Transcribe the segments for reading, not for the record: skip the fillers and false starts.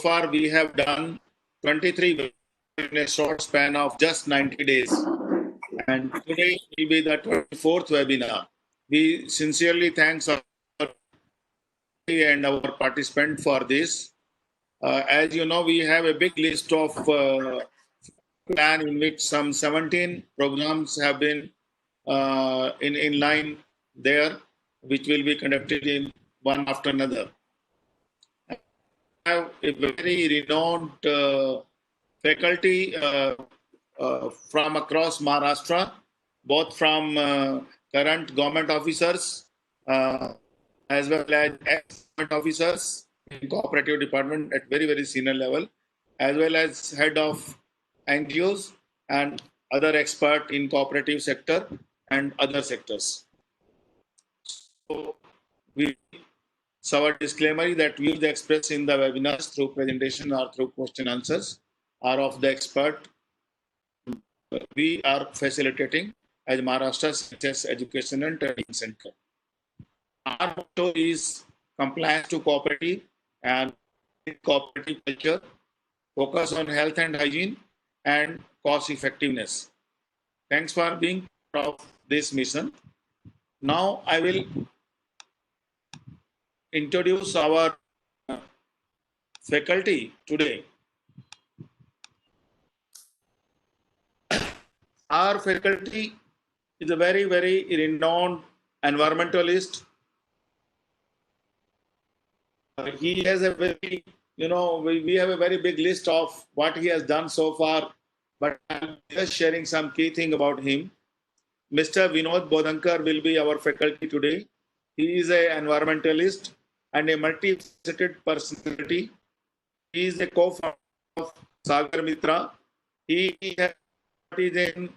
far we have done 23 in a short span of just 90 days. And today will be the 24th webinar. We sincerely thank our and our participant for this. As you know, we have a big list of plan in which some 17 programs have been in line there, which will be conducted in one after another. I have a very renowned faculty from across Maharashtra, both from current government officers as well as ex-government officers in cooperative department at very, very senior level, as well as head of NGOs and other expert in cooperative sector and other sectors. So our disclaimer that views expressed in the webinars through presentation or through question answers are of the expert we are facilitating as Maharashtra CHS Education and Training Center. Our motto is compliance to cooperative and cooperative culture, focus on health and hygiene, and cost effectiveness. Thanks for being part of this mission. Now I will introduce our faculty today. Our faculty is a very, very renowned environmentalist. He has a very, we have a very big list of what he has done so far, but I'm just sharing some key thing about him. Mr. Vinod Bodhankar will be our faculty today. He is an environmentalist and a multifaceted personality. He is a co-founder of Sagar Mitra. He has in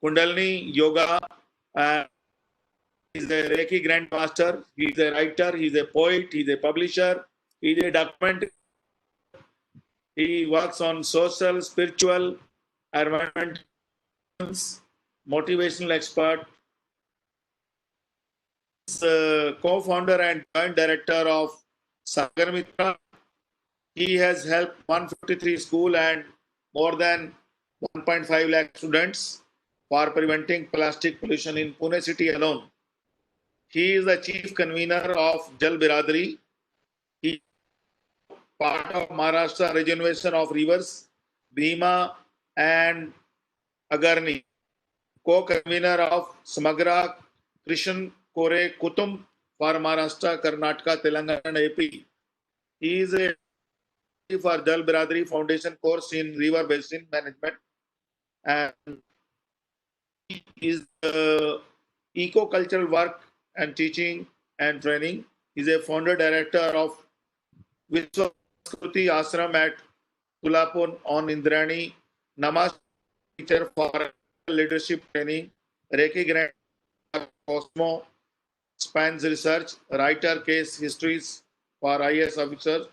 Kundalini Yoga. He is a Reiki Grandmaster. He is a writer. He is a poet. He is a publisher. He is a documentary. He works on social, spiritual, environmental, motivational expert. He is co-founder and joint director of Sagar Mitra. He has helped 153 schools and more than 1.5 lakh students for preventing plastic pollution in Pune city alone. He is the chief convener of Jal Biradari. He is part of Maharashtra Regeneration of Rivers, Bhima and Agarni. Co-convener of Samagra Krishan Kore Kutum for Maharashtra, Karnataka, Telangana and AP. He is a for Jal Biradari Foundation course in River Basin Management, and he is eco-cultural work and teaching and training. He is a founder director of Vishwakruti Ashram at Tulapur on Indrani, Namaste teacher for leadership training, Reiki Grant Cosmo spans research, writer case histories for IAS officers,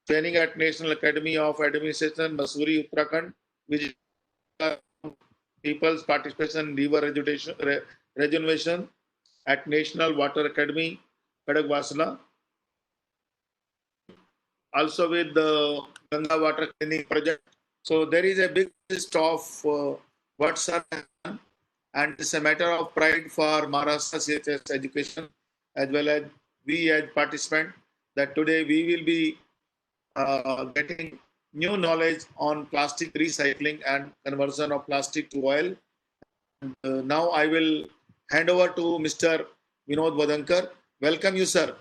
training at National Academy of Administration, Mussoorie, Uttarakhand, which people's participation in river regeneration at National Water Academy, Khadagwasala. Also with the Ganga Water Cleaning Project. So there is a big list of what sir has done, and it's a matter of pride for Maharashtra CHS Education as well as we as participants that today we will be getting new knowledge on plastic recycling and conversion of plastic to oil. Now I will hand over to Mr. Vinod Bodhankar. Welcome you, sir.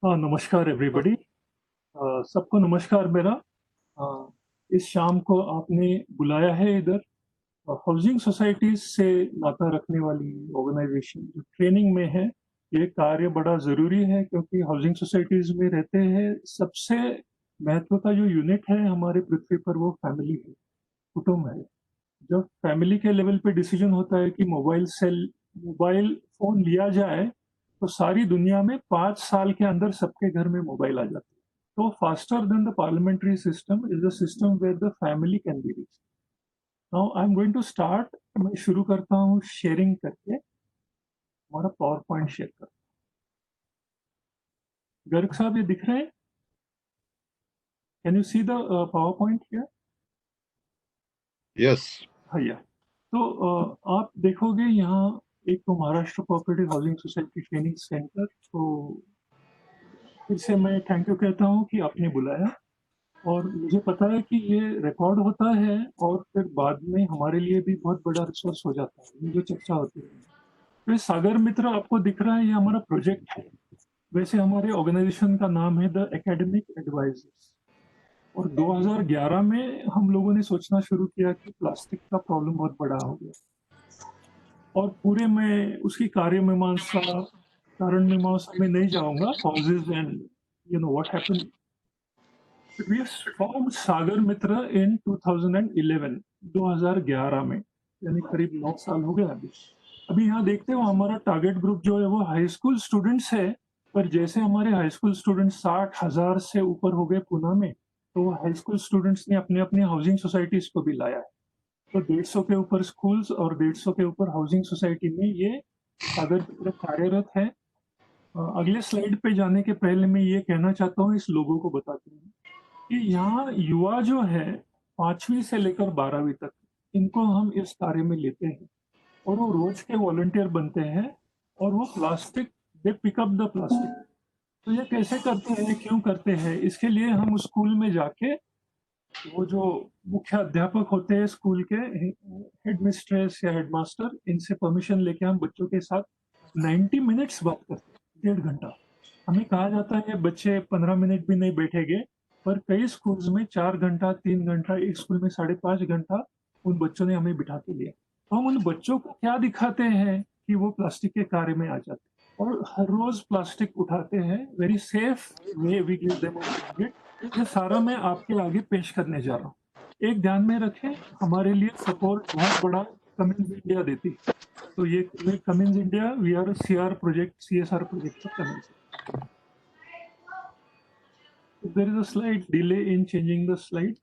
नमस्कार everybody, सबको नमस्कार मेरा। इस शाम को आपने बुलाया है इधर हाउसिंग सोसाइटीज से नाता रखने वाली ऑर्गेनाइजेशन जो ट्रेनिंग में है। ये कार्य बड़ा ज़रूरी है क्योंकि हाउसिंग सोसाइटीज में रहते हैं सबसे महत्व का जो यूनिट है हमारे पृथ्वी पर वो फैमिली है, कुटुंब है। जब फैमिली के लेवल पे डिसीजन होता है कि मोबाइल फ़ोन लिया जाए तो सारी दुनिया में 5 साल के अंदर सबके घर में मोबाइल आ जाता है। तो faster than the parliamentary system is the system where the family can be reached. Now I am going to start. मैं शुरू करता हूँ शेयरिंग करके, हमारा पावर पॉइंट शेयर करता हूँ। गर्ग साहब ये दिख रहे हैं? Can you see the power point here? Yes. भैया, तो आप देखोगे यहाँ एक तो Maharashtra cooperative housing society training centre, तो फिर से मैं थैंक यू कहता हूँ कि आपने बुलाया, और मुझे पता है कि ये रिकॉर्ड होता है और फिर बाद में हमारे लिए भी बहुत बड़ा रिसोर्स हो जाता है, ये जो चर्चा होती है। तो ये सागर मित्र आपको दिख रहा है, ये हमारा प्रोजेक्ट है। वैसे हमारे ऑर्गेनाइजेशन का नाम है द एकेडमिक एडवाइजर्स, और 2011 में हम लोगों ने सोचना शुरू किया कि प्लास्टिक का प्रॉब्लम बहुत बड़ा हो गया, और पूरे में उसकी कार्य मीमांसा, कारण मीमांसा में नहीं जाऊंगा, causes and you know what happened. We formed Sagar Mitra in 2011, 2011 में, यानी करीब 9 साल हो गए अभी यहाँ देखते हो हमारा टारगेट ग्रुप जो है वो हाई स्कूल स्टूडेंट्स है, पर जैसे हमारे हाई स्कूल स्टूडेंट्स 60,000 से ऊपर हो गए पुणे में, तो वो हाई स्कूल स्टूडेंट्स ने अपने अपने हाउसिंग सोसाइटीज को भी लाया है। तो 150 के ऊपर स्कूल्स और 150 के ऊपर हाउसिंग सोसाइटी में ये सागर मित्र कार्यरत है। अगले स्लाइड पे जाने के पहले मैं ये कहना चाहता हूँ, इस लोगों को बताते हैं कि यहाँ युवा जो है 5वीं से लेकर 12वीं तक, इनको हम इस कार्य में लेते हैं, और वो रोज के वॉलंटियर बनते हैं, और वो plastic, they pick up the plastic. तो ये कैसे करते हैं, क्यों करते हैं, इसके लिए हम स्कूल में जाके वो जो मुख्य अध्यापक होते हैं स्कूल के, हेड मिस्ट्रेस या हेडमास्टर, इनसे परमिशन लेके हम बच्चों के साथ 90 मिनट्स बात करते हैं, 1.5 घंटा। हमें कहा जाता है बच्चे 15 मिनट भी नहीं बैठेंगे, पर कई स्कूल्स में 4 घंटा, 3 घंटा, एक स्कूल में 5.5 घंटा उन बच्चों ने हमें बिठा के लिया। तो हम उन बच्चों को क्या दिखाते हैं कि वो प्लास्टिक के कार्य में आ जाते हैं, और हर रोज प्लास्टिक उठाते हैं, very safe way we give them it. ये सारा मैं आपके आगे पेश करने जा रहा हूँ। एक ध्यान में रखें, हमारे लिए सपोर्ट बहुत बड़ा कमिंस इंडिया देती है। तो ये Cummins India, we are CR project, CSR project of Cummins. There is a slight delay in changing the slide.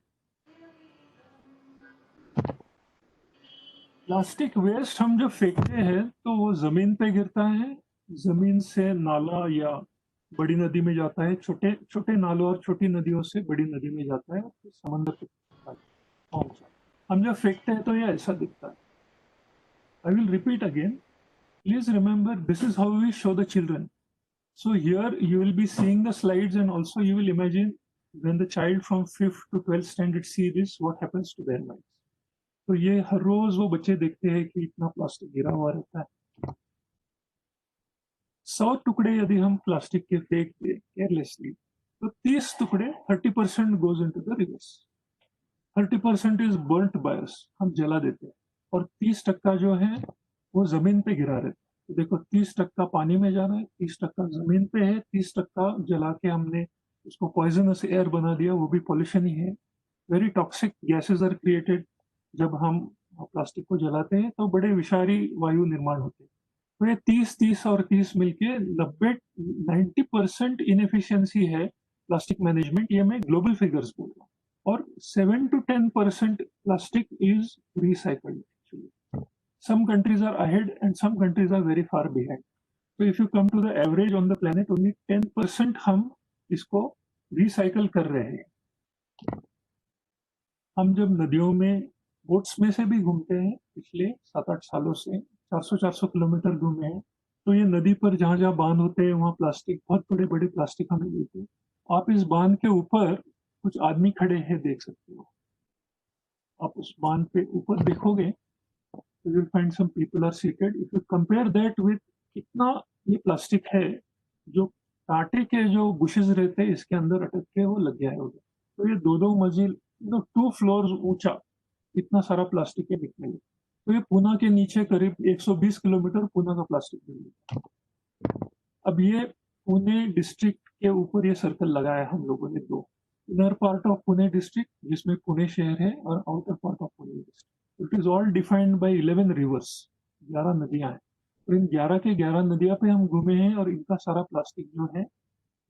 Plastic waste हम जब फेंकते हैं तो वो जमीन पे गिरता है, जमीन से नाला या बड़ी नदी में जाता है, छोटे छोटे नालों और छोटी नदियों से बड़ी नदी में जाता है, फिर समंदर तक पहुंचता है। हम जब फेंकते हैं तो ये ऐसा दिखता है। I will repeat again, please remember, this is how we show the children. So here you will be seeing the slides, and also you will imagine when the child from 5th to 12th standard see this, what happens to their minds. तो ये हर रोज वो बच्चे देखते हैं कि इतना plastic गिरा हुआ रहता है। 100 टुकड़े यदि हम प्लास्टिक के फेंक दे केयरलेसली, तो 30 टुकड़े 30% goes into the reverse, 30% is burnt by us, हम जला देते हैं, और 30% जो है वो जमीन पे गिरा रहता है। तो देखो 30% पानी में जा रहा है, 30% जमीन पे है, 30% जला के हमने उसको पॉइजनस एयर बना दिया, वो भी पॉल्यूशन ही है। Very toxic gases are created. जब हम प्लास्टिक को जलाते हैं तो बड़े विषारी वायु निर्माण होते हैं। तो ये 30 और 30 मिलके 90% इनएफिशिएंसी है प्लास्टिक मैनेजमेंट, ये मैं ग्लोबल फिगर्स बोल रहा हूँ। और 7 to 10% plastic is recycled actually. Some countries are ahead and some countries are very far behind. So if you come to the average on the planet, only 10% हम इसको recycle कर रहे हैं। हम जब नदियों में बोट्स में से भी घूमते हैं, पिछले 7-8 सालों से 400 किलोमीटर घूमे हैं, तो ये नदी पर जहाँ जहाँ बांध होते हैं वहाँ प्लास्टिक, बहुत बड़े बड़े प्लास्टिक हमें मिलते हैं। आप इस बांध के ऊपर कुछ आदमी खड़े हैं, देख सकते हो। आप उस बांध पे ऊपर देखोगे you will find some people are seated. If you compare that with कितना ये प्लास्टिक है, जो कांटे के जो बुशेस रहते हैं इसके अंदर अटक के वो लग गया है उधर। तो ये 2 मंजिल, 2 फ्लोर्स ऊंचा इतना सारा प्लास्टिक है दिखने में। तो ये पूना के नीचे करीब 120 किलोमीटर पूना का प्लास्टिक है। अब ये पुणे डिस्ट्रिक्ट के ऊपर ये सर्कल लगाया हम लोगों ने 2, inner part of Pune district जिसमें पुणे शहर है, और outer part of Pune district. It is all defined by 11 reverse, 11 नदियां हैं, और इन 11 के 11 नदियां पे हम घूमे हैं, और इनका सारा प्लास्टिक जो है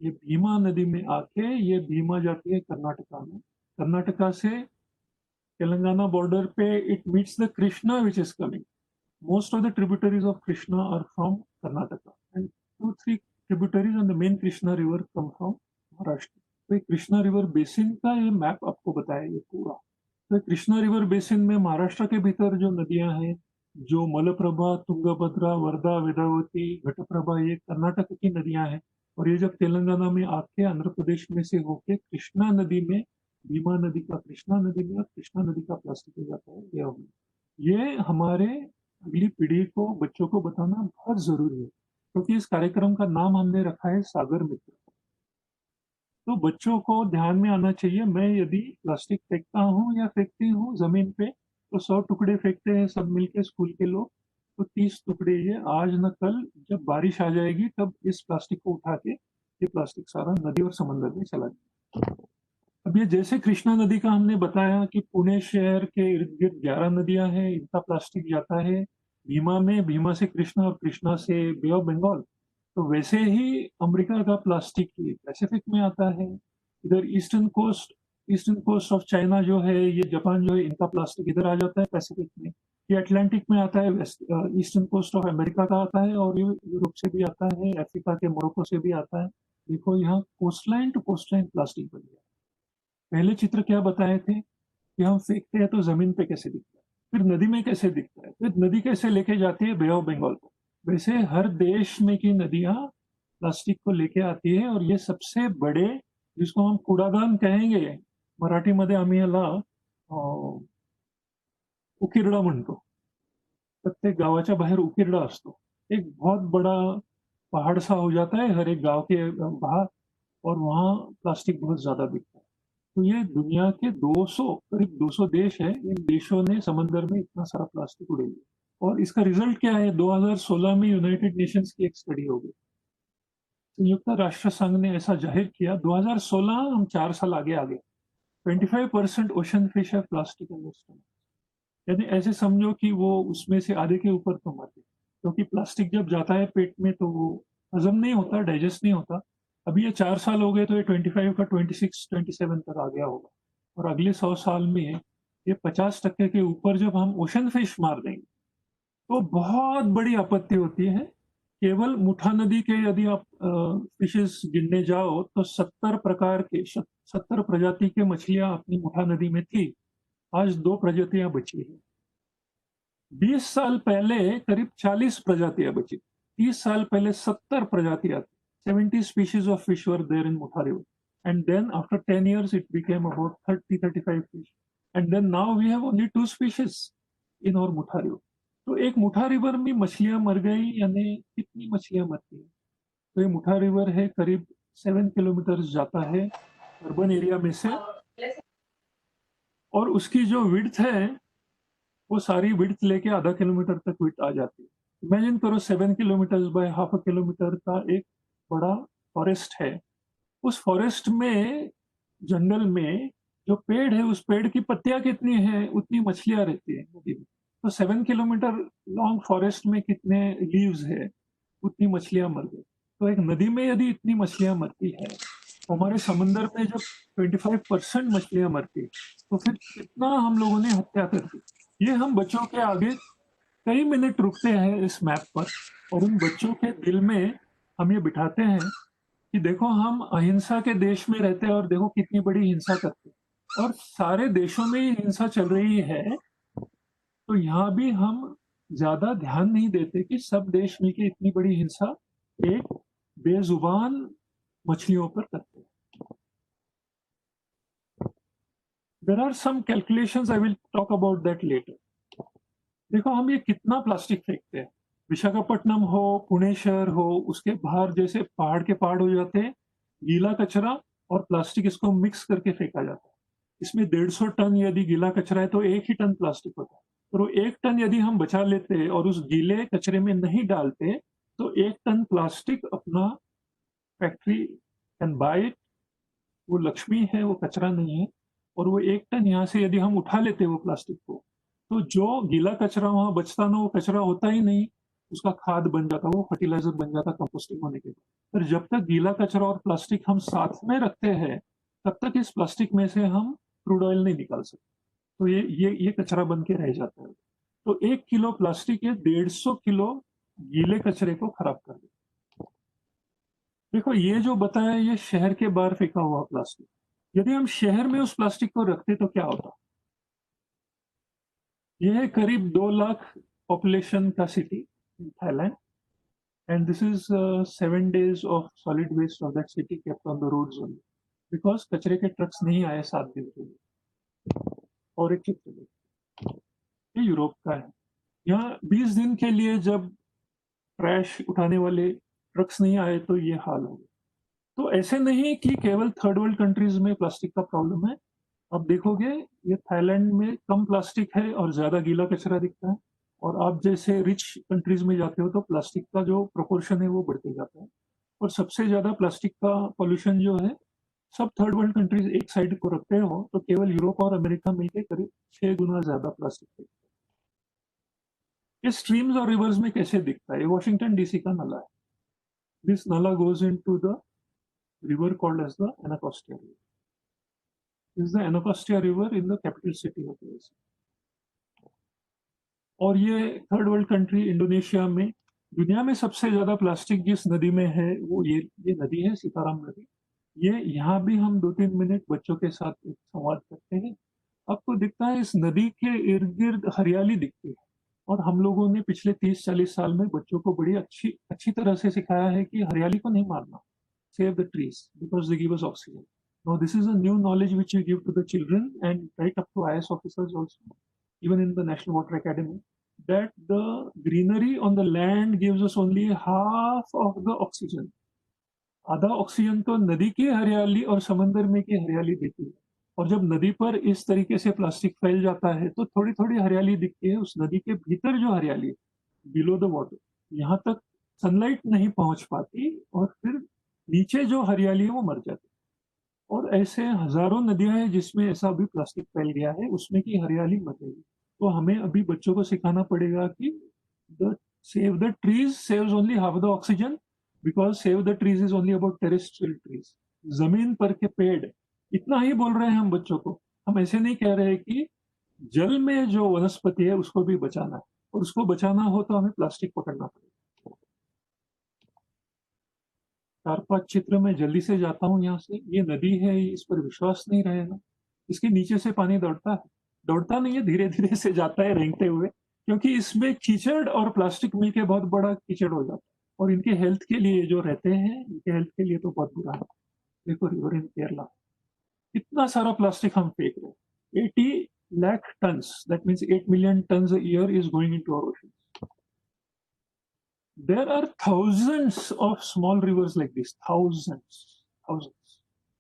ये भीमा नदी में आके, ये भीमा जाती है कर्नाटका में, कर्नाटका से तेलंगाना बॉर्डर पे it meets the Krishna which is coming. Most of the tributaries of Krishna are from Karnataka, and 2-3 tributaries on the main Krishna river come from Maharashtra. तो ये कृष्णा रिवर बेसिन का ये मैप आपको बताया ये पूरा। तो ये कृष्णा रिवर बेसिन में महाराष्ट्र के भीतर जो नदियां हैं, जो मलप्रभा, तुंगभद्रा, वर्धा, वेदावती, घटप्रभा, ये कर्नाटक की नदियां हैं। और ये जब तेलंगाना में आके आंध्र प्रदेश में से होके कृष्णा नदी में, भीमा नदी का कृष्णा नदी में और कृष्णा नदी का प्लास्टिक हो जाता है गया में। ये हमारे अगली पीढ़ी को, बच्चों को बताना बहुत जरूरी है, क्योंकि इस कार्यक्रम का नाम हमने रखा है सागर मित्र। तो बच्चों को ध्यान में आना चाहिए, मैं यदि प्लास्टिक फेंकता हूँ या फेंकती हूँ जमीन पे, तो 100 टुकड़े फेंकते हैं सब मिलके स्कूल के लोग, तो 30 टुकड़े ये आज न कल जब बारिश आ जाएगी तब इस प्लास्टिक को उठा के ये प्लास्टिक सारा नदी और समंदर में चला जाएगा। अब ये जैसे कृष्णा नदी का हमने बताया कि पुणे शहर के इर्द गिर्द 11 नदियां हैं, इनका प्लास्टिक जाता है भीमा में, भीमा से कृष्णा और कृष्णा से बे ऑफ बंगाल। तो वैसे ही अमेरिका का प्लास्टिक पैसिफिक में आता है। इधर ईस्टर्न कोस्ट ऑफ चाइना जो है, ये जापान जो है, इनका प्लास्टिक इधर आ जाता है पैसिफिक में। ये अटलांटिक में आता है, west eastern coast of America का आता है, और ये यूरोप से भी आता है, अफ्रीका के मोरक्को से भी आता है। देखो यहाँ कोस्टलाइन टू कोस्टलाइन प्लास्टिक बन गया। पहले चित्र क्या बताए थे कि हम फेंकते हैं तो जमीन पे कैसे दिखता है, फिर नदी में कैसे दिखता है, फिर नदी कैसे लेके जाती है बे ऑफ बंगाल को। वैसे हर देश में की नदियां प्लास्टिक को लेके आती है, और ये सबसे बड़े, जिसको हम कूड़ादान कहेंगे, मराठीमध्ये आम्ही याला उकिरडा म्हणतो। प्रत्येक गावाच्या बाहेर उकिरडा असतो, एक बहुत बड़ा पहाड़ सा हो जाता है हर एक गांव के बाहर, और वहाँ प्लास्टिक बहुत ज्यादा बिकता है। तो ये दुनिया के 200, करीब 200 देश है, इन देशों ने समंदर में इतना सारा प्लास्टिक उड़े दिया। और इसका रिजल्ट क्या है, 2016 में यूनाइटेड नेशंस की एक स्टडी हो गई, संयुक्त राष्ट्र संघ ने ऐसा जाहिर किया, 2016 हम 4 साल आगे आ गए, 25% ओशन फिश है प्लास्टिक इन स्टमक। यानी ऐसे समझो कि वो उसमें से आधे के ऊपर तो मर गए, क्योंकि प्लास्टिक जब जाता है पेट में तो वो हजम नहीं होता, डाइजेस्ट नहीं होता। अभी ये 4 साल हो गए तो ये 25 का 26 27 तक आ गया होगा, और अगले 100 साल में ये 50% के ऊपर जब हम ओशन फिश मार देंगे तो बहुत बड़ी आपत्ति होती है। केवल मुठा नदी के यदि आप फिशेस गिनने जाओ तो 70 प्रकार के 70 प्रजाति के मछलियां अपनी मुठा नदी में थी, आज 2 प्रजातियां बची है। 20 साल पहले करीब 40 प्रजातियां बची, 30 साल पहले 70 प्रजातियां थी, 70 species of fish were there in Mutha River, and then after 10 years it became about 30-35 fish, and then now we have only 2 species in our Mutha River। तो एक मुठा रिवर में मछलियां मर गई, यानी कितनी मछलियां मरती हैं। तो ये मुठा रिवर है, करीब 7 किलोमीटर जाता है अर्बन एरिया में से, और उसकी जो विड्थ है वो सारी विड्थ लेके आधा किलोमीटर तक विड्थ आ जाती है। इमेजिन करो 7 kilometre by half a kilometre का एक बड़ा फॉरेस्ट है। उस फॉरेस्ट में, जंगल में जो पेड़ है, उस पेड़ की पत्तियां कितनी है उतनी मछलियां रहती है नदी में। तो 7 किलोमीटर लॉन्ग फॉरेस्ट में कितने लीव्स है उतनी मछलियां मर गई। तो एक नदी में यदि इतनी मछलियां मरती है, तो हमारे समंदर में जब 25% मछलियां मरती है, तो फिर कितना हम लोगों ने हत्या कर दी। ये हम बच्चों के आगे कई मिनट रुकते हैं इस मैप पर, और उन बच्चों के दिल में हम ये बिठाते हैं कि देखो हम अहिंसा के देश में रहते हैं, और देखो कितनी बड़ी हिंसा करते हैं, और सारे देशों में ही हिंसा चल रही है। तो यहाँ भी हम ज्यादा ध्यान नहीं देते कि सब देश मिलकर इतनी बड़ी हिंसा एक बेजुबान मछलियों पर करते हैं। There are some calculations, I will talk about that later। देखो हम ये कितना प्लास्टिक फेंकते हैं, विशाखापट्टनम हो, पुणे शहर हो, उसके बाहर जैसे पहाड़ के पहाड़ हो जाते हैं, गीला कचरा और प्लास्टिक इसको मिक्स करके फेंका जाता है। इसमें 150 टन यदि गीला कचरा है तो 1 ही टन प्लास्टिक होता है, और वो 1 टन यदि हम बचा लेते और उस गीले कचरे में नहीं डालते तो 1 टन प्लास्टिक अपना फैक्ट्री कैन बाय इट। वो लक्ष्मी है, वो कचरा नहीं है। और वो 1 टन यहाँ से यदि हम उठा लेते वो प्लास्टिक को, तो जो गीला कचरा वहां बचता ना, वो कचरा होता ही नहीं, उसका खाद बन जाता, वो फर्टिलाइजर बन जाता कंपोस्टिंग होने के बाद। पर जब तक गीला कचरा और प्लास्टिक हम साथ में रखते हैं, तब तक इस प्लास्टिक में से हम क्रूड ऑयल नहीं निकाल सकते, तो ये कचरा बन के रह जाता है। तो 1 किलो प्लास्टिक ये 150 किलो गीले कचरे को खराब कर देता है। देखो ये जो बताया ये शहर के बाहर फेंका हुआ प्लास्टिक, यदि हम शहर में उस प्लास्टिक को रखते तो क्या होता? ये है करीब 2 लाख पॉपुलेशन का city in Thailand, and this is 7 days of solid waste of that city kept on the roads only because कचरे के ट्रक्स नहीं आए 7 दिन के लिए। और एक चित्र देखिए, ये यूरोप का है। यहाँ 20 दिन के लिए जब ट्रैश उठाने वाले ट्रक्स नहीं आए तो ये हाल हो गया। तो ऐसे नहीं कि केवल थर्ड वर्ल्ड कंट्रीज में प्लास्टिक का प्रॉब्लम है। आप देखोगे ये थाईलैंड में कम प्लास्टिक है और ज्यादा गीला कचरा दिखता है, और आप जैसे रिच कंट्रीज में जाते हो तो प्लास्टिक का जो प्रोपोर्शन है वो बढ़ते जाता है। और सबसे ज्यादा प्लास्टिक का पॉल्यूशन जो है, सब थर्ड वर्ल्ड कंट्रीज एक साइड को रखते हो तो केवल यूरोप और अमेरिका मिलकर करीब 6 गुना ज्यादा प्लास्टिक फेंकते हैं। ये स्ट्रीम्स और रिवर्स में कैसे दिखता है? ये वॉशिंगटन डीसी का नाला है। दिस नाला goes into the river called as the Anacostia River. This is the Anacostia River in the capital city of USA. और ये थर्ड वर्ल्ड कंट्री इंडोनेशिया में दुनिया में सबसे ज्यादा प्लास्टिक जिस नदी में है वो ये नदी है सीताराम नदी। ये यहाँ भी हम 2-3 मिनट बच्चों के साथ एक संवाद करते हैं। आपको दिखता है इस नदी के इर्द गिर्द हरियाली दिखती है, और हम लोगों ने पिछले 30-40 साल में बच्चों को बड़ी अच्छी तरह से सिखाया है कि हरियाली को नहीं मारना, save the trees because they give us oxygen. Now, this is a new knowledge which we give to the children and right up to IS officers also, even in the National Water Academy, that the greenery on the land gives us only half of the oxygen. आधा oxygen तो नदी की हरियाली और समंदर में की हरियाली देती है। और जब नदी पर इस तरीके से प्लास्टिक फैल जाता है तो थोड़ी थोड़ी हरियाली दिखती है, उस नदी के भीतर जो हरियाली है बिलो द वाटर, यहाँ तक सनलाइट नहीं पहुंच पाती, और फिर नीचे जो हरियाली है वो मर जाती है। और ऐसे हजारों नदियां हैं जिसमें ऐसा भी प्लास्टिक फैल गया है, उसमें की हरियाली मर गई। तो हमें अभी बच्चों को सिखाना पड़ेगा कि the save the trees saves only half the oxygen, because save the trees is only about terrestrial trees, जमीन पर के पेड़। इतना ही बोल रहे हैं हम बच्चों को। हम ऐसे नहीं कह रहे कि जल में जो वनस्पति है उसको भी बचाना है, और उसको बचाना हो तो हमें प्लास्टिक पकड़ना पड़ेगा। 4-5 चित्र में जल्दी से जाता हूँ यहाँ से। ये नदी है, इस पर विश्वास नहीं रहेगा। इसके नीचे से पानी दौड़ता है, दौड़ता नहीं है, धीरे धीरे से जाता है रेंगते हुए, क्योंकि इसमें कीचड़ और प्लास्टिक मिलके बहुत बड़ा कीचड़ हो जाता है, और इनके हेल्थ के लिए जो रहते हैं इनके हेल्थ के लिए तो बहुत बुरा है। देखो रिवर इन केरला, इतना सारा प्लास्टिक हम फेंक रहे हैं। 80 lakh tons, that means 8 million tons a year is going into our ocean. There are thousands of small rivers like this, thousands.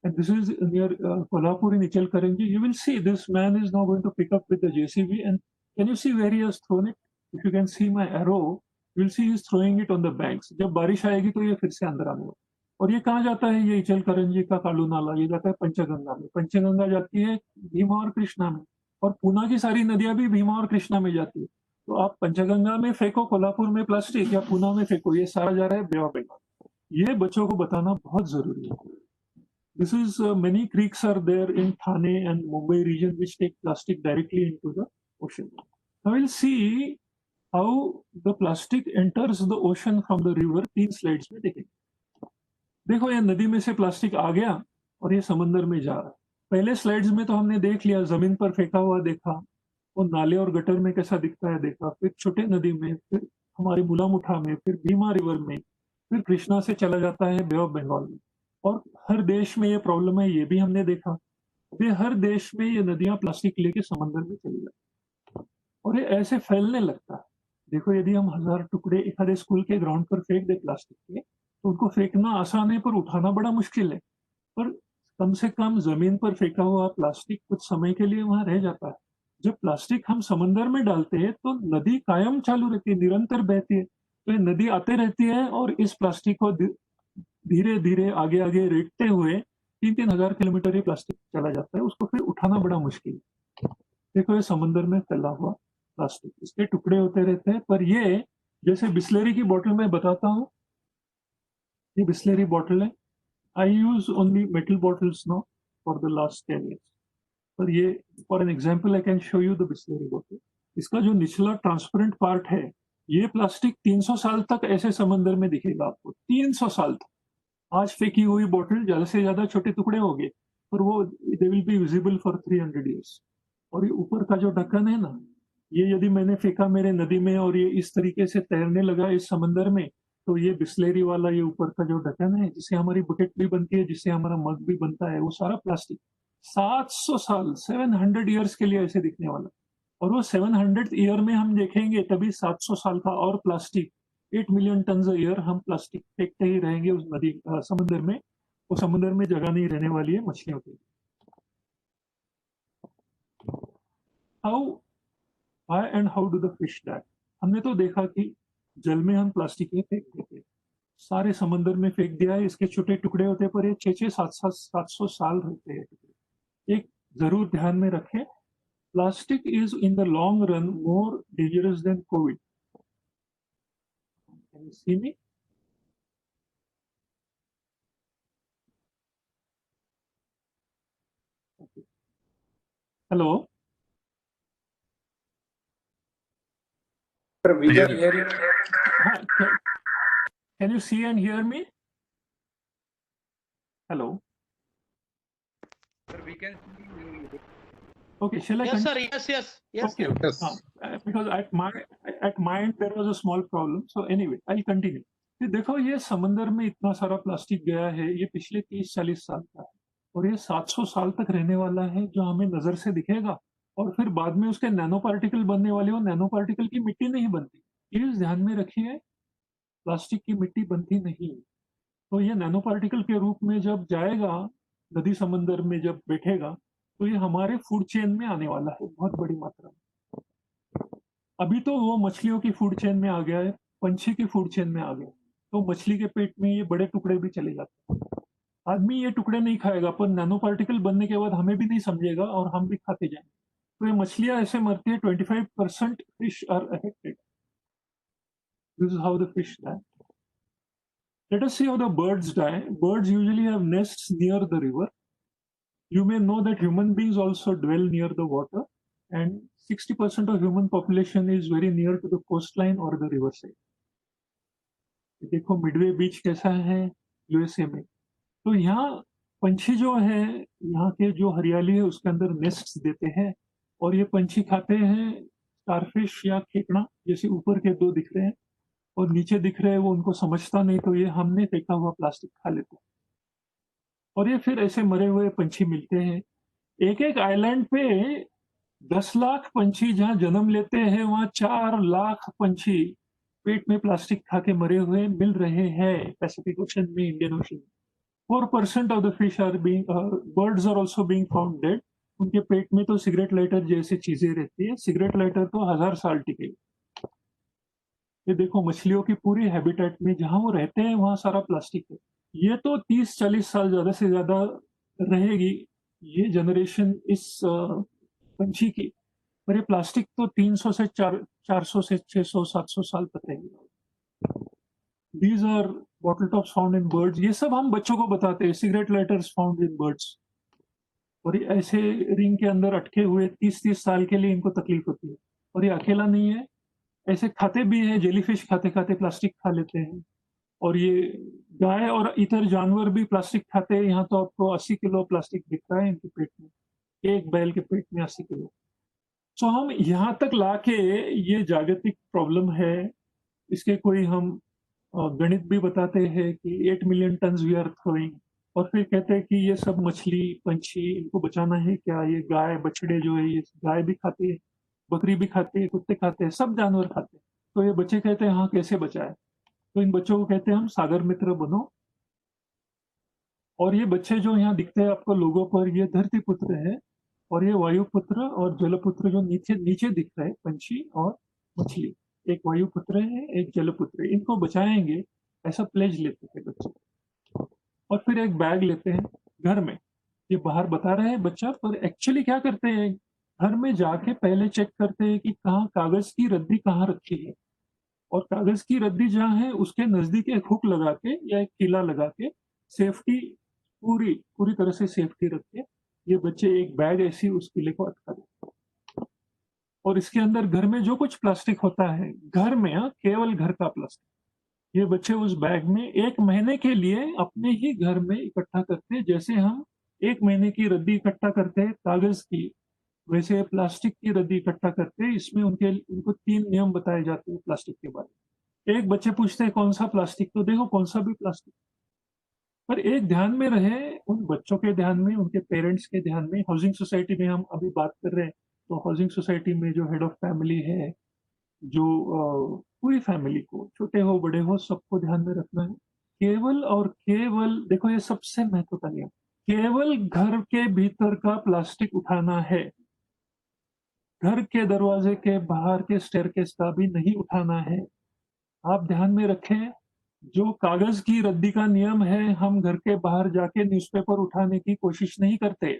And this is near Kolhapur in Ichalkaranji. You will see this man is now going to pick up with the JCB, and can you see where he has thrown it? If you can see my arrow, you will see he is throwing it on the banks. जब बारिश आएगी तो ये फिर से अंदर आने वाला। और ये कहाँ जाता है? ये इचलकरंजी का कालू नाला, ये जाता है पंचगंगा में। पंचगंगा जाती है भीमा और कृष्णा में, और पूना की सारी नदियां भी भीमा और कृष्णा में जाती है। तो आप पंचगंगा में फेंको कोल्हापुर में प्लास्टिक, या पूना में फेंको, ये सारा जा रहा है बे ऑफ बंगाल। ये बच्चों को बताना बहुत जरूरी है। This is many creeks are there in Thane and Mumbai region which take plastic directly into the ocean. Now we'll see how the plastic enters the ocean from the river। 3 slides में देखेंगे। देखो ये नदी में से plastic आ गया और ये समंदर में जा रहा है। पहले स्लाइड्स में तो हमने देख लिया, जमीन पर फेंका हुआ देखा, वो नाले और गटर में कैसा दिखता है देखा, फिर छोटे नदी में, फिर हमारे मुला मुठा में, फिर भीमा रिवर में, फिर कृष्णा से चला जाता है बे ऑफ बंगाल में। और हर देश में ये प्रॉब्लम है, ये भी हमने देखा। ये हर देश में ये नदियां प्लास्टिक लेके समंदर में चली जाती, और ये ऐसे फैलने लगता है। देखो यदि हम 1000 टुकड़े एक स्कूल के ग्राउंड पर फेंक दे प्लास्टिक के, तो उनको फेंकना आसान है पर उठाना बड़ा मुश्किल है। पर कम से कम जमीन पर फेंका हुआ प्लास्टिक कुछ समय के लिए वहां रह जाता है। जब प्लास्टिक हम समंदर में डालते हैं तो नदी कायम चालू रहती है, निरंतर बहती है। तो ये नदी आते रहती है और इस प्लास्टिक को धीरे धीरे आगे आगे रेटते हुए 3-3 हजार किलोमीटर ये प्लास्टिक चला जाता है, उसको फिर उठाना बड़ा मुश्किल है। देखो ये समंदर में फैला हुआ प्लास्टिक, इसके टुकड़े होते रहते हैं। पर ये जैसे बिस्लेरी की बोतल में बताता हूँ, ये बिस्लेरी बोतल है। I use only metal bottles now for the last 10 years। पर ये for an example I can show you the Bisleri बोतल। इसका जो निचला ट्रांसपेरेंट पार्ट है, ये प्लास्टिक 300 साल तक ऐसे समंदर में दिखेगा आपको, 300 साल तक। आज फेंकी हुई बॉटल ज्यादा से ज्यादा छोटे टुकड़े हो गए, पर वो they will be visible for 300 years. और ये ऊपर का जो ढक्कन है ना, ये यदि मैंने फेंका मेरे नदी में और ये इस तरीके से तैरने लगा इस समंदर में, तो ये बिस्लेरी वाला ये ऊपर का जो ढक्कन है जिससे हमारी बकेट भी बनती है, जिससे हमारा मग भी बनता है, वो सारा प्लास्टिक। 700 साल, 700 ईयर्स के लिए ऐसे दिखने वाला। और वो 700 ईयर में हम देखेंगे तभी 700 साल का और प्लास्टिक, 8 मिलियन टन ईयर हम प्लास्टिक फेंकते ही रहेंगे उस नदी समुद्र में। वो समुद्र में जगह नहीं रहने वाली है मछलियों की। How why and how do the fish die? हमने तो देखा कि जल में हम प्लास्टिक में फेंक देते हैं, सारे समंदर में फेंक दिया है, इसके छोटे टुकड़े होते पर ये 600-700 साल रहते हैं टुकड़े। एक जरूर ध्यान में रखें, plastic is in the long run more dangerous than COVID. Can you see me? Okay. Hello. Sir, we can hear you. Can you see and hear me? Hello. Sir, we can see you. Okay, shall I Yes, sir. continue? Yes. Okay. Yes. Because at my end there was a small problem. So anyway, I'll continue. ये देखो, ये समंदर में इतना सारा plastic गया है, ये पिछले 30-40 साल का है, और ये 700 साल तक रहने वाला है, जो हमें नजर से दिखेगा। और फिर बाद में उसके नैनो पार्टिकल बनने वाले, वो नैनो पार्टिकल की मिट्टी नहीं बनती। प्लीज ध्यान में रखिए, प्लास्टिक की मिट्टी बनती नहीं। तो ये नैनो पार्टिकल के रूप में जब जाएगा नदी समंदर में, जब बैठेगा, तो ये हमारे फूड चेन में आने वाला है बहुत बड़ी मात्रा में। अभी तो वो मछलियों की फूड चेन में आ गया है, पंछी की फूड चेन में आ गया, तो मछली के पेट में ये बड़े टुकड़े भी चले जाते हैं। आदमी ये टुकड़े नहीं खाएगा, पर नैनो पार्टिकल बनने के बाद हमें भी नहीं समझेगा और हम भी खाते जाएंगे। तो ये मछलियां ऐसे मरती है। 25% fish are affected. This is how the fish die. Let us see how the birds die. Birds usually have nests near the river. You may know that human beings also dwell near the water, and 60% of human population is very near to the coastline or the river side. देखो Midway बीच कैसा है USA में। तो यहाँ पंछी जो है, यहाँ के जो हरियाली है उसके अंदर नेस्ट देते हैं, और ये पंछी खाते हैं स्टारफिश या खेकड़ा, जैसे ऊपर के दो दिख रहे हैं, और नीचे दिख रहे हैं वो उनको समझता नहीं, तो ये हमने फेंका हुआ प्लास्टिक खा लेते हैं। और ये फिर ऐसे मरे हुए पंछी मिलते हैं। एक एक आइलैंड पे 10 लाख पंछी जहां जन्म लेते हैं, वहां 4 लाख पंछी पेट में प्लास्टिक खा के मरे हुए मिल रहे हैं पैसिफिक ओशन में, इंडियन ओशन में। 4% of the fish are being, birds are also being found dead. उनके पेट में तो सिगरेट लाइटर जैसी चीजें रहती है, सिगरेट लाइटर तो 1000 साल टिके। ये देखो मछलियों की पूरी हैबिटेट में जहां वो रहते हैं वहां सारा प्लास्टिक है। ये तो 30-40 साल ज्यादा से ज्यादा रहेगी ये जनरेशन इस पंछी की, पर ये प्लास्टिक तो 300 से 400 से 600-700 साल तक रहेगी। These are bottle tops found in birds. ये सब हम बच्चों को बताते हैं, cigarette lighters found in birds. और ये ऐसे रिंग के अंदर अटके हुए 30-30 साल के लिए इनको तकलीफ होती है। और ये अकेला नहीं है, ऐसे खाते भी हैं, जेलीफिश खाते खाते प्लास्टिक खा लेते हैं। और ये गाय और इतर जानवर भी प्लास्टिक खाते हैं। यहाँ तो आपको 80 किलो प्लास्टिक दिख रहा है इनके पेट में, एक बैल के पेट में 80 किलो। तो हम यहाँ तक लाके, ये जागतिक प्रॉब्लम है, इसके कोई हम गणित भी बताते हैं कि 8 million ton we are throwing, और फिर कहते हैं कि ये सब मछली पंछी इनको बचाना है क्या? ये गाय बछड़े जो है, ये गाय भी खाते हैं, बकरी भी खाते हैं, कुत्ते खाते हैं, सब जानवर खाते हैं। तो ये बच्चे कहते हैं हाँ कैसे बचाए? तो इन बच्चों को कहते हैं हम सागर मित्र बनो। और ये बच्चे जो यहाँ दिखते हैं आपको लोगों पर, ये धरती पुत्र है, और ये वायुपुत्र और जलपुत्र जो नीचे नीचे दिख रहे हैं पंछी और मछली, एक वायुपुत्र है एक जलपुत्र है। इनको बचाएंगे ऐसा प्लेज लेते थे बच्चे। और फिर एक बैग लेते हैं घर में, ये बाहर बता रहे हैं बच्चा, पर एक्चुअली क्या करते हैं, घर में जाके पहले चेक करते हैं कि कहाँ कागज की रद्दी कहाँ रखी है, और कागज की रद्दी जहाँ है उसके नजदीक एक हुक लगा के या एक कीला लगा के सेफ्टी, पूरी पूरी तरह से सेफ्टी रख के ये बच्चे एक बैग ऐसी उस किले को अटका देते। और इसके अंदर घर में जो कुछ प्लास्टिक होता है, घर में, केवल घर का प्लास्टिक, ये बच्चे उस बैग में 1 महीने के लिए अपने ही घर में इकट्ठा करते हैं, जैसे हम 1 महीने की रद्दी इकट्ठा करते हैं कागज की, वैसे प्लास्टिक की रद्दी इकट्ठा करते हैं। इसमें उनको 3 नियम बताए जाते हैं प्लास्टिक के बारे में। एक बच्चे पूछते हैं कौन सा प्लास्टिक, तो देखो कौन सा भी प्लास्टिक, पर एक ध्यान में रहे, उन बच्चों के ध्यान में, उनके पेरेंट्स के ध्यान में। हाउसिंग सोसाइटी में हम अभी बात कर रहे हैं, तो हाउसिंग सोसाइटी में जो हेड ऑफ फैमिली है, जो पूरी फैमिली को, छोटे हो बड़े हो, सबको ध्यान में रखना है। केवल और केवल, देखो ये सबसे महत्व का नियम, केवल घर के भीतर का प्लास्टिक उठाना है। घर के दरवाजे के बाहर के स्टेयरकेस का भी नहीं उठाना है। आप ध्यान में रखें, जो कागज की रद्दी का नियम है, हम घर के बाहर जाके न्यूज़पेपर उठाने की कोशिश नहीं करते।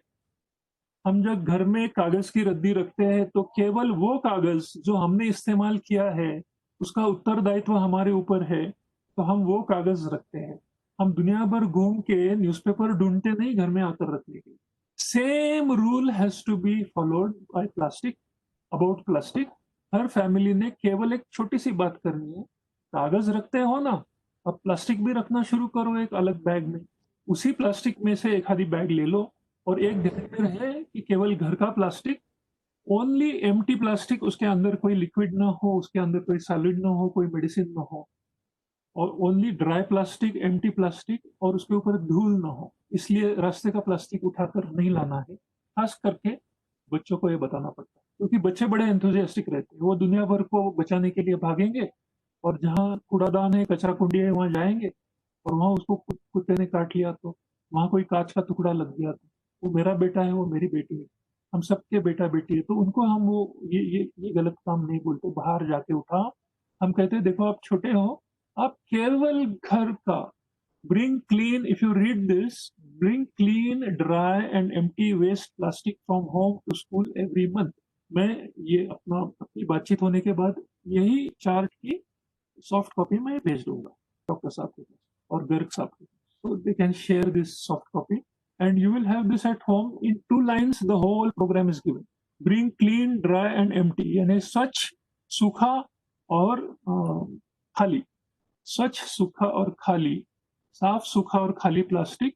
हम जब घर में कागज की रद्दी रखते हैं तो केवल वो कागज जो हमने इस्तेमाल किया है, उसका उत्तरदायित्व हमारे ऊपर है, तो हम वो कागज रखते हैं। हम दुनिया भर घूम के न्यूज़पेपर ढूंढते नहीं घर में आकर रखने के लिए। Same rule has to be followed by plastic, about plastic. हर फैमिली ने केवल एक छोटी सी बात करनी है, कागज रखते हो ना, अब प्लास्टिक भी रखना शुरू करो एक अलग बैग में। उसी प्लास्टिक में से एक आधी बैग ले लो, और एक ध्यान में रहे कि केवल घर का प्लास्टिक, ओनली एम्प्टी प्लास्टिक, उसके अंदर कोई लिक्विड ना हो, उसके अंदर कोई सॉलिड ना हो, कोई मेडिसिन ना हो, और only dry plastic, empty plastic, और उसके ऊपर धूल ना हो। इसलिए रास्ते का प्लास्टिक उठाकर नहीं लाना है। खास करके बच्चों को ये बताना पड़ता है, क्योंकि बच्चे बड़े एंथुजियास्टिक रहते हैं, वो दुनिया भर को बचाने के लिए भागेंगे, और जहाँ कूड़ादान है, कचरा कुंडी है, वहां जाएंगे, और वहां उसको कुत्ते ने काट लिया, तो वहां कोई कांच का टुकड़ा लग गया, तो वो मेरा बेटा है, वो मेरी बेटी है, हम सबके बेटा बेटी है, तो उनको हम वो ये गलत काम नहीं बोलते। बाहर जाके उठा, हम कहते हैं देखो आप छोटे हो, आप केवल घर का, bring clean, if you read this, bring clean, dry and empty waste plastic from home to school every month. मैं ये अपनी बातचीत होने के बाद यही चार्ट की सॉफ्ट कॉपी मैं भेज दूंगा डॉक्टर साहब के पास और गर्ग साहब के पास, so they can share this soft copy and you will have this at home in 2 lines. The whole program is given. Bring clean, dry and empty, यानी स्वच्छ, सूखा और खाली। स्वच्छ, सूखा और खाली, साफ, सूखा और खाली प्लास्टिक,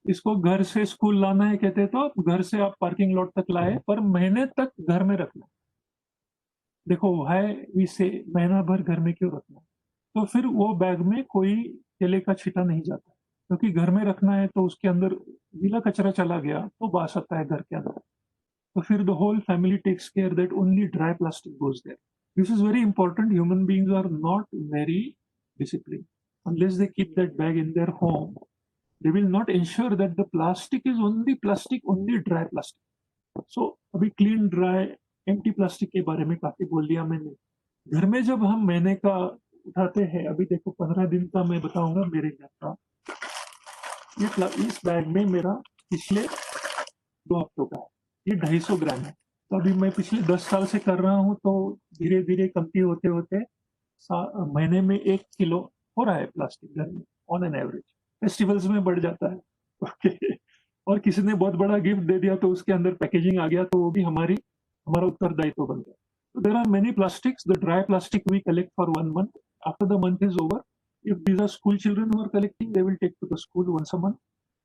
इसको घर से स्कूल लाना है कहते हैं, तो आप घर से आप पार्किंग लॉट तक लाए, पर महीने तक घर में रखना। देखो है इसे महीना भर घर में क्यों रखना, तो फिर वो बैग में कोई केले का छिटा नहीं जाता, क्योंकि घर में रखना है तो उसके अंदर गीला कचरा चला गया तो बास आता है घर के अंदर, तो फिर the whole family takes care that only dry plastic goes there. This is very important. Human beings are not very disciplined unless they keep that bag in their home. They will not ensure that the plastic is only plastic, only dry plastic. So अभी clean dry empty plastic के बारे में काफी बोल दिया मैंने। घर में जब हम महीने का उठाते हैं, अभी देखो 15 दिन का मैं बताऊंगा मेरे घर का। इस बैग में मेरा पिछले 2 हफ्तों का है, ये 250 ग्राम है। तो अभी मैं पिछले 10 साल से कर रहा हूँ, तो धीरे धीरे कमती होते होते महीने में 1 किलो हो रहा है प्लास्टिक घर में ऑन एन एवरेज। फेस्टिवल्स में बढ़ जाता है ओके, और किसी ने बहुत बड़ा गिफ्ट दे दिया तो उसके अंदर पैकेजिंग आ गया, तो वो भी हमारा उत्तरदायित्व बन गया। So there are many plastics. The dry plastic we collect for 1 month. After the month is over, if these are school children who are collecting, they will take to the school once a month.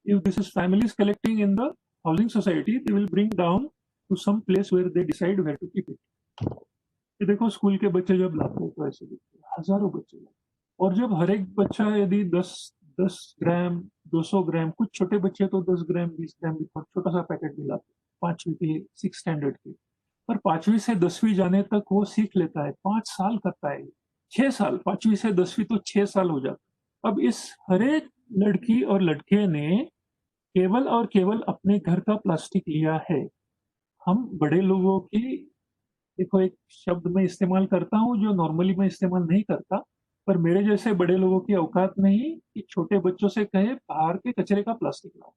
If this is families collecting in the housing society, they will bring down to some place where they decide where to keep it. ये देखो school के बच्चे जब लाते हैं तो ऐसे दिखते हैं, हजारों बच्चे लाते, और जब हर एक बच्चा यदि 10 ग्राम 200 ग्राम, कुछ छोटे बच्चे तो 10 ग्राम 20 ग्राम भी छोटा सा पैकेट भी लाते, 5वीं के 6 स्टैंडर्ड के, पर 5वीं से 10वीं जाने तक वो सीख लेता है, 5 साल करता है, 6 साल, 5वीं से 10वीं तो 6 साल हो जाता। अब इस हर एक लड़की और लड़के ने केवल और केवल अपने घर का प्लास्टिक लिया है। हम बड़े लोगों की, देखो एक शब्द मैं इस्तेमाल करता हूँ जो नॉर्मली मैं इस्तेमाल नहीं करता, पर मेरे जैसे बड़े लोगों की औकात नहीं कि छोटे बच्चों से कहे बाहर के कचरे का प्लास्टिक लाओ।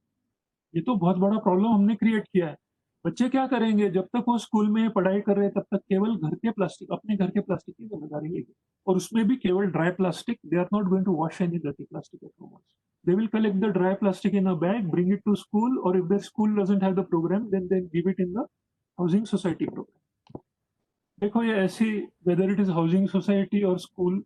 ये तो बहुत बड़ा प्रॉब्लम हमने क्रिएट किया है। बच्चे क्या करेंगे, जब तक वो स्कूल में पढ़ाई कर रहे हैं तब तक केवल घर के प्लास्टिक, अपने घर के प्लास्टिक की जिम्मेदारी लेंगे, और उसमें भी केवल dry plastic. They are not going to wash any dirty plastic at home. They will collect the dry plastic in a bag, bring it to school, or if their school doesn't have the program, then they give it in the housing society program. देखो ये ऐसी, weather it is housing society और school,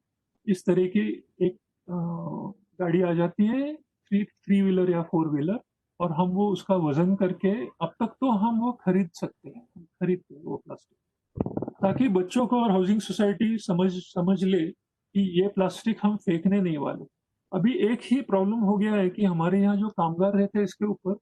इस तरह की एक गाड़ी आ जाती है, थ्री व्हीलर या फोर व्हीलर, और हम वो उसका वजन करके, अब तक तो हम वो खरीद सकते हैं, हम खरीदते हैं वो प्लास्टिक, ताकि बच्चों को और हाउसिंग सोसाइटी समझ समझ ले कि ये प्लास्टिक हम फेंकने नहीं वाले। अभी एक ही प्रॉब्लम हो गया है कि हमारे यहाँ जो कामगार रहते हैं इसके ऊपर,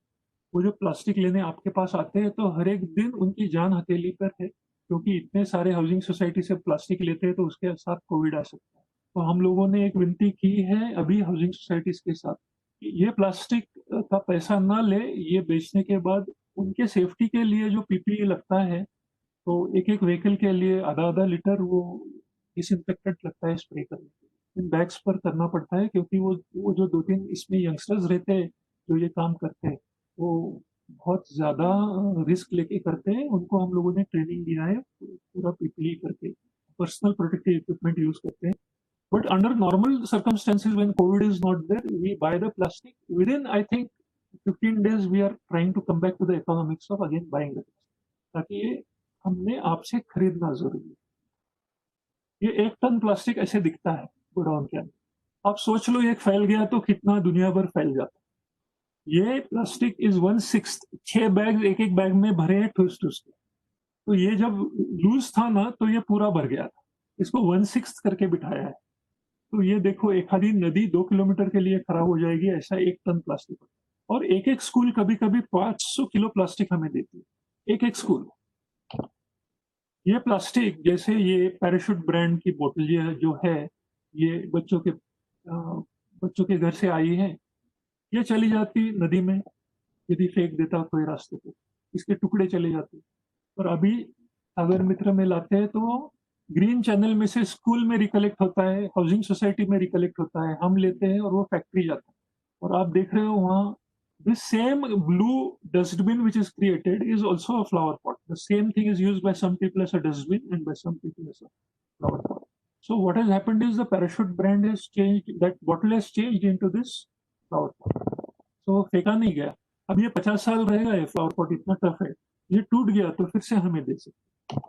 वो जो प्लास्टिक लेने आपके पास आते हैं तो हर एक दिन उनकी जान हथेली पर है, क्योंकि इतने सारे हाउसिंग सोसाइटी से प्लास्टिक लेते हैं तो उसके साथ कोविड आ सकता है। तो हम लोगों ने एक विनती की है अभी हाउसिंग सोसाइटीज के साथ कि ये प्लास्टिक का पैसा ना ले, ये बेचने के बाद उनके सेफ्टी के लिए जो पीपीई लगता है, तो एक एक व्हीकल के लिए आधा आधा लीटर वो डिसइंफेक्टेंट लगता है स्प्रे करने के लिए, इन बैग्स पर करना पड़ता है, क्योंकि वो जो दो तीन इसमें यंगस्टर्स रहते हैं जो ये काम करते हैं, वो बहुत ज्यादा रिस्क लेके करते हैं। उनको हम लोगों ने ट्रेनिंग दिया है, पूरा पीपीई करके पर्सनल प्रोटेक्टिव इक्विपमेंट यूज करते हैं। But under normal circumstances when COVID is not there, we buy the plastic with in I think 15 days we are trying to come back to the economics of again buying the, ताकि ये हमने आपसे खरीदना जरूरी है। ये 1 ton plastic ऐसे दिखता है गोडाउन के अंदर, आप सोच लो एक फैल गया तो कितना दुनिया भर फैल जाता है। ये प्लास्टिक इज 1/6, 6 बैग एक एक बैग में भरे हैं ठूस ठूस के। तो ये जब लूज था ना तो ये पूरा भर गया था, इसको 1/6 करके बिठाया है। तो ये देखो, एक आधी नदी 2 किलोमीटर के लिए खराब हो जाएगी, ऐसा 1 टन प्लास्टिक। और एक एक स्कूल कभी कभी 500 किलो प्लास्टिक हमें देती है, एक एक स्कूल। ये प्लास्टिक, जैसे ये पैराशूट ब्रांड की बोतल ये जो है, ये बच्चों के घर से आई है, ये चली जाती नदी में, यदि फेंक देता कोई रास्ते पे, इसके टुकड़े चले जाते। और अभी सागर मित्र में लाते हैं तो ग्रीन चैनल में से स्कूल में रिकलेक्ट होता है, हाउसिंग सोसाइटी में रिकलेक्ट होता है, हम लेते हैं और वो फैक्ट्री जाता है। और आप देख रहे हो वहाँ, this same blue dustbin which is created is also a flower pot. The same thing is used by some people as a dustbin and by some people as a flower pot. So what has happened is the Parachute brand has changed, that bottle has changed into this flower pot. So फेंका नहीं गया, अब ये 50 साल रहेगा, ये flower pot इतना tough है, ये टूट गया तो फिर से हमें दे सकते।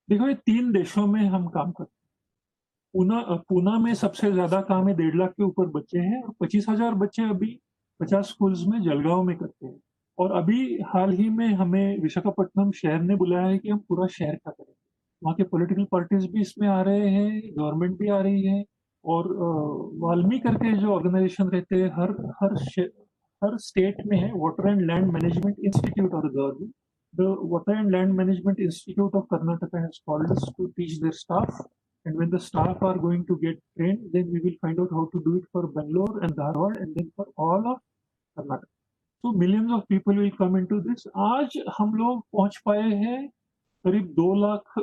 देखो, ये 3 देशों में हम काम करते हैं। पूना में सबसे ज्यादा काम है, 1.5 लाख के ऊपर बच्चे हैं, और 25,000 बच्चे अभी 50 स्कूल्स में जलगांव में करते हैं। और अभी हाल ही में हमें विशाखापट्टनम शहर ने बुलाया है कि हम पूरा शहर का करें। वहाँ के पॉलिटिकल पार्टीज भी इसमें आ रहे हैं, गवर्नमेंट भी आ रही है, और वाल्मी करके जो ऑर्गेनाइजेशन रहते हैं हर स्टेट में है, water and land management institute और government. The Water and Land Management Institute of Karnataka has called us to teach their staff, and when the staff are going to get trained, then we will find out how to do it for Bangalore and Dharwad and then for all of Karnataka. So millions of people will come into this. आज हम लोग पहुंच पाए हैं करीब 2 lakh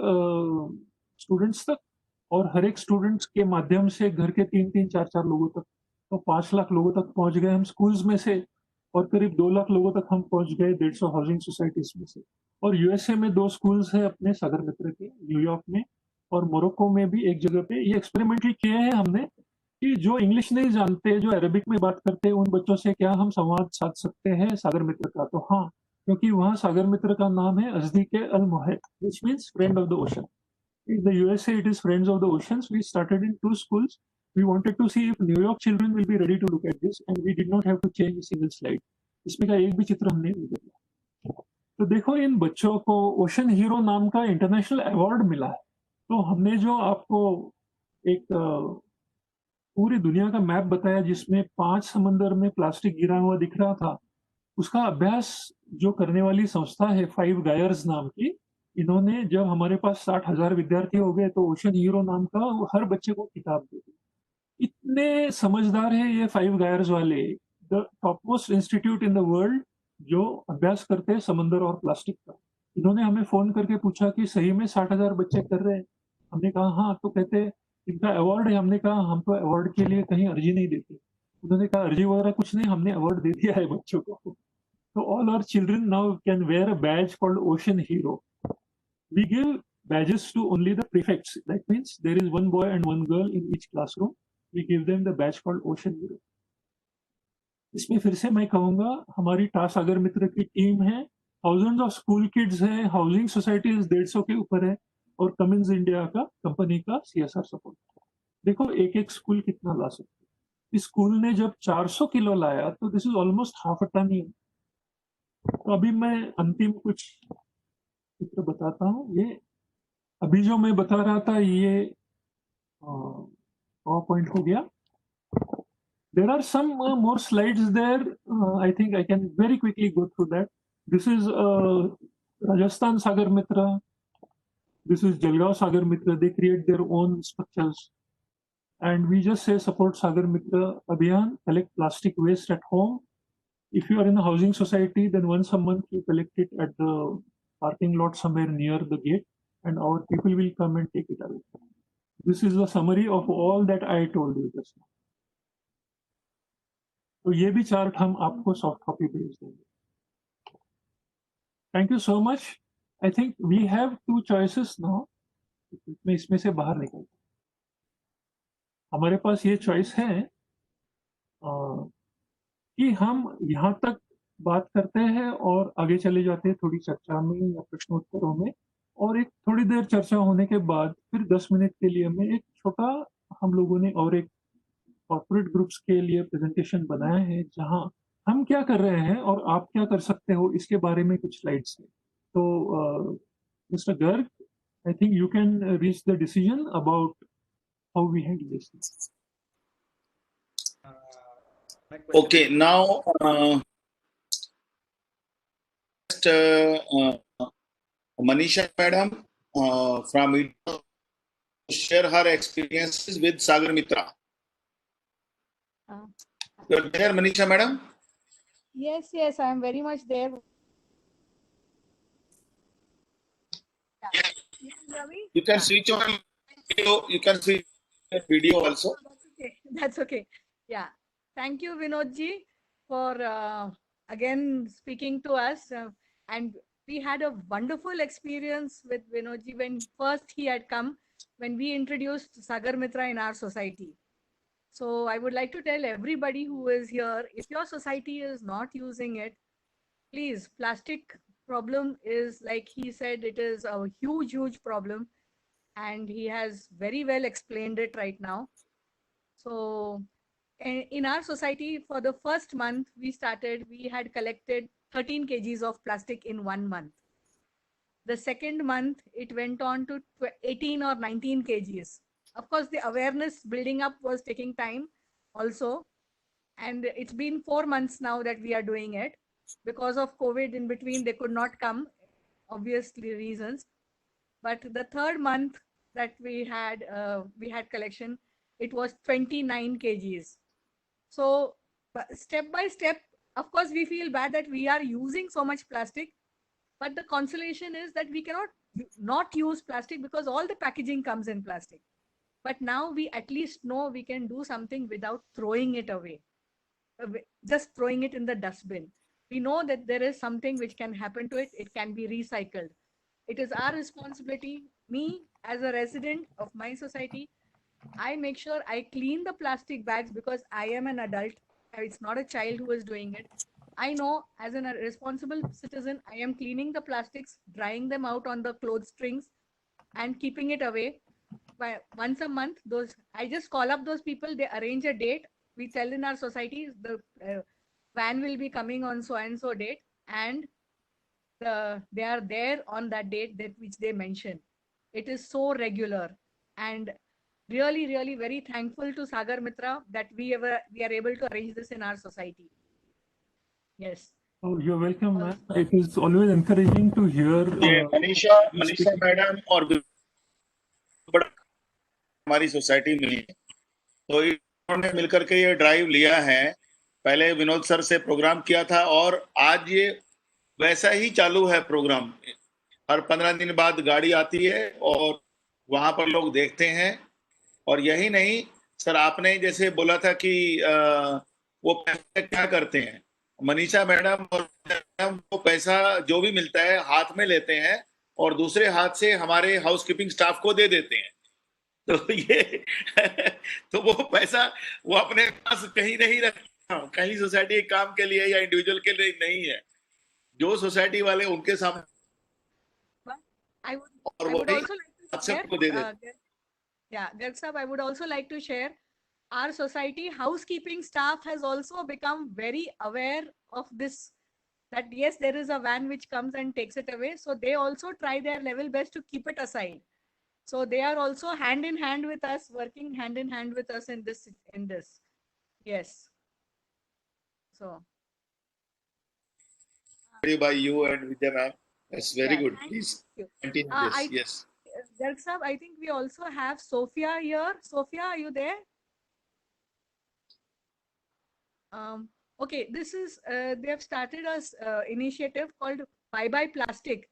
students तक, और हर एक स्टूडेंट्स के माध्यम से घर के 3-3, 4-4 लोगों तक, तो 5 लाख लोगों तक पहुंच गए हम स्कूल्स में से। और करीब 2 लाख लोगों तक हम पहुंच गए 150 हाउसिंग सोसाइटीज में से। और यूएसए में 2 स्कूल्स है अपने सागर मित्र के, न्यूयॉर्क में और मोरक्को में भी एक जगह पे। ये एक्सपेरिमेंटली किए हैं हमने कि जो इंग्लिश नहीं जानते, जो अरबिक में बात करते हैं, उन बच्चों से क्या हम संवाद साध सकते हैं सागर मित्र का। तो हाँ, क्योंकि वहाँ सागर मित्र का नाम है अजदीक अल मोहित, which means friend of the ocean. In the USA, it is Friends of the Oceans. We started in 2 schools. We wanted to see if New York children will be ready to look at this, and we did not have to change a single slide. इसमें का एक भी चित्र हमने नहीं बदला। तो देखो, इन बच्चों को ओशन हीरो नाम का इंटरनेशनल अवार्ड मिला है। तो हमने जो आपको एक पूरी दुनिया का मैप बताया, जिसमें 5 समंदर में प्लास्टिक गिरा हुआ दिख रहा था, उसका अभ्यास जो करने वाली संस्था है 5 गायर्स नाम की, इन्होंने जब हमारे पास 60,000 विद्यार्थी हो गए तो ओशन हीरो नाम का हर बच्चे को किताब दे दी। इतने समझदार है ये 5 गायर्स वाले, the top most institute in the world, जो अभ्यास करते हैं समंदर और प्लास्टिक का। इन्होंने हमें फोन करके पूछा कि सही में 60,000 बच्चे कर रहे हैं। हमने कहा हाँ, तो कहते इनका अवार्ड है। हमने कहा हम तो अवार्ड के लिए कहीं अर्जी नहीं देते। उन्होंने कहा अर्जी वगैरह कुछ नहीं, हमने अवार्ड दे दिया है बच्चों को। तो all our children now can wear a badge called Ocean Hero. We give badges to only the prefects. That means there is one boy and one girl in each classroom. We give them the badge called Ocean Hero. इसमें फिर से मैं कहूंगा, हमारी टास सागर मित्र की team है, thousands of school kids है, housing societies 150 के ऊपर है, और कमिंस इंडिया का कंपनी का CSR सपोर्ट। देखो एक एक स्कूल कितना ला सकते हैं। इस स्कूल ने जब 400 किलो लाया तो this is almost half a ton ही। तो अभी मैं अंतिम कुछ चित्र बताता हूँ। ये अभी जो मैं बता रहा था ये पावर पॉइंट हो गया। There are some more slides there. I think I can very quickly go through that. This is Rajasthan Sagar Mitra. This is Jalgaon Sagar Mitra. They create their own structures. And we just say support Sagar Mitra Abhiyan, collect plastic waste at home. If you are in a housing society, then once a month you collect it at the parking lot somewhere near the gate, and our people will come and take it away. This is the summary of all that I told you just now. तो ये भी chart हम आपको soft copy भेज देंगे। Thank you so much. I think we have 2 choices now. मैं इसमें से बाहर निकलता हूँ। हमारे पास ये चॉइस है कि हम यहाँ तक बात करते हैं और आगे चले जाते हैं थोड़ी चर्चा में या प्रश्नोत्तरों में, और एक थोड़ी देर चर्चा होने के बाद फिर 10 मिनट के लिए मैं एक छोटा हम लोगों ने और एक कॉर्पोरेट ग्रुप्स के लिए प्रेजेंटेशन बनाया है जहां हम क्या कर रहे हैं और आप क्या कर सकते हो इसके बारे में कुछ स्लाइड्स है। तो mister Garg, I think you can reach the decision about how we handle this. My question Okay, now just Manisha madam from it to share her experiences with Sagar Mitra. You're there, Manisha madam? Yes, yes, I am very much there. Yeah. You can hear me? You can switch on video. You can switch video also. That's okay. That's okay. Yeah. Thank you, Vinodji, for again speaking to us. And we had a wonderful experience with Vinodji when first he had come, when we introduced Sagar Mitra in our society. So I would like to tell everybody who is here, if your society is not using it, please, plastic problem is, like he said, it is a huge, huge problem. And he has very well explained it right now. So in our society, for the first month we started, we had collected 13 kgs of plastic in 1 month. The second month, it went on to 18 or 19 kgs. Of course, the awareness building up was taking time also. And it's been 4 months now that we are doing it. Because of COVID in between, they could not come, obviously reasons. But the third month that we had collection, it was 29 kgs. So step by step, of course, we feel bad that we are using so much plastic, but the consolation is that we cannot not use plastic because all the packaging comes in plastic. But now we at least know we can do something without throwing it away, just throwing it in the dustbin. We know that there is something which can happen to it. It can be recycled. It is our responsibility. Me, as a resident of my society, I make sure I clean the plastic bags because I am an adult. It's not a child who is doing it. I know as a responsible citizen, I am cleaning the plastics, drying them out on the clothes strings and keeping it away. Once a month, I just call up those people, they arrange a date. We tell in our society, the van will be coming on so and so date, and they are there on that date which they mention. It is so regular, and really, really very thankful to Sagar Mitra that we are able to arrange this in our society. Yes. Oh, you're welcome, ma'am. It is always encouraging to hear. ये Manisha madam और बड़ा हमारी society में है, तो इन्होंने मिलकर के ये ड्राइव लिया है। पहले विनोद सर से प्रोग्राम किया था और आज ये वैसा ही चालू है प्रोग्राम। हर 15 दिन बाद गाड़ी आती है और वहां पर लोग देखते हैं। और यही नहीं सर, आपने जैसे बोला था कि वो पैसे क्या करते हैं, मनीषा मैडम और वो पैसा जो भी मिलता है हाथ में लेते हैं और दूसरे हाथ से हमारे हाउसकीपिंग स्टाफ को दे देते हैं। तो ये तो वो पैसा वो अपने पास कहीं नहीं रखता, कहीं सोसाइटी के काम के लिए या इंडिविजुअल के लिए नहीं है। जो सोसाइटी वाले उनके सामने I would also like to share, Garg sahab, I would also like to share our society housekeeping staff has also become very aware of this, that yes, there is a van which comes and takes it away. So they also try their level best to keep it aside. So they are also hand in hand with us, working hand in hand with us in this. Yes. So By you and Vidya ma'am. That's very yeah, good. thank Please you. continue this. I Yes. Garg Sahab, I think we also have Sophia here. Sophia, are you there? Okay, this is they have started a initiative called Bye Bye Plastic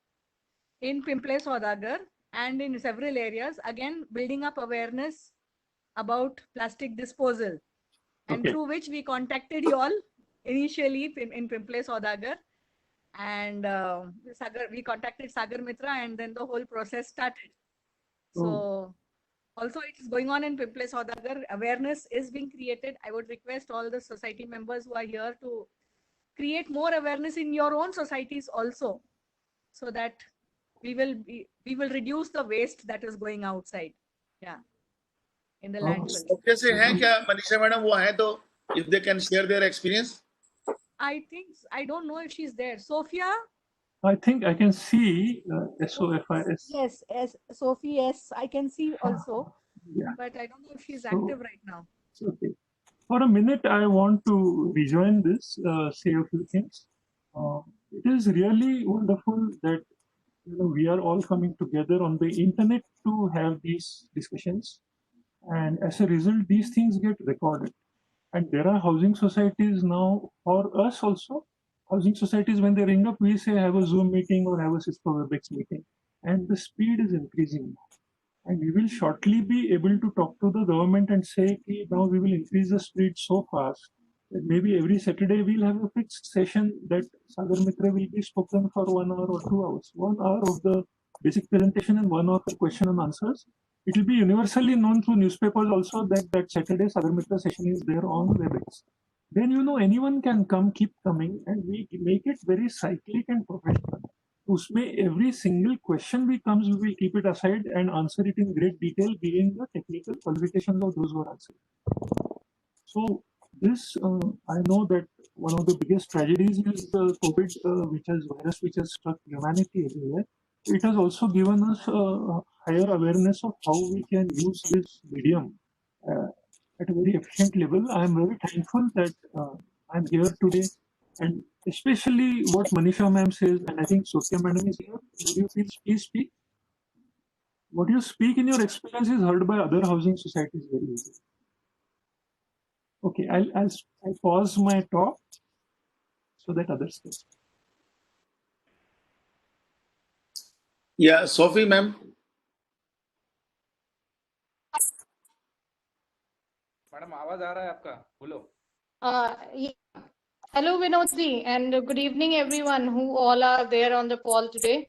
in Pimple Saudagar and in several areas. Again, building up awareness about plastic disposal, and Okay. through which we contacted you all initially in Pimple Saudagar, and we contacted Sagar Mitra, and then the whole process started. So also it is going on in Pimple Saudagar. Awareness is being created. I would request all the society members who are here to create more awareness in your own societies also, so that we will reduce the waste that is going outside. Yeah, in the landfill. Sophia से हैं क्या Manisha madam? वो हैं तो if they can share their experience. I don't know if she's there. Sophia? I think I can see SOFIS. Yes, Sophie, yes, I can see also, Yeah. but I don't know if she's So- active right now. Okay. For a minute, I want to rejoin this, say a few things. It is really wonderful that we are all coming together on the internet to have these discussions, and as a result, these things get recorded. And there are housing societies now for us also. Housing societies, when they ring up, we say have a Zoom meeting or have a Cisco WebEx meeting, and the speed is increasing. And we will shortly be able to talk to the government and say, "Okay, now we will increase the speed so fast that maybe every Saturday we'll have a fixed session that Sagar Mitra will be spoken for 1 hour or 2 hours. 1 hour of the basic presentation and 1 hour for question and answers. It will be universally known through newspapers also that Saturday Sagar Mitra session is there on WebEx. Then anyone can come, keep coming, and we make it very cyclic and professional. Usme every single question we comes, we will keep it aside and answer it in great detail, giving the technical qualifications of those who are answering. So this, I know that one of the biggest tragedies is the COVID, virus which has struck humanity everywhere. It has also given us a higher awareness of how we can use this medium at a very efficient level. I am very thankful that I'm here today, and especially what Manisha ma'am says, and I think Sophia madam is here. Would you please speak? What you speak in your experience is heard by other housing societies very easily. Okay, I'll pause my talk so that others can. Yeah, Sophie ma'am. Madam आवाज आ रहा है आपका? बोलो. Yeah. Hello, Vinodji, and good evening, everyone who all are there on the call today.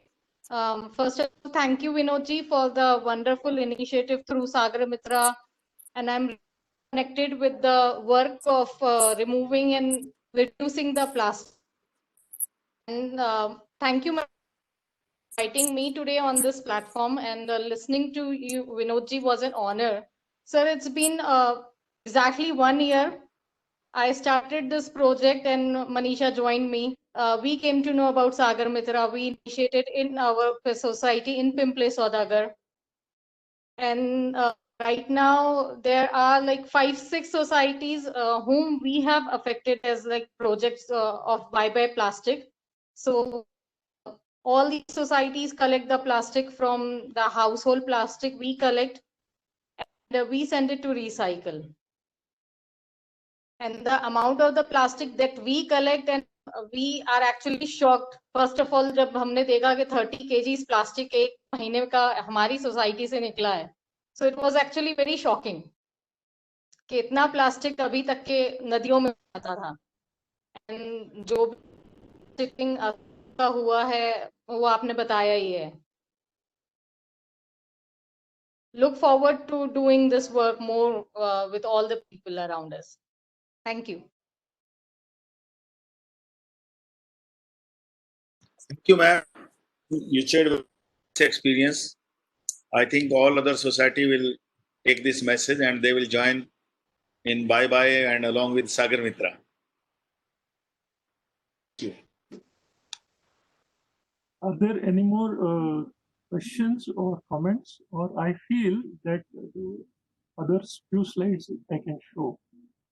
First of all, thank you, Vinodji, for the wonderful initiative through Sagar Mitra, and I'm connected with the work of removing and reducing the plastic. And thank you for inviting me today on this platform, and listening to you, Vinodji, was an honor. Sir, it's been exactly 1 year I started this project and Manisha joined me. We came to know about Sagar Mitra. We initiated in our society in Pimple Saudagar. And right now there are like 5-6 societies whom we have affected as like projects of Bye Bye Plastic. So all these societies collect the plastic from the household plastic we collect, and we send it to recycle. And the amount of the plastic that we collect, and we are actually shocked. First of all, जब हमने देखा कि 30 kgs plastic एक महीने का हमारी society से निकला है, so it was actually very shocking कि इतना plastic अभी तक के नदियों में आता था. And जो shipping का हुआ है वो आपने बताया ही है. Look forward to doing this work more with all the people around us. Thank you. Thank you, ma'am. You shared experience. I think all other society will take this message and they will join in Bye Bye and along with Sagar Mitra. Thank you. Are there any more questions or comments? Or I feel that the other few slides I can show.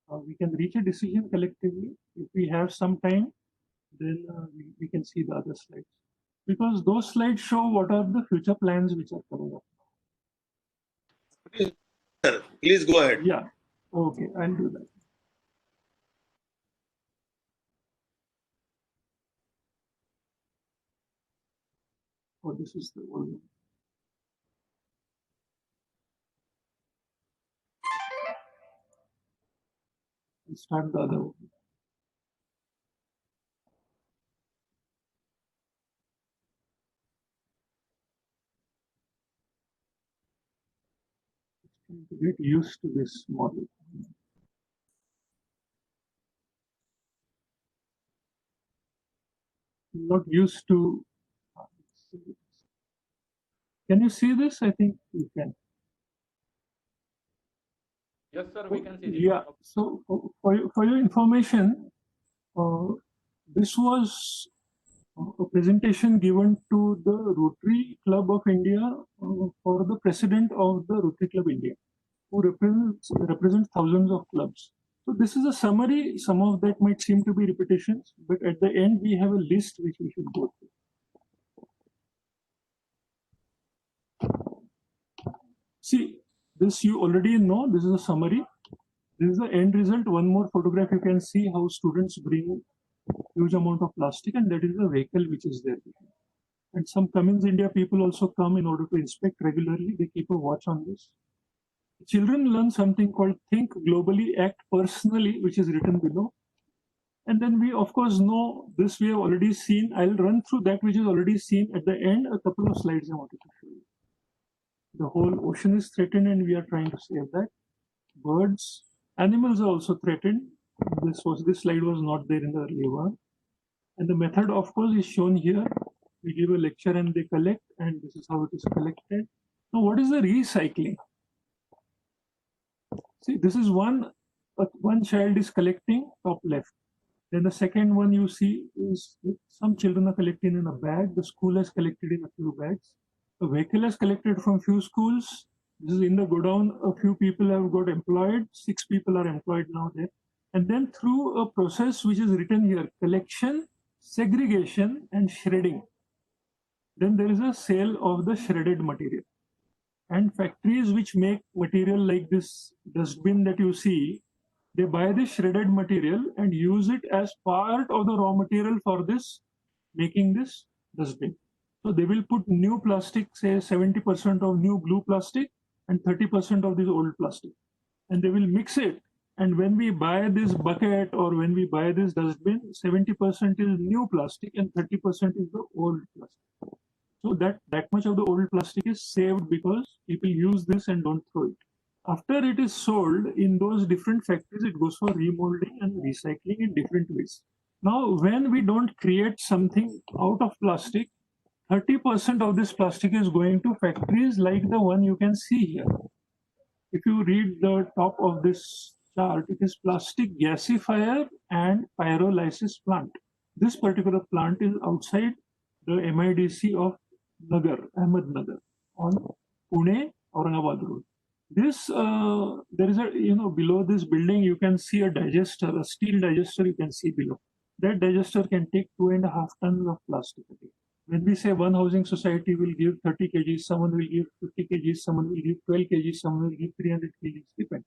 We can reach a decision collectively. If we have some time, then we can see the other slides. Because those slides show what are the future plans which are coming up. Sir, please go ahead. Yeah, okay, I'll do that. Oh, this is the old one. I'll start the other one. To get used to this model. Not used to. Can you see this? I think you can. Yes, sir, we can see this. Yeah. So for your information, this was a presentation given to the Rotary Club of India for the president of the Rotary Club India, who represents thousands of clubs. So this is a summary. Some of that might seem to be repetitions, but at the end we have a list which we should go through. See, this you already know. This is a summary. This is the end result. One more photograph, you can see how students bring huge amount of plastic, and that is the vehicle which is there. And some Cummins India people also come in order to inspect regularly. They keep a watch on this. Children learn something called Think Globally, Act Personally, which is written below. And then we, of course, know this we have already seen. I'll run through that which is already seen. At the end, a couple of slides I wanted to show you. The whole ocean is threatened and we are trying to save that. Birds, animals are also threatened. This slide was not there in the earlier one. And the method, of course, is shown here. We give a lecture and they collect, and this is how it is collected. Now, what is the recycling? See, this is one child is collecting, top left. Then the second one you see is some children are collecting in a bag. The school has collected in a few bags. The vehicle has collected from few schools. This is in the godown. A few people have got employed. 6 people are employed now there. And then through a process which is written here, collection, segregation, and shredding. Then there is a sale of the shredded material. And factories which make material like this dustbin that you see, they buy the shredded material and use it as part of the raw material for this, making this dustbin. So they will put new plastic, say 70% of new blue plastic and 30% of this old plastic. And they will mix it. And when we buy this bucket or when we buy this dustbin, 70% is new plastic and 30% is the old plastic. So that much of the old plastic is saved because people use this and don't throw it. After it is sold in those different factories, it goes for remolding and recycling in different ways. Now, when we don't create something out of plastic, 30% of this plastic is going to factories like the one you can see here. If you read the top of this chart, it is plastic gasifier and pyrolysis plant. This particular plant is outside the MIDC of Nagar, Ahmednagar, on Pune, Aurangabad Road. This, there is a, below this building, you can see a digester, a steel digester you can see below. That digester can take 2.5 tons of plastic a day. When we say one housing society will give 30 kgs, someone will give 50 kgs, someone will give 12 kgs, someone will give 300 kgs, depends.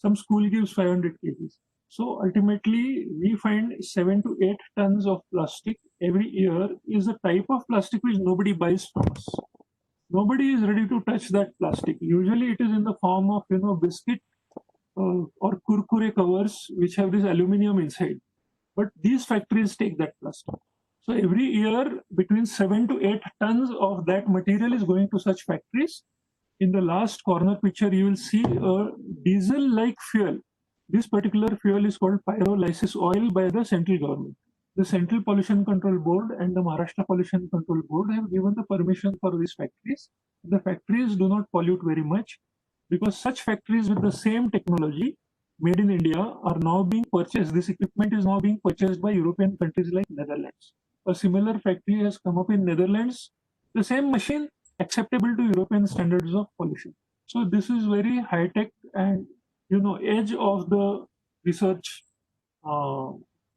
Some school gives 500 kgs. So ultimately, we find 7 to 8 tons of plastic every year is a type of plastic which nobody buys from us. Nobody is ready to touch that plastic. Usually it is in the form of, biscuit or kurkure covers, which have this aluminum inside. But these factories take that plastic. So every year, between 7 to 8 tons of that material is going to such factories. In the last corner picture, you will see a diesel-like fuel. This particular fuel is called pyrolysis oil by the central government. The Central Pollution Control Board and the Maharashtra Pollution Control Board have given the permission for these factories. The factories do not pollute very much because such factories with the same technology made in India are now being purchased. This equipment is now being purchased by European countries like Netherlands. A similar factory has come up in Netherlands. The same machine acceptable to European standards of pollution. So this is very high tech and edge of the research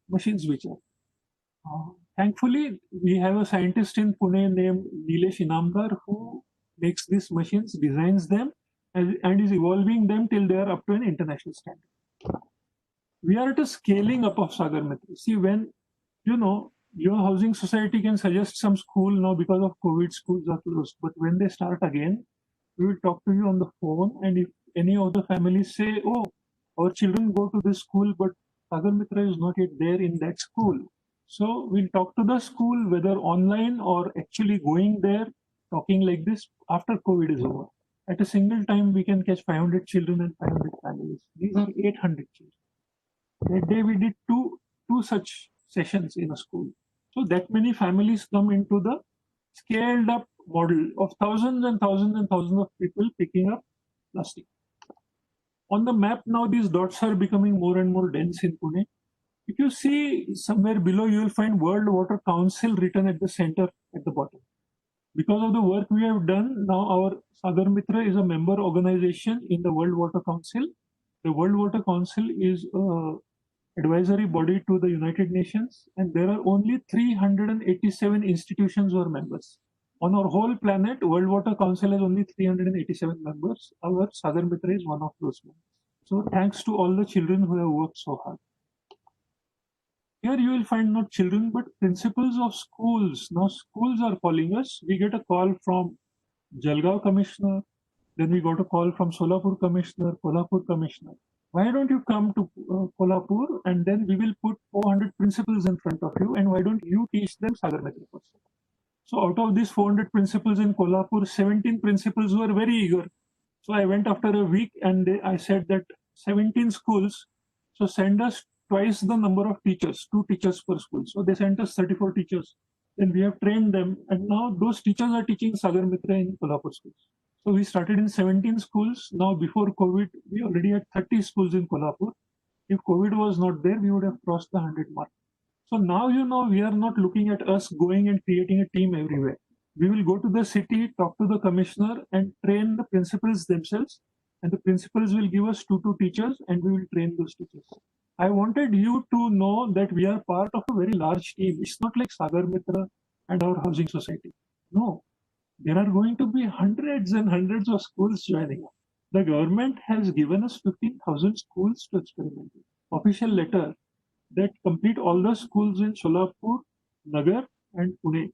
machines which are. Thankfully, we have a scientist in Pune named Nilesh Inamdar who makes these machines, designs them, and is evolving them till they are up to an international standard. We are at a scaling up of Sagar Mitra. See, when your housing society can suggest some school now because of COVID, schools are closed. But when they start again, we will talk to you on the phone. And if any of the families say, "Oh, our children go to this school, but Sagar Mitra is not yet there in that school," so we'll talk to the school whether online or actually going there, talking like this after COVID is over. At a single time, we can catch 500 children and 500 families. These are 800 children. That day we did two such sessions in a school. So that many families come into the scaled up model of thousands and thousands and thousands of people picking up plastic. On the map now, these dots are becoming more and more dense in Pune. If you see somewhere below, you will find World Water Council written at the center at the bottom. Because of the work we have done, now our Sagar Mitra is a member organization in the World Water Council. The World Water Council is an advisory body to the United Nations, and there are only 387 institutions who are members. On our whole planet, World Water Council has only 387 members. Our Sagar Mitra is one of those members. So thanks to all the children who have worked so hard. Here you will find not children, but principals of schools. Now schools are calling us. We get a call from Jalgaon Commissioner. Then we got a call from Solapur Commissioner, Kolhapur Commissioner. Why don't you come to Kolhapur and then we will put 400 principals in front of you, and why don't you teach them Sagar Mitra first? So out of these 400 principals in Kolhapur, 17 principals were very eager. So I went after a week and I said that 17 schools, so send us twice the number of teachers, 2 teachers per school. So they sent us 34 teachers. Then we have trained them, and now those teachers are teaching Sagar Mitra in Kolhapur schools. So we started in 17 schools. Now before COVID, we already had 30 schools in Kolhapur. If COVID was not there, we would have crossed the 100 mark. So now we are not looking at us going and creating a team everywhere. We will go to the city, talk to the commissioner, and train the principals themselves. And the principals will give us 2 teachers, and we will train those teachers. I wanted you to know that we are part of a very large team. It's not like Sagar Mitra and our housing society. No, there are going to be hundreds and hundreds of schools joining us. The government has given us 15,000 schools to experiment with. Official letter that complete all the schools in Solapur, Nagar, and Pune.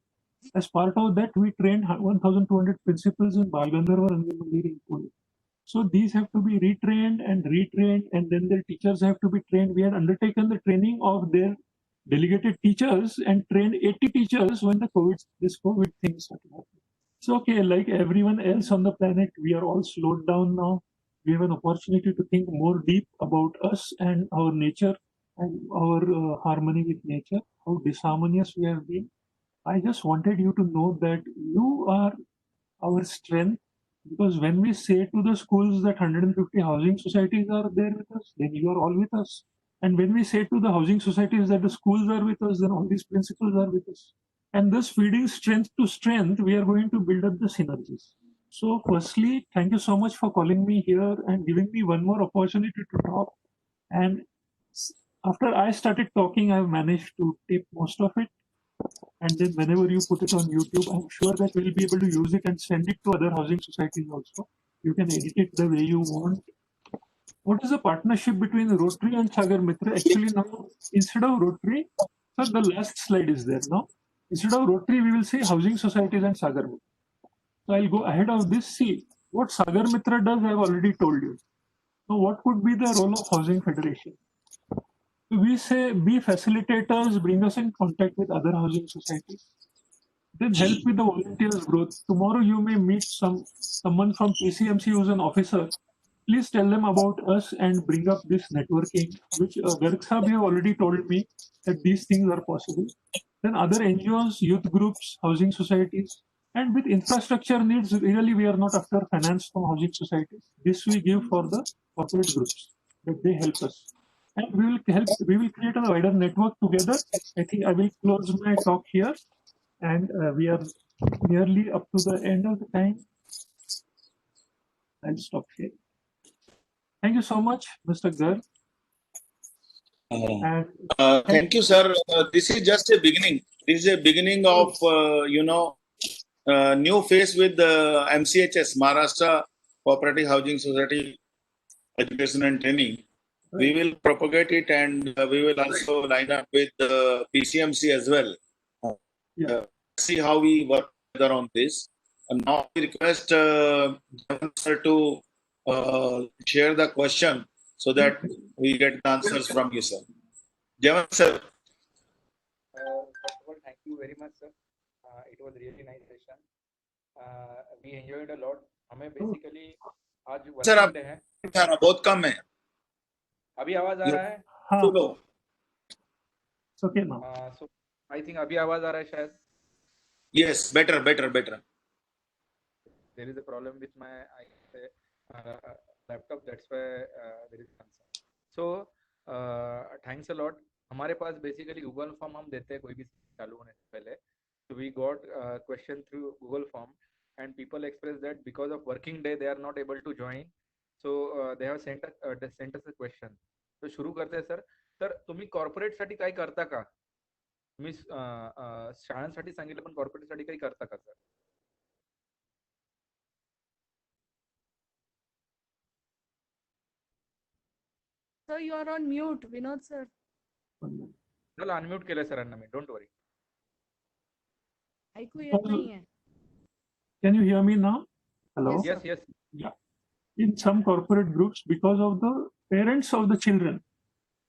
As part of that, we trained 1,200 principals in Balgandharva Rangan Mandir in Pune. So these have to be retrained, and then their teachers have to be trained. We had undertaken the training of their delegated teachers and trained 80 teachers when this COVID thing started happening. So okay, like everyone else on the planet, we are all slowed down now. We have an opportunity to think more deep about us and our nature and our harmony with nature, how disharmonious we have been. I just wanted you to know that you are our strength, because when we say to the schools that 150 housing societies are there with us, then you are all with us. And when we say to the housing societies that the schools are with us, then all these principles are with us. And thus feeding strength to strength, we are going to build up the synergies. So firstly, thank you so much for calling me here and giving me one more opportunity to talk. And after I started talking, I've managed to tape most of it. And then whenever you put it on YouTube, I'm sure that we'll be able to use it and send it to other housing societies also. You can edit it the way you want. What is the partnership between Rotary and Sagar Mitra? Actually now, instead of Rotary, so the last slide is there now. Instead of Rotary, we will say housing societies and Sagar Mitra. So I'll go ahead of this. See, what Sagar Mitra does, I've already told you. So what could be the role of Housing Federation? We say be facilitators, bring us in contact with other housing societies, then help with the volunteers' growth. Tomorrow you may meet someone from PCMC who's an officer. Please tell them about us and bring up this networking, which Garg Sahab have already told me that these things are possible. Then other NGOs, youth groups, housing societies, and with infrastructure needs, really we are not after finance from housing societies. This we give for the corporate groups. that they help us. And we will create a wider network together. I think I will close my talk here, and we are nearly up to the end of the time. I'll stop here. Thank you so much, Mr. Garg. And Thank you, sir. This is just a beginning. This is a beginning of new phase with the MCHS, Maharashtra Cooperative Housing Society Education and Training. We will propagate it, and we will also line up with the PCMC as well. See how we work together on this. And now we request Javan sir to share the question so that we get the answers from you, sir. Javan sir. First of all, thank you very much, sir. It was really nice session. We enjoyed a lot. हमें basically आज Sir, working day है. बहुत कम है. अभी आवाज आ रहा है? हाँ. It's okay now. So I think अभी आवाज आ रहा है शायद. Yes, better. There is a problem with my laptop. That's why there is concern. So thanks a lot. हमारे पास basically Google form हम देते हैं कोई भी चालू होने से पहले. So we got question through Google form, and people expressed that because of working day they are not able to join. So they have sent us a question. So शुरू करते हैं सर. सर तुम्ही corporate साठी काय करता का? तुम्ही शाळांसाठी सांगितलं पण कॉर्पोरेट साठी काही करता का sir? So you are on mute, Vinod sir. चला अनम्यूट केलं सरांना मी. Don't worry. ऐकू येत नाहीये. Can you hear me now? Hello? Yes. Yeah. In some corporate groups, because of the parents of the children,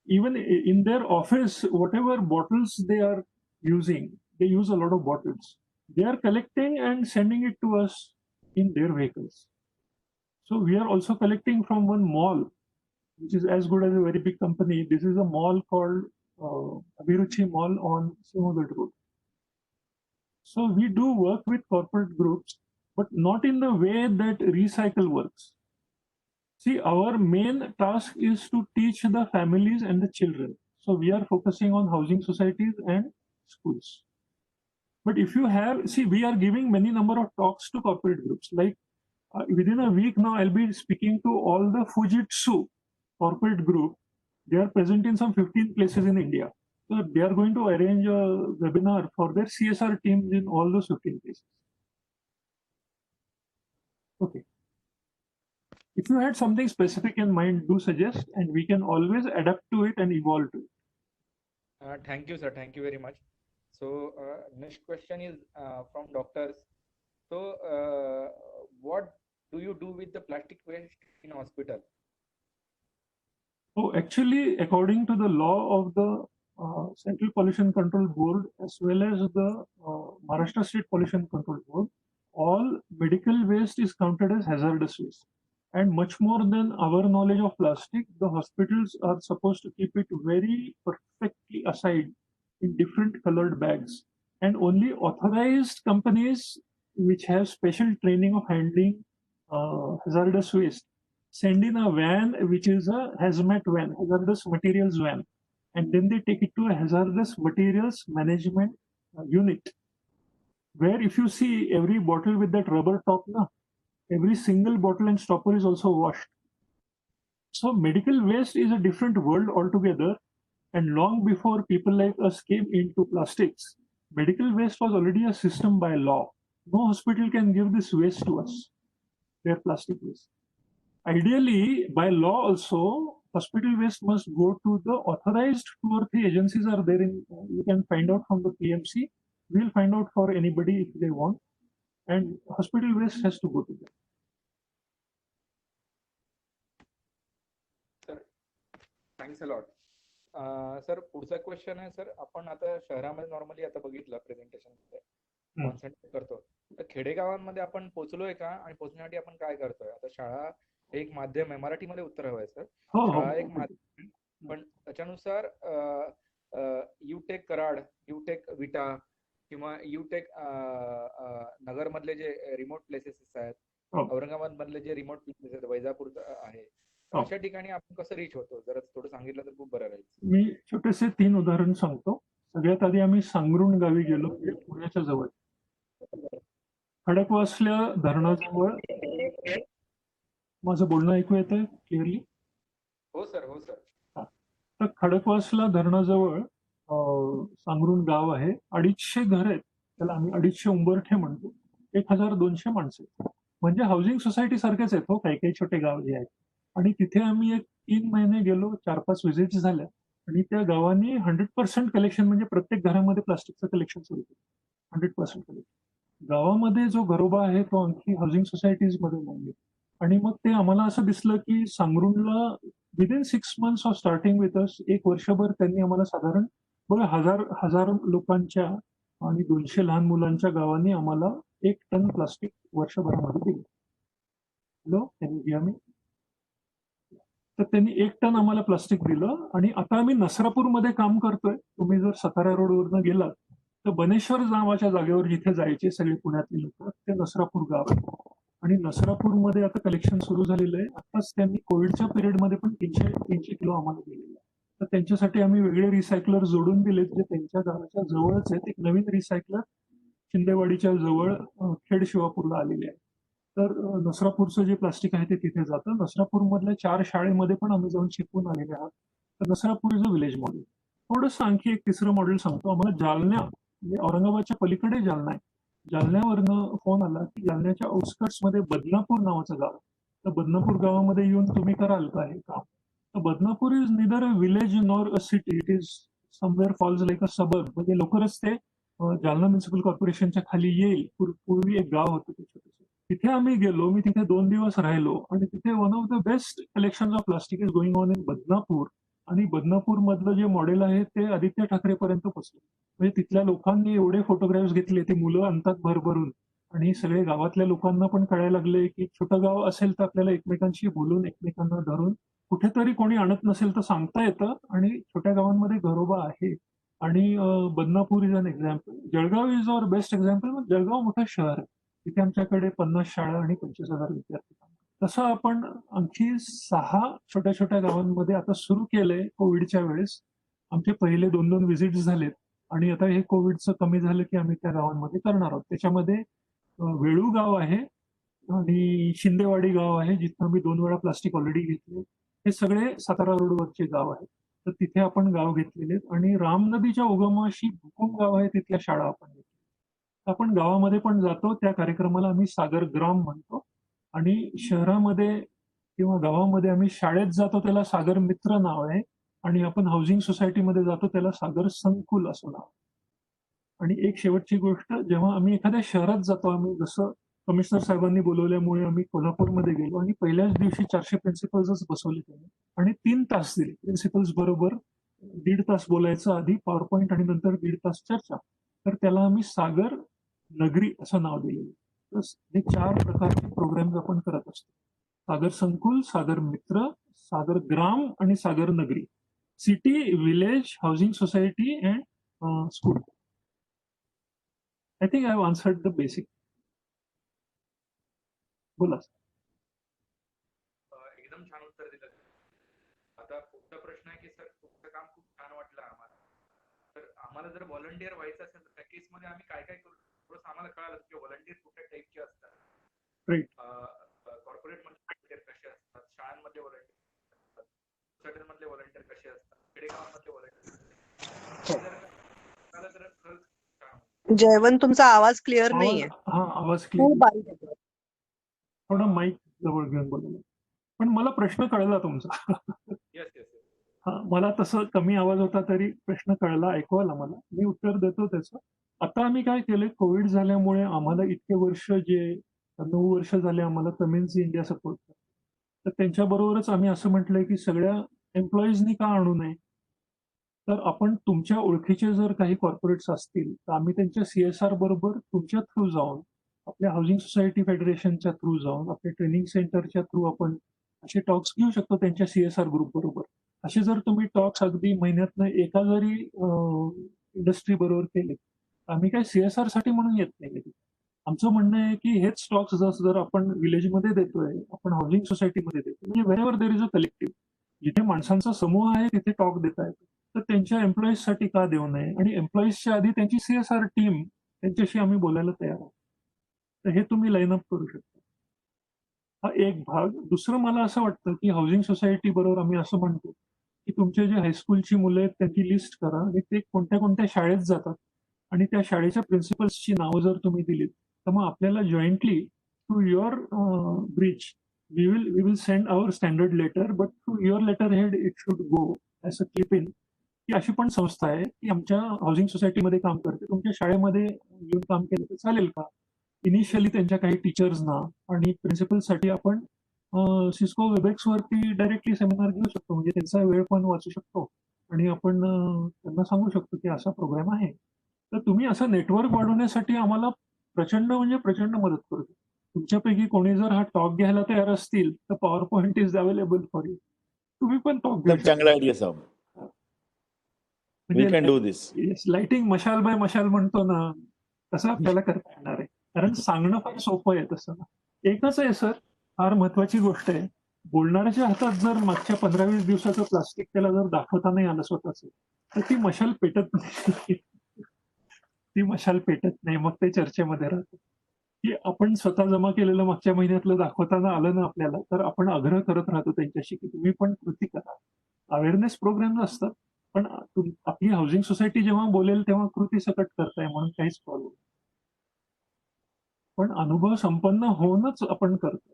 even in their office, whatever bottles they are using, they use a lot of bottles. They are collecting and sending it to us in their vehicles. So we are also collecting from one mall, which is as good as a very big company. This is a mall called Abhiruchi Mall on Simogat Road. So we do work with corporate groups, but not in the way that recycle works. See, our main task is to teach the families and the children. So we are focusing on housing societies and schools. But if you have, see, we are giving many number of talks to corporate groups. Like within a week now, I'll be speaking to all the Fujitsu corporate group. They are present in some 15 places in India. So they are going to arrange a webinar for their CSR teams in all those 15 places. Okay. If you had something specific in mind, do suggest, and we can always adapt to it and evolve to it. Thank you, sir. Thank you very much. So next question is from doctors. So what do you do with the plastic waste in hospital? Oh, actually, according to the law of the Central Pollution Control Board as well as the Maharashtra State Pollution Control Board, all medical waste is counted as hazardous waste. And much more than our knowledge of plastic, the hospitals are supposed to keep it very perfectly aside in different colored bags. And only authorized companies which have special training of handling hazardous waste send in a van which is a hazmat van, hazardous materials van, and then they take it to a hazardous materials management unit, where if you see every bottle with that rubber top, every single bottle and stopper is also washed. So medical waste is a different world altogether, and long before people like us came into plastics, medical waste was already a system by law. No hospital can give this waste to us, their plastic waste. Ideally, by law also, hospital waste must go to the authorized 2 or 3 agencies are there in, you can find out from the PMC. We'll find out for anybody if they want. And hospital waste has to go to them. Sir, thanks a lot. Sir पुढचा question आहे sir, आपण आता शहरामध्ये normally आता बघितलं presentation मध्ये concentrate करतो, तर खेडेगावांमध्ये आपण पोहोचलोय का आणि पोहोचण्यासाठी आपण काय करतोय? आता शाळा एक माध्यम आहे, मराठीमध्ये उत्तर हवंय सर. शाळा एक माध्यम, पण त्याच्यानुसार युटेक कराड, युटेक विटा किंवा युटेक नगर मधले जे रिमोट प्लेसेस आहेत, औरंगाबाद मधले जे रिमोट प्लेसेस आहेत, वैजापूर आहे, हो. अशा ठिकाणी आपण कसं रीच होतो जरा थोडं सांगितलं तर खूप बरं राहील. मी छोटेसे 3 उदाहरण सांगतो. सगळ्यात आधी आम्ही सांगरुण गावी गेलो, म्हणजे पुण्याच्या जवळ. खडकवासला धरणाजवळ माझं बोलणं ऐकू येतंय क्लिअरली? हो सर, हो सर. तर खडकवासला धरणाजवळ सांगरुण गाव आहे. 250 घर आहेत. त्याला आम्ही 250 उंबरठे म्हणतो. 1200 माणसं आहेत. म्हणजे हाऊसिंग सोसायटी सारखेच आहेत हो, काही छोटे गाव जे आहेत. आणि तिथे आम्ही एक 3 महिने गेलो, 4-5 व्हिजिट्स झाल्या आणि त्या गावाने 100% कलेक्शन, म्हणजे प्रत्येक घरामध्ये प्लास्टिकचं कलेक्शन सुरू केलं. 100% कलेक्शन. गावामध्ये जो घरोबा आहे तो आणखी हाऊसिंग सोसायटीज मध्ये नाहीये. आणि मग ते आम्हाला असं दिसलं की सांगरुणला within 6 months of starting with us, 1 वर्षभर त्यांनी आम्हाला साधारण बघा हजार लोकांच्या आणि 200 लहान मुलांच्या गावाने आम्हाला 1 टन प्लास्टिक वर्षभरामध्ये दिलं. हॅलो, कॅन यू हिअर मी? तर त्यांनी 1 टन आम्हाला प्लास्टिक दिलं. आणि आता आम्ही नसरापूरमध्ये काम करतोय. तुम्ही जर सातारा रोडवरनं गेलात तर बनेश्वर नावाच्या जागेवर जिथे जायचे सगळे पुण्यातले लोक, ते नसरापूर गाव आहे. आणि नसरापूरमध्ये आता कलेक्शन सुरू झालेलं आहे. आताच त्यांनी कोविडच्या पिरियडमध्ये पण 300 किलो आम्हाला दिलेलं आहे. तर त्यांच्यासाठी आम्ही वेगळे रिसायकलर जोडून दिलेत, जे त्यांच्या गावाच्या जवळच आहेत. एक नवीन रिसायकलर शिंदेवाडीच्या जवळ खेड शिवापूरला आलेले आहे. तर नसरापूरचं जे प्लास्टिक आहे ते तिथे जातं. नसरापूरमधल्या 4 शाळेमध्ये पण आम्ही जाऊन शिकवून आलेले आहात. तर Nasrapur is a village model. थोडंसं आणखी एक तिसरं मॉडेल सांगतो. आम्हाला जालन्या, म्हणजे औरंगाबादच्या पलीकडे जालना आहे. जालन्यावरनं फोन आला की जालन्याच्या आउटस्कर्ट्समध्ये बदनापूर नावाचं गाव. तर बदनापूर गावामध्ये येऊन तुम्ही कराल का हे काम? तर Badnapur is neither a village nor a city, it is somewhere falls like a suburb. म्हणजे लवकरच ते जालना म्युन्सिपल कॉर्पोरेशनच्या खाली येईल. पूर्वी एक गाव होतं ते छोटंसं. तिथे आम्ही गेलो. मी तिथे 2 दिवस राहिलो आणि तिथे one of the best collection of plastic is going on in Badnapur. आणि बदनापूर मधलं जे मॉडेल आहे ते आदित्य ठाकरे पर्यंत पोहोचलं. म्हणजे तिथल्या लोकांनी एवढे फोटोग्राफ्स घेतले, ते मुलं आणतात भरभरून. आणि सगळे गावातल्या लोकांना पण कळायला लागले की छोटं गाव असेल तर आपल्याला एकमेकांशी बोलून, एकमेकांना धरून, कुठेतरी कोणी आणत नसेल तर सांगता येतं. आणि छोट्या गावांमध्ये घरोबा आहे. आणि Badnapur is an example. Jalgaon is our best example. Jalgaon मोठं शहर आहे. तिथे आमच्याकडे 50 शाळा आणि 25,000 विद्यार्थी. तसं आपण आणखी 6 छोट्या छोट्या गावांमध्ये आता सुरू केलंय कोविडच्या वेळेस. आमचे पहिले 2-2 व्हिजिट्स झालेत. आणि आता हे कोविडचं कमी झालं की आम्ही त्या गावांमध्ये करणार आहोत. त्याच्यामध्ये वेळू गाव आहे आणि शिंदेवाडी गाव आहे, जिथं आम्ही 2 वेळा प्लास्टिक ऑलरेडी घेतले. हे सगळे सातारा रोडवरचे गाव आहेत. तर तिथे आपण गाव घेतलेले आहेत. आणि राम नदीच्या उगमाशी भुकुम गाव आहे, तिथल्या शाळा आपण घेतल्या. आपण गावामध्ये पण जातो. त्या कार्यक्रमाला आम्ही सागर ग्राम म्हणतो. आणि शहरामध्ये किंवा गावामध्ये आम्ही शाळेत जातो त्याला सागर मित्र नाव आहे. आणि आपण हाऊसिंग सोसायटीमध्ये जातो त्याला सागर संकुल असं नाव. आणि एक शेवटची गोष्ट, जेव्हा आम्ही एखाद्या शहरात जातो, आम्ही जसं कमिशनर साहेबांनी बोलवल्यामुळे आम्ही कोल्हापूरमध्ये गेलो आणि पहिल्याच दिवशी 400 प्रिन्सिपल्सच बसवले त्यांनी. आणि 3 तास दिले प्रिन्सिपल्स बरोबर. 1.5 तास बोलायचं आधी, पॉवर पॉईंट, आणि नंतर 1.5 तास चर्चा. तर त्याला आम्ही सागर नगरी असं नाव दिलेलं. तर हे 4 प्रकारचे प्रोग्राम्स आपण करत असतो. सागर संकुल, सागर मित्र, सागर ग्राम आणि सागर नगरी. City, village, housing society and school. I think I have answered the basic. बोला. एकदम छान उत्तर दिलं. आता पुढचा प्रश्न आहे की सर तुमचं काम खूप छान वाटलं आम्हाला. तर आम्हाला जर व्हॉलंटियर व्हायचं असेल तर त्या केसमध्ये आम्ही काय काय करू, थोडंसं आम्हाला कळालं की व्हॉलंटियर कुठल्या टाईपचे असतात. राईट. कॉर्पोरेट मध्ये व्हॉलंटियर कसे असतात, शाळांमध्ये व्हॉलंटियर असतात, सोसायटीमधले व्हॉलंटियर कसे असतात, खेडेगावांमधले व्हॉलंटियर. जयवंत, तुमचा आवाज क्लिअर नाहीये. आवाज क्लिअर. थोडा माईक जवळ घेऊन बोलला. पण मला प्रश्न कळला तुमचा. हा, मला तसं कमी आवाज होता तरी प्रश्न कळला, ऐकू आला मला. मी उत्तर देतो त्याचं. आता आम्ही काय केलंय, कोविड झाल्यामुळे आम्हाला इतके वर्ष, जे 9 वर्ष झाले आम्हाला कमेन्स इंडिया सपोर्ट करतो. तर त्यांच्याबरोबरच आम्ही असं म्हटलंय की सगळ्या एम्प्लॉईजनी का आणू नये. तर आपण तुमच्या ओळखीचे जर काही कॉर्पोरेट्स असतील तर आम्ही त्यांच्या CSR बरोबर तुमच्या थ्रू जाऊन, आपल्या हाऊसिंग सोसायटी फेडरेशनच्या थ्रू जाऊन, आपल्या ट्रेनिंग सेंटरच्या थ्रू आपण असे टॉक्स घेऊ शकतो त्यांच्या CSR ग्रुप बरोबर. असे जर तुम्ही टॉक्स अगदी महिन्यातनं एका जरी इंडस्ट्री बरोबर केले, आम्ही काय CSR साठी म्हणून येत नाही. आमचं म्हणणं आहे की हेच स्टॉक्स जर आपण विलेजमध्ये देतोय, आपण हाऊसिंग सोसायटीमध्ये देतोय, म्हणजे wherever there is a collective, जिथे माणसांचा समूह आहे तिथे टॉक देता येतो, तर त्यांच्या एम्प्लॉईजसाठी का देऊ नये, आणि एम्प्लॉईजच्या आधी त्यांची CSR टीम, त्यांच्याशी आम्ही बोलायला तयार आहोत. तर हे तुम्ही लाईन अप करू शकता. हा एक भाग. दुसरं मला असं वाटतं की हाऊसिंग सोसायटी बरोबर आम्ही असं म्हणतो की तुमचे जे हायस्कूलची मुलं आहेत त्यांची लिस्ट करा आणि ते कोणत्या कोणत्या शाळेत जातात आणि त्या शाळेच्या प्रिन्सिपल्सची नावं जर तुम्ही दिलीत तर मग आपल्याला jointly to your bridge we will send our standard letter, but to your letter head it should go as a clip in. ही अशी पण संस्था आहे की आमच्या हाऊसिंग सोसायटीमध्ये काम करते, तुमच्या शाळेमध्ये येऊन काम केलं तर चालेल का. इनिशियली त्यांच्या काही टीचर्सना आणि प्रिन्सिपलसाठी आपण सिस्को वेबएक्स वरती डायरेक्टली सेमिनार घेऊ शकतो, म्हणजे त्यांचा वेळ पण वाचू शकतो आणि आपण त्यांना सांगू शकतो की असा प्रोग्राम आहे. तर तुम्ही असं नेटवर्क वाढवण्यासाठी आम्हाला प्रचंड म्हणजे प्रचंड मदत करू शकतो. तुमच्यापैकी कोणी जर हा टॉक घ्यायला तयार असतील तर power point is available for you. तुम्ही पण टॉक घेऊ एकदम चांगला आयडिया साहेब. We can do this. Lighting मशाल बाय मशाल म्हणतो ना, तसं आपल्याला करता येणार आहे. कारण सांगणं फार सोपं आहे तसं ना. एकच आहे सर, फार महत्वाची गोष्ट आहे. बोलणाऱ्याच्या हातात जर मागच्या 15-20 दिवसाचं प्लास्टिक त्याला जर दाखवता नाही आलं स्वतःच, तर ती मशाल पेटत नाही. ती मशाल पेटत नाही, मग ते चर्चेमध्ये राहतं. की आपण स्वतः जमा केलेलं मागच्या महिन्यातलं दाखवताना आलं ना आपल्याला, तर आपण आग्रह करत राहतो त्यांच्याशी की तुम्ही पण कृती करा. अवेअरनेस प्रोग्राम असतात, पण आपली हाऊसिंग सोसायटी जेव्हा बोलेल तेव्हा कृती सकट करताय म्हणून काहीच प्रॉब्लेम. पण अनुभव संपन्न होऊनच आपण करतो.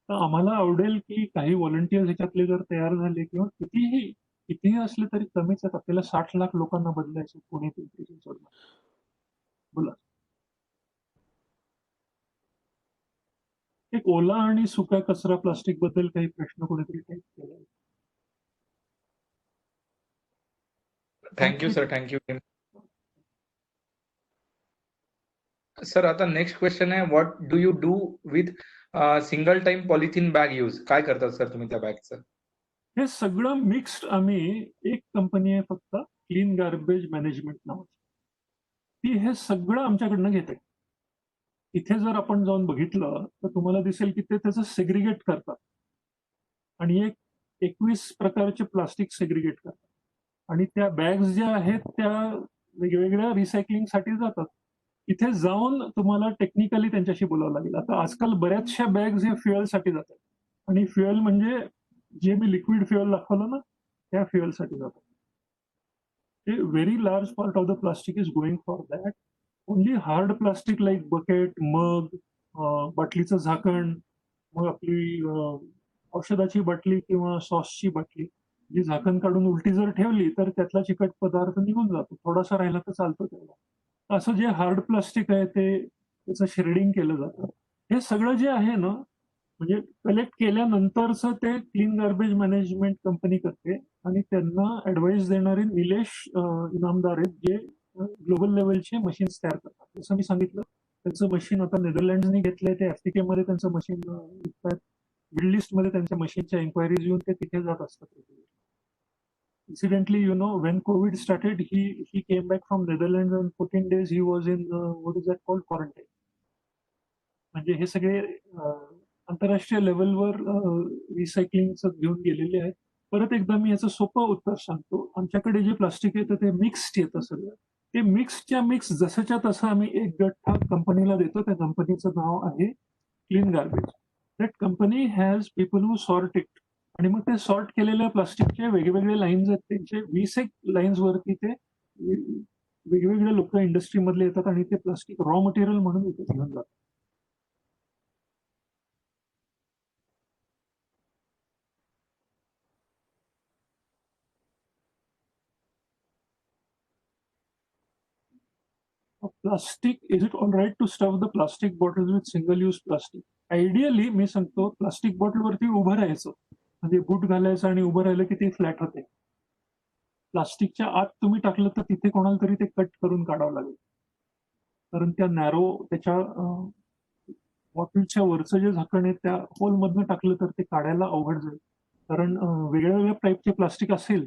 तर आम्हाला आवडेल की काही व्हॉलंटियर्स ह्याच्यातले जर तयार झाले किंवा कितीही असले तरी कमीच आहेत. आपल्याला 60 लाख लोकांना बदलायचं पुणे पिंपरी चिंचवडला. बोला. एक ओला आणि सुका कचरा प्लास्टिक बद्दल काही प्रश्न कोणीतरी टाईप केला. Thank you sir, thank you sir. आता नेक्स्ट क्वेश्चन आहे, what do you do with single time polythene bag use? काय करतात सर तुम्ही त्या बॅगचं? हे सगळं मिक्स्ड आम्ही, एक कंपनी आहे फक्त क्लीन गार्बेज मॅनेजमेंट नावाची, ती हे सगळं आमच्याकडनं घेते. इथे जर आपण जाऊन बघितलं तर तुम्हाला दिसेल की ते त्याचं सेग्रिगेट करतात आणि 21 प्रकारचे प्लास्टिक सेग्रिगेट करतात आणि त्या बॅग्स ज्या आहेत त्या वेगवेगळ्या रिसायकलिंगसाठी जातात. इथे जाऊन तुम्हाला टेक्निकली त्यांच्याशी बोलावं लागेल. आता आजकाल बऱ्याचशा बॅग्स हे फ्युएलसाठी जातात आणि फ्युएल म्हणजे जे मी लिक्विड फ्युएल दाखवलं ना त्या फ्युएलसाठी जातात. Very large part of the plastic is going for that. Only hard plastic like bucket, mug, बाटलीचं झाकण, मग आपली औषधाची बाटली किंवा सॉसची बाटली, जी झाकण काढून उलटी जर ठेवली तर त्यातला चिकट पदार्थ निघून जातो, थोडासा राहिला तर चालतो त्याला. असं जे हार्ड प्लास्टिक आहे ते त्याचं श्रेडिंग केलं जातं. हे सगळं जे आहे ना, म्हणजे कलेक्ट केल्यानंतरच ते क्लीन गार्बेज मॅनेजमेंट कंपनी करते आणि त्यांना ऍडवाइस देणारे निलेश इनामदार आहेत जे ग्लोबल लेवलचे मशीन्स तयार करतात. जसं मी सांगितलं त्यांचं मशीन आता नेदरलँड्सने घेतलंय, ते आफ्रिकेमध्ये मध्ये त्यांचं मशीन विकतात. मिडल ईस्ट मध्ये त्यांच्या मशीनच्या एन्क्वायरीज येऊन ते तिथे जात असतात. Incidentally, when COVID started, he came back from Netherlands and 14 days he was in what is that called, quarantine. म्हणजे हे सगळे आंतरराष्ट्रीय लेवलवर रिसायकलिंगचं घेऊन गेलेले आहेत. परत एकदा मी याचं सोपं उत्तर सांगतो. आमच्याकडे जे प्लास्टिक येतं ते मिक्स्ड येतं सगळं. ते मिक्सच्या मिक्स जसंच्या तसं आम्ही एक गठ्ठा कंपनीला देतो. त्या कंपनीचं नाव आहे clean garbage. That company has people who sort it. आणि मग ते सॉर्ट केलेल्या प्लास्टिकचे वेगवेगळे लाईन्स आहेत, त्यांचे 20 लाईन्स वरती ते वेगवेगळे लोक इंडस्ट्रीमधले येतात आणि ते प्लास्टिक रॉ मटेरियल म्हणून इथे घेऊन जातात. Plastic, is it all right to stuff the plastic bottles with single use plastic? Ideally मी सांगतो प्लास्टिक बॉटलवरती उभं राहायचं, म्हणजे बूट घालायचं आणि उभं राहिलं की ते फ्लॅट होते. प्लास्टिकच्या आत तुम्ही टाकलं तर तिथे कोणाला तरी ते कट करून काढावं लागेल, कारण त्या नॅरो त्याच्या बॉटलच्या वरचं जे झाकण आहे त्या होलमधनं टाकलं तर ते काढायला अवघड जाईल, कारण वेगळ्या वेगळ्या टाईपचे प्लास्टिक असेल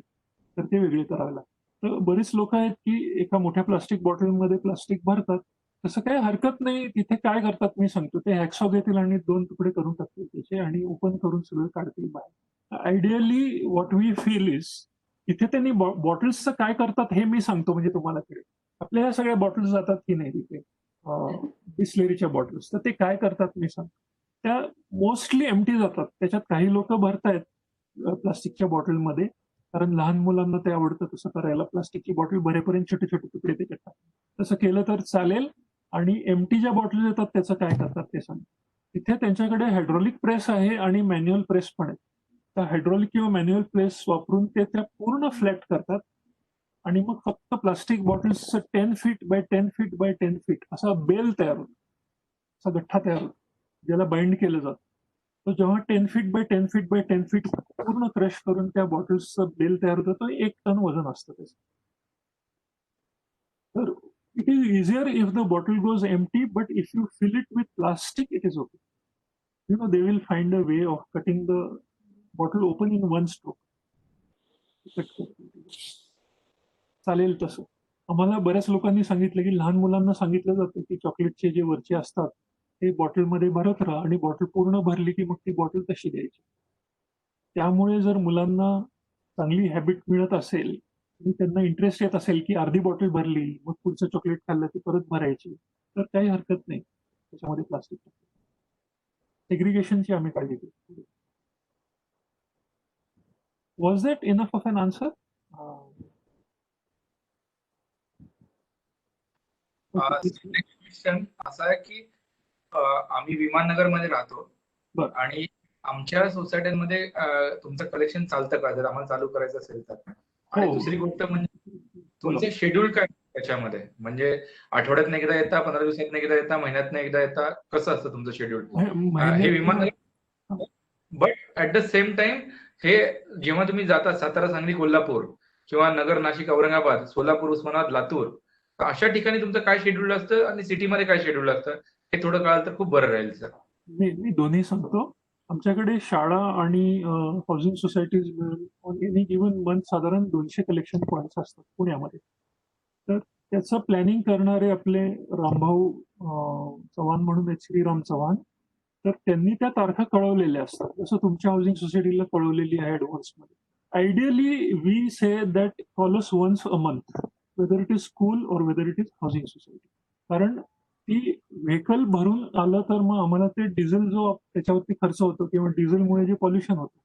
तर ते वेगळे करावे लागतात. तर बरीच लोक आहेत की एका मोठ्या प्लास्टिक बॉटलमध्ये प्लास्टिक भरतात, तसं काही हरकत नाही. तिथे काय करतात मी सांगतो, ते हॅक्सॉ घेतील आणि 2 तुकडे करून टाकतील त्याचे आणि ओपन करून सगळं काढतील बाहेर. Ideally what we feel is तिथे त्यांनी बॉटल्सचं काय करतात हे मी सांगतो म्हणजे तुम्हाला कळेल. आपल्या ह्या सगळ्या बॉटल्स जातात की नाही तिथे बिस्लेरीच्या बॉटल्स, तर ते काय करतात मी सांगतो. त्या मोस्टली एम्प्टी जातात. त्याच्यात काही लोक भरतायत प्लास्टिकच्या बॉटलमध्ये, कारण लहान मुलांना ते आवडतं तसं करायला. प्लास्टिकची बॉटल भरेपर्यंत छोटे छोटे तुकडे त्याच्यात टाकतात. तसं केलं तर चालेल. आणि एम्प्टी ज्या बॉटल येतात त्याचं काय करतात ते सांग. तिथे त्यांच्याकडे हायड्रॉलिक प्रेस आहे आणि मॅन्युअल प्रेस पण आहे. तर हायड्रॉलिक किंवा मॅन्युअल प्रेस वापरून ते त्या पूर्ण फ्लॅट करतात आणि मग फक्त प्लास्टिक बॉटल्सचं 10 feet by 10 feet by 10 feet असा बेल तयार होतो, असा गठ्ठा तयार होतो ज्याला बाइंड केलं जातं. तो जेव्हा 10 feet by 10 feet by 10 feet पूर्ण क्रश करून त्या बॉटल्सचं बेल तयार होतं, तो 1 टन वजन असतं त्याचं. तर it is easier if the bottle goes empty, but if you fill it with plastic, it is okay. You know, they will find a way of cutting the bottle open in one stroke. चालेल तसं. आम्हाला बऱ्याच लोकांनी सांगितलं की लहान मुलांना सांगितलं जातं की चॉकलेटचे जे वरचे असतात ते बॉटलमध्ये भरत राहा आणि बॉटल पूर्ण भरली की मग ती बॉटल तशी द्यायची. त्यामुळे जर मुलांना चांगली हॅबिट मिळत असेल आणि त्यांना इंटरेस्ट येत असेल की अर्धी बॉटल भरली मग पुढचं चॉकलेट खाल्लं की परत भरायची, तर काही हरकत नाही त्याच्यामध्ये प्लास्टिक. सेग्रिगेशनची आम्ही काळजी घेतो. Was that enough of N answer? Question असा आहे की आम्ही विमाननगर मध्ये राहतो बरं. आणि आमच्या सोसायटीमध्ये तुमचं कलेक्शन चालतं का जर आम्हाला चालू करायचं असेल तर? आणि दुसरी गोष्ट म्हणजे तुमचं शेड्यूल काय त्याच्यामध्ये, म्हणजे आठवड्यात एकदा येता, 15 दिवसात एकदा येता, महिन्यात एकदा येता, कसं असतं तुमचं शेड्यूल? हे Vimannagar, but at the same time हे जेव्हा तुम्ही जाता सातारा, सांगली, कोल्हापूर किंवा नगर, नाशिक, औरंगाबाद, सोलापूर, उस्मानाबाद, लातूर, अशा ठिकाणी तुमचं काय शेड्यूल असतं आणि सिटीमध्ये काय शेड्यूल असतं हे थोडं कळालं तर खूप बरं राहील सर. मी दोन्ही सांगतो. आमच्याकडे शाळा आणि हाऊसिंग सोसायटीज मिळून एनी गिव्हन मंथ साधारण 200 कलेक्शन पॉईंट्स असतात पुण्यामध्ये. तर त्याचं प्लॅनिंग करणारे आपले रामभाऊ चव्हाण म्हणून आहेत, श्रीराम चव्हाण. तर त्यांनी त्या तारखा कळवलेल्या असतात, जसं तुमच्या हाऊसिंग सोसायटीला कळवलेली आहे ॲडव्हान्समध्ये. Ideally we say that call us once a month, whether it is school और whether it is housing society. कारण ती व्हेकल भरून आलं तर मग आम्हाला ते डिझेल जो त्याच्यावरती खर्च होतो किंवा डिझेलमुळे जे पॉल्युशन होतं,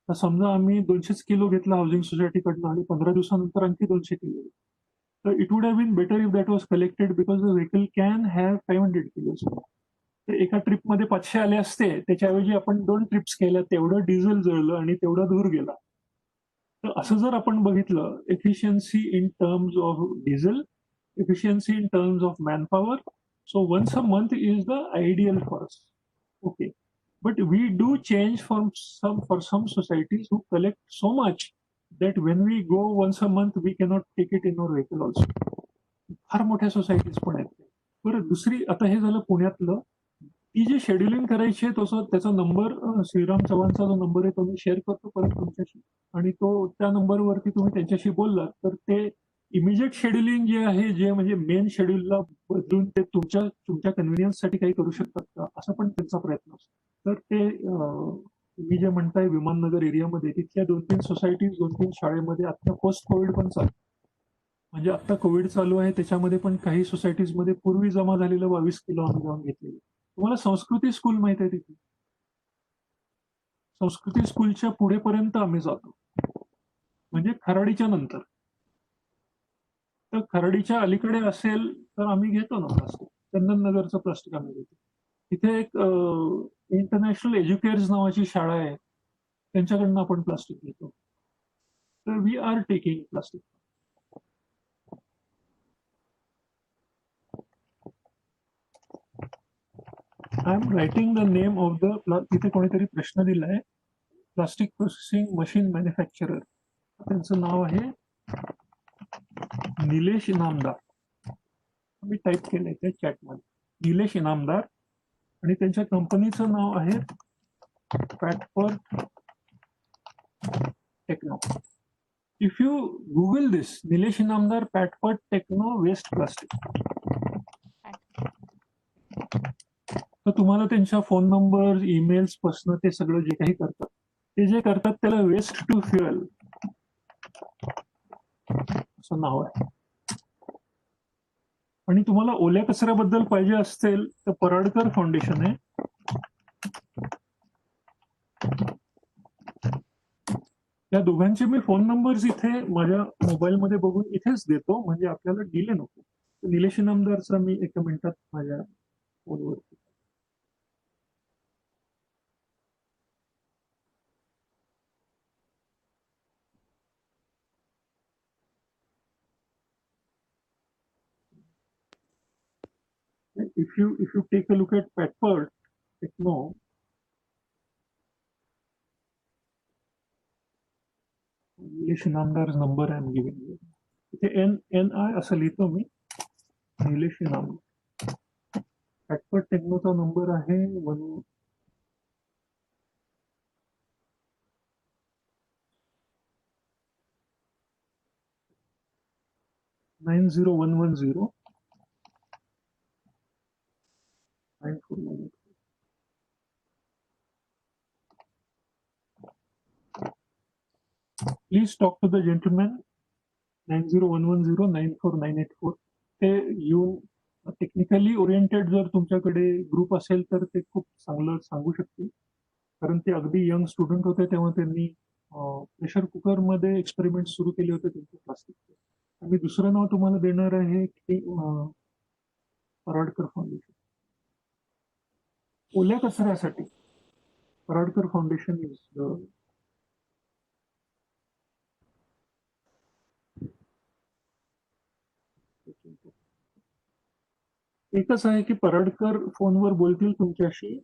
तर समजा आम्ही 200 किलो घेतला हाऊसिंग सोसायटीकडनं आणि 15 दिवसानंतर आणखी 200 किलो, तर it would have been better if that was collected because the vehicle can have 500 kilos. तर एका ट्रिपमध्ये 500 आले असते, त्याच्याऐवजी आपण 2 ट्रिप्स केल्या, तेवढं डिझेल जळलं आणि तेवढा धूर गेला. तर असं जर आपण बघितलं, efficiency in terms of diesel, efficiency in terms of manpower. So once a month is the ideal for us. Okay. But we do change for some societies who collect so much that when we go once a month, we cannot take it in our vehicle also. फार मोठ्या societies पण आहेत. बरं, दुसरी आता हे झालं पुण्यातलं. ती जी scheduling करायची आहे तसं त्याचा नंबर, श्रीराम चव्हाणचा जो नंबर आहे तो मी शेअर करतो परत तुमच्याशी, आणि तो त्या नंबरवरती तुम्ही त्यांच्याशी बोललात तर ते इमिजिएट शेड्युलिंग जे आहे, जे म्हणजे मेन शेड्यूलला बदलून ते तुमच्या कन्व्हिनियन्ससाठी काही करू शकतात का, असा पण त्यांचा प्रयत्न असतो. तर ते तुम्ही जे म्हणताय विमाननगर एरियामध्ये तिथल्या 2-3 सोसायटीज, 2-3 शाळेमध्ये आता पोस्ट कोविड पण चालू, म्हणजे आता कोविड चालू आहे त्याच्यामध्ये पण काही सोसायटीजमध्ये पूर्वी जमा झालेलं 22 किलो आम्ही जाऊन घेतलेलं. तुम्हाला संस्कृती स्कूल माहित आहे तिथे? संस्कृती स्कूलच्या पुढेपर्यंत आम्ही जातो, म्हणजे खराडीच्या नंतर. तर खराडीच्या अलीकडे असेल तर आम्ही घेतो ना प्लास्टिक. चंदननगरचं प्लास्टिक आम्ही घेतो. तिथे एक इंटरनॅशनल एज्युकेअर्स नावाची शाळा आहे, त्यांच्याकडनं आपण प्लास्टिक घेतो. तर we are taking plastic. I am writing the name of the, तिथे कोणीतरी प्रश्न दिलाय, प्लास्टिक प्रोसेसिंग मशीन मॅन्युफॅक्चरर. त्यांचं नाव आहे निलेश इनामदार. मी टाईप केलंय त्या चॅटमध्ये, निलेश इनामदार, आणि त्यांच्या कंपनीचं नाव आहे Patpert Techno. If you Google this, Nilesh Inamdar Patpert Techno waste plastic, तर तुम्हाला त्यांच्या फोन नंबर, ईमेल्स पासून ते सगळं जे काही करतात, ते जे करतात त्याला वेस्ट टू फ्युएल असं नाव आहे. आणि तुम्हाला ओल्या कचऱ्याबद्दल पाहिजे असेल तर पराडकर फाउंडेशन आहे. या दोघांचे मी फोन नंबर्स इथे माझ्या मोबाईलमध्ये बघून इथेच देतो, म्हणजे आपल्याला डिले नको. निलेश इनामदारचा मी एका मिनिटात माझ्या फोनवर. If you take a look at Petpert Techno, Nilesh Inamdar number I am giving you. इथे NI असं लिहितो मी, निलेश इनामदार. Petpert टेक्नोचा नंबर आहे 90110 9418. Please talk to the gentleman 90110 ते येऊन टेक्निकली ओरिएंटेड जर तुमच्याकडे ग्रुप असेल तर ते खूप चांगलं सांगू शकतील, कारण ते अगदी यंग स्टुडंट होते तेव्हा त्यांनी प्रेशर कुकर मध्ये एक्सपेरिमेंट सुरू केले होते त्यांचे प्लास्टिकचे. आणि दुसरं नाव तुम्हाला देणार आहे की पराडकर फाउंडेशन. ओल्या कचऱ्यासाठी पराडकर फाउंडेशन इज एकच आहे की पराडकर फोनवर बोलतील तुमच्याशी.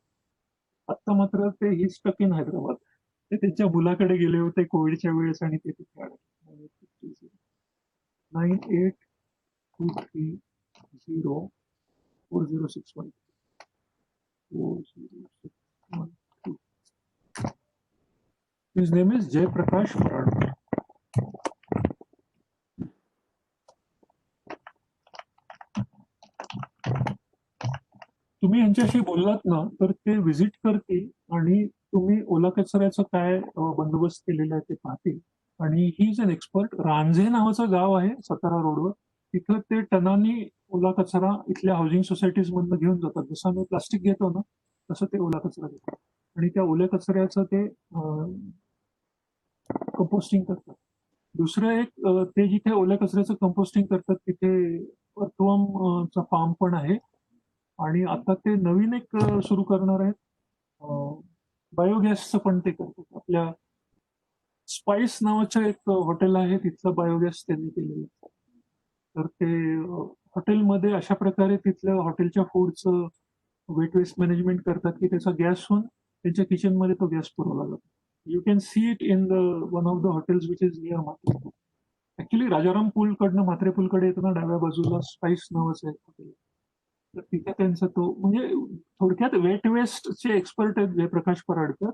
आता मात्र ते ही स्टक इन हैदराबाद. ते त्यांच्या मुलाकडे गेले होते कोविडच्या वेळेस आणि ते तिथे अडकले. 9823040612. His name is Jay Prakash Paradkar. तुम्ही यांच्याशी बोललात ना तर ते व्हिजिट करतील आणि तुम्ही ओला कचऱ्याचं काय बंदोबस्त केलेला आहे ते पाहतील. आणि ही इज अन एक्सपर्ट. रांझे नावाचं गाव आहे सातारा रोडवर, तिथं ते टनानी ओला कचरा इथल्या हाऊसिंग सोसायटीज मधनं घेऊन जातात. जसं मी प्लास्टिक घेतो ना तसं ते ओला कचरा घेतात आणि त्या ओल्या कचऱ्याचं ते कंपोस्टिंग करतात. दुसरं एक ते जिथे ओल्या कचऱ्याचं कंपोस्टिंग करतात तिथे अर्थवमचा फार्म पण आहे. आणि आता ते नवीन एक सुरू करणार आहेत, बायोगॅसचं पण ते करतात. आपल्या स्पाइस नावाचं एक हॉटेल आहे, तिथलं बायोगॅस त्यांनी केलेलं. तर ते हॉटेलमध्ये अशा प्रकारे तिथल्या हॉटेलच्या फूडचं वेट वेस्ट मॅनेजमेंट करतात की त्याचा गॅस होऊन त्यांच्या किचनमध्ये तो गॅस पुरवला जातो. You can see it in one of the hotels which is near Mhatrepul. Actually Rajaram पूलकडनं म्हात्रेपूलकडे येताना डाव्या बाजूला स्पाइस नावाचं एक हॉटेल. तर तिथे त्यांचा तो म्हणजे थोडक्यात वेट वेस्टचे एक्सपर्ट आहेत जयप्रकाश पराडकर.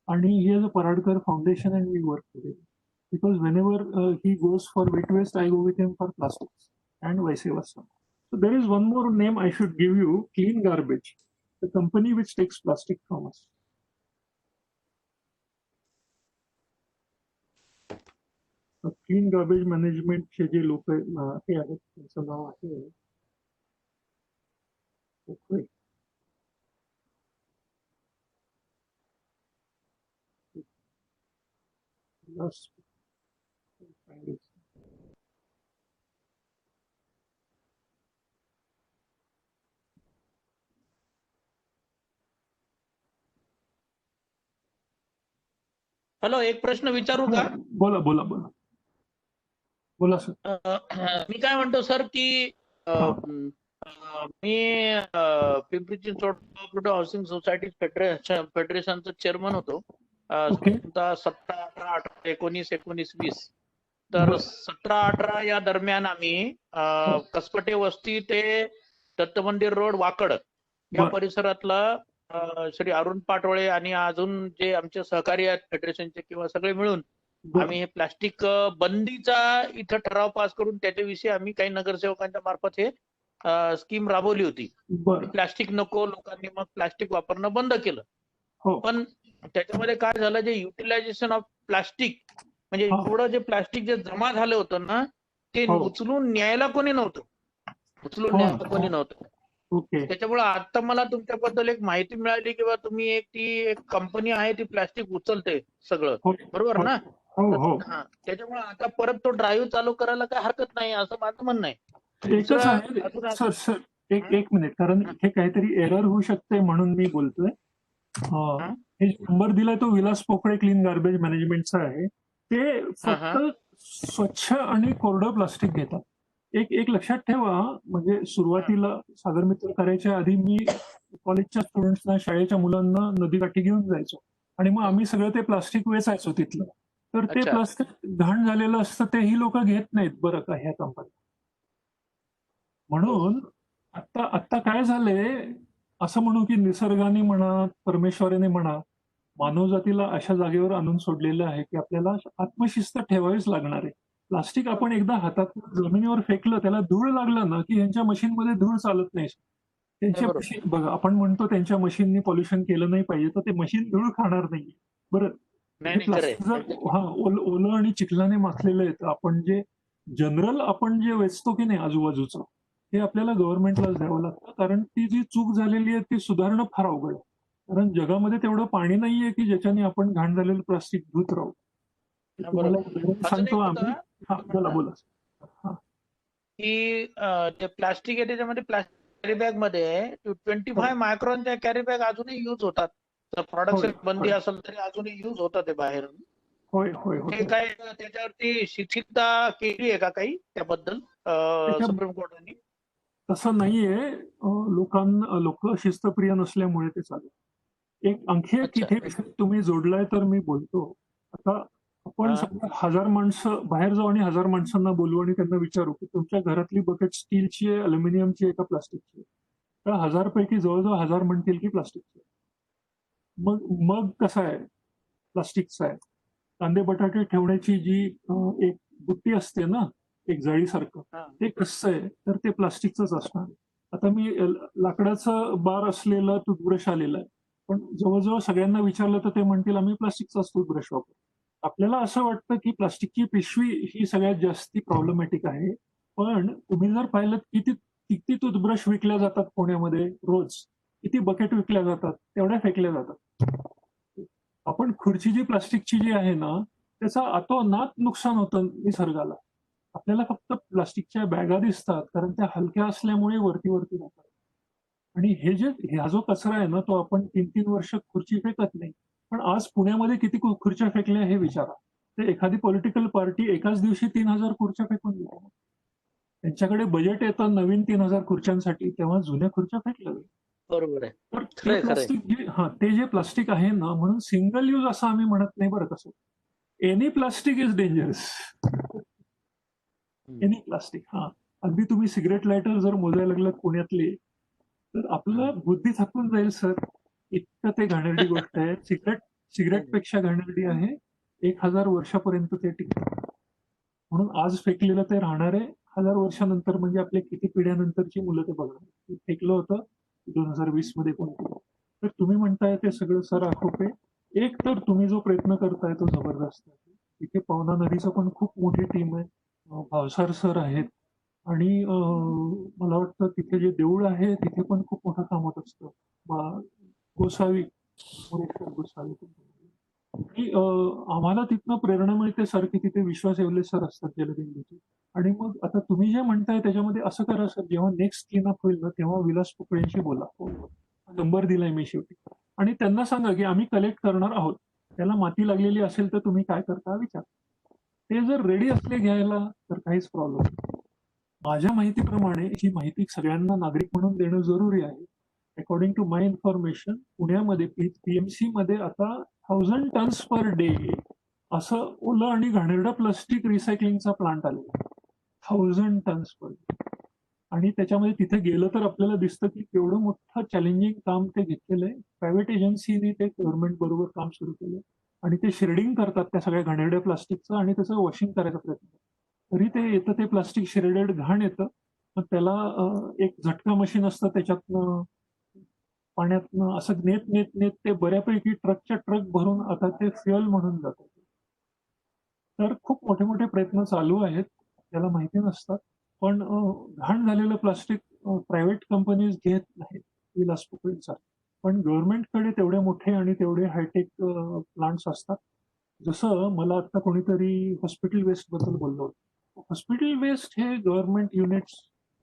आणि he is a Paradkar foundation and we work together because whenever he goes for wet waste, I go with him for plastics and vice versa. So there is one more name I should give you, Clean Garbage, the company which takes plastic from us. Clean garbage मॅनेजमेंटचे जे लोक हे आहेत त्यांचं नाव आहे hello, एक प्रश्न विचारू का? बोला बोला बोला बोला सर. मी काय म्हणतो सर की मी Pimpri Chinchwad cooperative housing society फेडरेशनचा चेअरमन होतो. 17, 18, 19, 20. तर 17-18 या दरम्यान आम्ही कसपटे वस्ती ते दत्त मंदिर रोड वाकड या परिसरातला श्री अरुण पाटोळे आणि अजून जे आमचे सहकारी आहेत फेडरेशनचे किंवा सगळे मिळून आम्ही हे प्लास्टिक बंदीचा इथं ठराव पास करून त्याच्याविषयी आम्ही काही नगरसेवकांच्या मार्फत हे स्कीम राबवली होती. बरं. प्लास्टिक नको, लोकांनी मग प्लास्टिक वापरणं बंद केलं. हो. पण त्याच्यामध्ये काय झालं, जे युटिलायझेशन ऑफ प्लास्टिक म्हणजे हा. एवढं जे प्लास्टिक जे जमा झालं होतं ना, ते हो. उचलून न्यायला कोणी नव्हतं. उचलून हो न्यायला ना. कोणी नव्हतं. ओके. त्याच्यामुळे आता मला तुमच्याबद्दल एक माहिती मिळाली की बा तुम्ही एक कंपनी आहे ती प्लास्टिक उचलते सगळं, हो बरोबर हो ना? हो हो. हा, त्याच्यामुळे आता परत तो ड्राईव्ह चालू करायला काय हरकत नाही असं माझं म्हणणं आहे. एकच दुसरं आहे अजून सर सर एक मिनिट, कारण इथे काहीतरी एरर होऊ शकते म्हणून मी बोलतोय. हे नंबर दिलाय तो विलास पोकळे क्लीन गार्बेज मॅनेजमेंटचा आहे. ते फक्त स्वच्छ आणि कोरडं प्लास्टिक घेतात. एक लक्षात ठेवा, म्हणजे सुरुवातीला सागर मित्र करायच्या आधी मी कॉलेजच्या स्टुडंट्सना, शाळेच्या मुलांना नदीकाठी घेऊन जायचो आणि मग आम्ही सगळं ते प्लास्टिक वेचायचो तिथलं. तर ते अच्छा. प्लास्टिक घाण झालेलं असतं, तेही लोक घेत नाहीत बरं का ह्या कंपन्या. म्हणून आता काय झालंय, असं म्हणू की निसर्गाने म्हणा, परमेश्वराने म्हणा, मानवजातीला अशा जागेवर आणून सोडलेलं आहे की आपल्याला आत्मशिस्त ठेवावीच लागणार आहे. प्लास्टिक आपण एकदा हातात जमिनीवर फेकलं, त्याला धूळ लागलं ना की यांच्या मशीनमध्ये धूळ चालत नाही. त्यांच्या बरोबर. मशीन बघा, आपण म्हणतो त्यांच्या मशीननी पॉल्युशन केलं नाही पाहिजे, तर ते मशीन धूळ खाणार नाही. बरं, नाही प्लास्टिक खरंय. जर ओलं आणि चिखलाने माखलेलं आहे, तर आपण जे जनरल आपण जे वेचतो की नाही आजूबाजूचं, हे आपल्याला गव्हर्नमेंटलाच द्यावं लागतं, कारण ती जी चूक झालेली आहे ती सुधारणं फार अवघड आहे. कारण जगामध्ये तेवढं पाणी नाहीये की ज्याच्याने आपण घाण झालेलं प्लास्टिक धुत राहू. तुम्हाला बरोबर. सांगतो अजून एक आम्ही. होतं, हा, बोला बोला. हा. की ते प्लास्टिक आहे त्याच्यामध्ये प्लास्टिक कॅरी बॅग मध्ये 25 मायक्रॉनच्या कॅरी बॅग अजूनही युज होतात. तर प्रोडक्शन होय, बंदी होय. असेल तरी अजूनही युज होतात ते बाहेर. होय होय ते होय. काय त्याच्यावरती शिथिलता केली आहे का काही त्याबद्दल सुप्रीम कोर्टाने? तसं नाहीये. लोक शिस्तप्रिय नसल्यामुळे ते चालू. एक आणखी एक अच्छा. इथे विषय तुम्ही जोडलाय तर मी बोलतो. आता आपण समजा 1000 माणसं बाहेर जाऊ आणि 1000 माणसांना बोलू आणि त्यांना विचारू की तुमच्या घरातली बकेट स्टीलची आहे, अल्युमिनियमची आहे का प्लास्टिकची आहे, तर 1000 पैकी जवळजवळ 1000 म्हणतील की प्लास्टिकची. मग मग कसं आहे, प्लास्टिकचं आहे. कांदे बटाटे ठेवण्याची जी एक बुट्टी असते ना, एक जाळीसारखं, ते कसं आहे तर ते प्लास्टिकचंच असणार. आता मी लाकडाचं बार असलेलं टूथब्रश आलेलं आहे, पण जवळजवळ सगळ्यांना विचारलं तर ते म्हणतील आम्ही प्लास्टिकचाच टूथब्रश वापरतो. आपल्याला असं वाटतं की प्लास्टिकची पिशवी ही सगळ्यात जास्ती प्रॉब्लेमॅटिक आहे, पण तुम्ही जर पाहिलं किती किती टूथब्रश विकल्या जातात पुण्यामध्ये रोज, किती बकेट विकल्या जातात, तेवढ्या फेकल्या जातात. आपण खुर्ची जी प्लास्टिकची जी आहे ना, त्याचा अतोनात नुकसान होतं निसर्गाला. आपल्याला फक्त प्लास्टिकच्या बॅगा दिसतात कारण त्या हलक्या असल्यामुळे वरती वरती राहतात. आणि हा जो कचरा आहे ना, तो आपण 3-3 वर्ष खुर्ची फेकत नाही. पण आज पुण्यामध्ये किती खुर्च्या फेकल्या हे विचारा. तर एखादी पॉलिटिकल पार्टी एकाच दिवशी 3000 खुर्च्या फेकून देते. त्यांच्याकडे बजेट येतं नवीन 3000 खुर्च्यांसाठी, तेव्हा जुन्या खुर्च्या फेकल्या जातात. बरोबर आहे. तर ते खरंय. प्लास्टिक ते जे प्लास्टिक आहे ना, म्हणून सिंगल यूज असं आम्ही म्हणत नाही बरं. कसं any plastic is dangerous. Any plastic. अगदी तुम्ही सिगरेट लायटर जर मोजायला लागलात पुण्यातले, तर आपलं बुद्धी थकून जाईल सर. इतकं ते घाणेरडी गोष्ट आहे. सिगरेटपेक्षा घाणेरडी आहे. 1000 वर्षापर्यंत ते टिकतं. म्हणून आज फेकलेलं ते राहणार आहे 1000 वर्षानंतर, म्हणजे आपल्या किती पिढ्यानंतरची मुलं ते बघणार. फेकलं होतं 2020 मध्ये कोणतं. तर तुम्ही म्हणताय ते सगळं सर आखोपे. एक तर तुम्ही जो प्रयत्न करताय तो जबरदस्त आहे. इथे पवना नदीचं पण खूप मोठी टीम आहे. भावसार सर आहेत आणि मला वाटतं तिथे जे देऊळ आहे तिथे पण खूप मोठं काम होत असतं. गोसावी गोसावी आणि आम्हाला तिथनं प्रेरणा मिळते सर की तिथे विश्वास येवले सर असतात जलदिंडीचे. आणि मग आता तुम्ही जे म्हणताय त्याच्यामध्ये असं करा सर, जेव्हा नेक्स्ट क्लीनअप होईल ना तेव्हा विलास पोकळेंशी बोला. नंबर दिलाय मी शेवटी, आणि त्यांना सांगा की आम्ही कलेक्ट करणार आहोत. त्याला माती लागलेली असेल तर तुम्ही काय करता विचार. ते जर रेडी असले घ्यायला तर काहीच प्रॉब्लेम नाही. माझ्या माहितीप्रमाणे ही माहिती सगळ्यांना नागरिक म्हणून देणं जरुरी आहे. अकॉर्डिंग टू माय इन्फॉर्मेशन पुण्यामध्ये पीएमसी मध्ये आता 1000 टन्स पर डे असं ओलं आणि घाणेरडं प्लास्टिक रिसायकलिंगचा प्लांट आलेला. 1000 टन्स पर डे. आणि त्याच्यामध्ये तिथे गेलं तर आपल्याला दिसतं की केवढं मोठं चॅलेंजिंग काम ते घेतलेलं आहे. प्रायव्हेट एजन्सीने ते गव्हर्नमेंट बरोबर काम सुरू केलं आणि ते श्रेडिंग करतात त्या सगळ्या घाणेरड्या प्लास्टिकचं आणि त्याचं वॉशिंग करायचा प्रयत्न करतात. तरी ते येतं ते प्लास्टिक श्रेडेड घाण येतं मग त्याला एक झटका मशीन असतं, त्याच्यातनं पाण्यातनं असं नेत नेत नेत ते बऱ्यापैकी ट्रकच्या ट्रक भरून आता ते फ्युएल म्हणून जातं. तर खूप मोठे मोठे प्रयत्न चालू आहेत, त्याला माहिती नसतात. पण घाण झालेलं प्लास्टिक प्रायव्हेट कंपनीज घेत नाहीत विलास पोकळींसारखं. पण गव्हर्नमेंटकडे तेवढे मोठे आणि तेवढे हायटेक प्लांट्स असतात. जसं मला आता कोणीतरी हॉस्पिटल वेस्ट बद्दल बोललो होतं. हॉस्पिटल वेस्ट हे government units,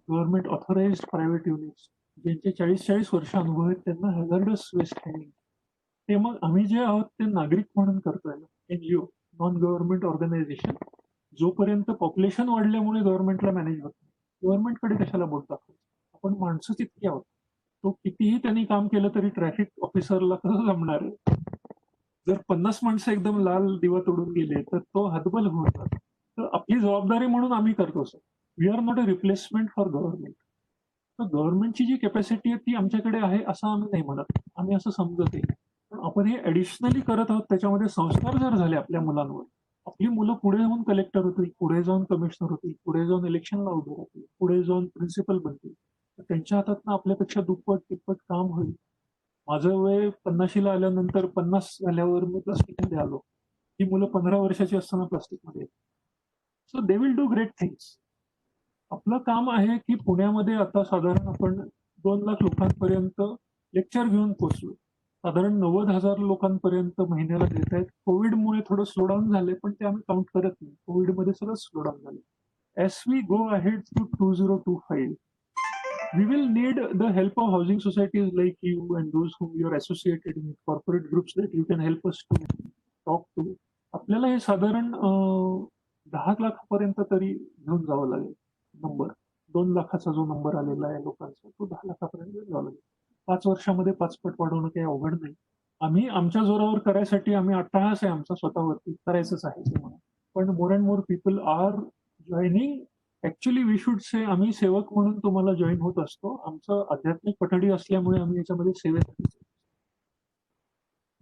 government authorised private units, ज्यांचे 40-40 वर्ष अनुभव आहेत, त्यांना हॅझार्डस वेस्ट हँडलिंग. ते मग आम्ही जे आहोत ते नागरिक म्हणून करतोय ना, एनजीओ, नॉन गव्हर्नमेंट ऑर्गनायझेशन. जोपर्यंत पॉप्युलेशन वाढल्यामुळे गव्हर्नमेंटला मॅनेज होत नाही, गव्हर्नमेंटकडे कशाला बोट टाकायचं? आपण माणसं तितकी आहोत. तो कितीही त्यांनी काम केलं तरी ट्रॅफिक ऑफिसरला कसं जमणार आहे? जर 50 माणसं एकदम लाल दिवा तोडून गेले तर तो हतबल होऊन जातो. तर आपली जबाबदारी म्हणून आम्ही करतो sir. We are not a replacement for government. तर गव्हर्नमेंटची जी कॅपॅसिटी आहे ती आमच्याकडे आहे असं आम्ही नाही म्हणत, आम्ही असं समजतही नाही. पण आपण हे ॲडिशनली करत आहोत. त्याच्यामध्ये संस्कार जर झाले आपल्या मुलांवर, आपली मुलं पुढे जाऊन कलेक्टर होतील, पुढे जाऊन कमिशनर होतील, पुढे जाऊन इलेक्शनला उभे राहतील, पुढे जाऊन प्रिन्सिपल बनतील, तर त्यांच्या हातातनं आपल्यापेक्षा दुप्पट तिप्पट काम होईल. माझं वय 50ला आल्यानंतर 50 झाल्यावर मी प्लास्टिकमध्ये आलो. ही मुलं 15 वर्षाची असताना प्लास्टिकमध्ये येतात. So they will do great things. आपलं काम आहे की पुण्यामध्ये आता साधारण आपण 2 लाख लोकांपर्यंत लेक्चर घेऊन पोहोचलो. साधारण 90,000 लोकांपर्यंत महिन्याला देत आहेत. कोविडमुळे थोडं स्लोडाऊन झाले, पण ते आम्ही काउंट करत नाही. कोविडमध्ये सगळं स्लोडाऊन झालं. As we go ahead to 2025, we will need the help of housing societies like you and those whom you are associated with, corporate groups that you can help us to talk to. आपल्याला हे साधारण 10 लाखापर्यंत तरी घेऊन जावं लागेल. Number 2 लाखाचा जो number आलेला आहे लोकांचा, तो 10 लाखापर्यंत घेऊन जावं लागेल. 5 वर्षामध्ये 5 पट वाढवणं काही अवघड नाही. आम्ही आमच्या जोरावर करायसाठी आम्ही अट्टहास आहे आमचा स्वतःवरती, करायचंच आहे ते म्हणून. पण more and more people are joining. Actually we should say, आम्ही सेवक म्हणून तुम्हाला जॉईन होत असतो. आमचं आध्यात्मिक पठडी असल्यामुळे आम्ही याच्यामध्ये सेवेत.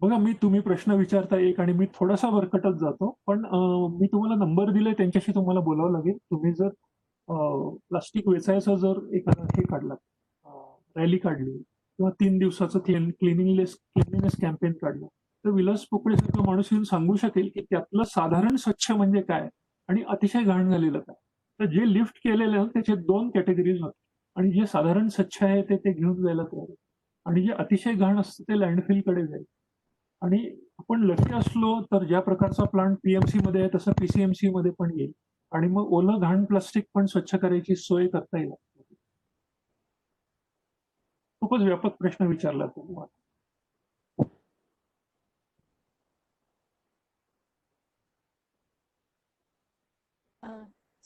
बघा, तुम्ही प्रश्न विचारता एक आणि मी थोडासा वरकटत जातो, पण मी तुम्हाला नंबर दिले, त्यांच्याशी तुम्हाला बोलावं लागेल. तुम्ही जर प्लास्टिक वेचायचं जर एखादा हे काढला, रॅली काढली किंवा 3 दिवसाचं क्लिनिंगनेस कॅम्पेन काढलं, तर विलास पोकळेसारखा माणूस येऊन सांगू शकेल की त्यातलं साधारण स्वच्छ म्हणजे काय आणि अतिशय घाण झालेलं काय. तर जे लिफ्ट केलेलं आहे त्याचे 2 कॅटेगरीज होते, आणि जे साधारण स्वच्छ आहे ते घेऊन जायला तयार आहे, आणि जे अतिशय घाण असतं ते लँडफिलकडे जाईल. आणि आपण लकी असलो तर ज्या प्रकारचा प्लांट पीएमसी मध्ये आहे तसं पीसीएमसी मध्ये पण येईल, आणि मग ओलं घाण प्लास्टिक पण स्वच्छ करायची सोय करता येईल. खूपच व्यापक प्रश्न विचारला तुम्हाला.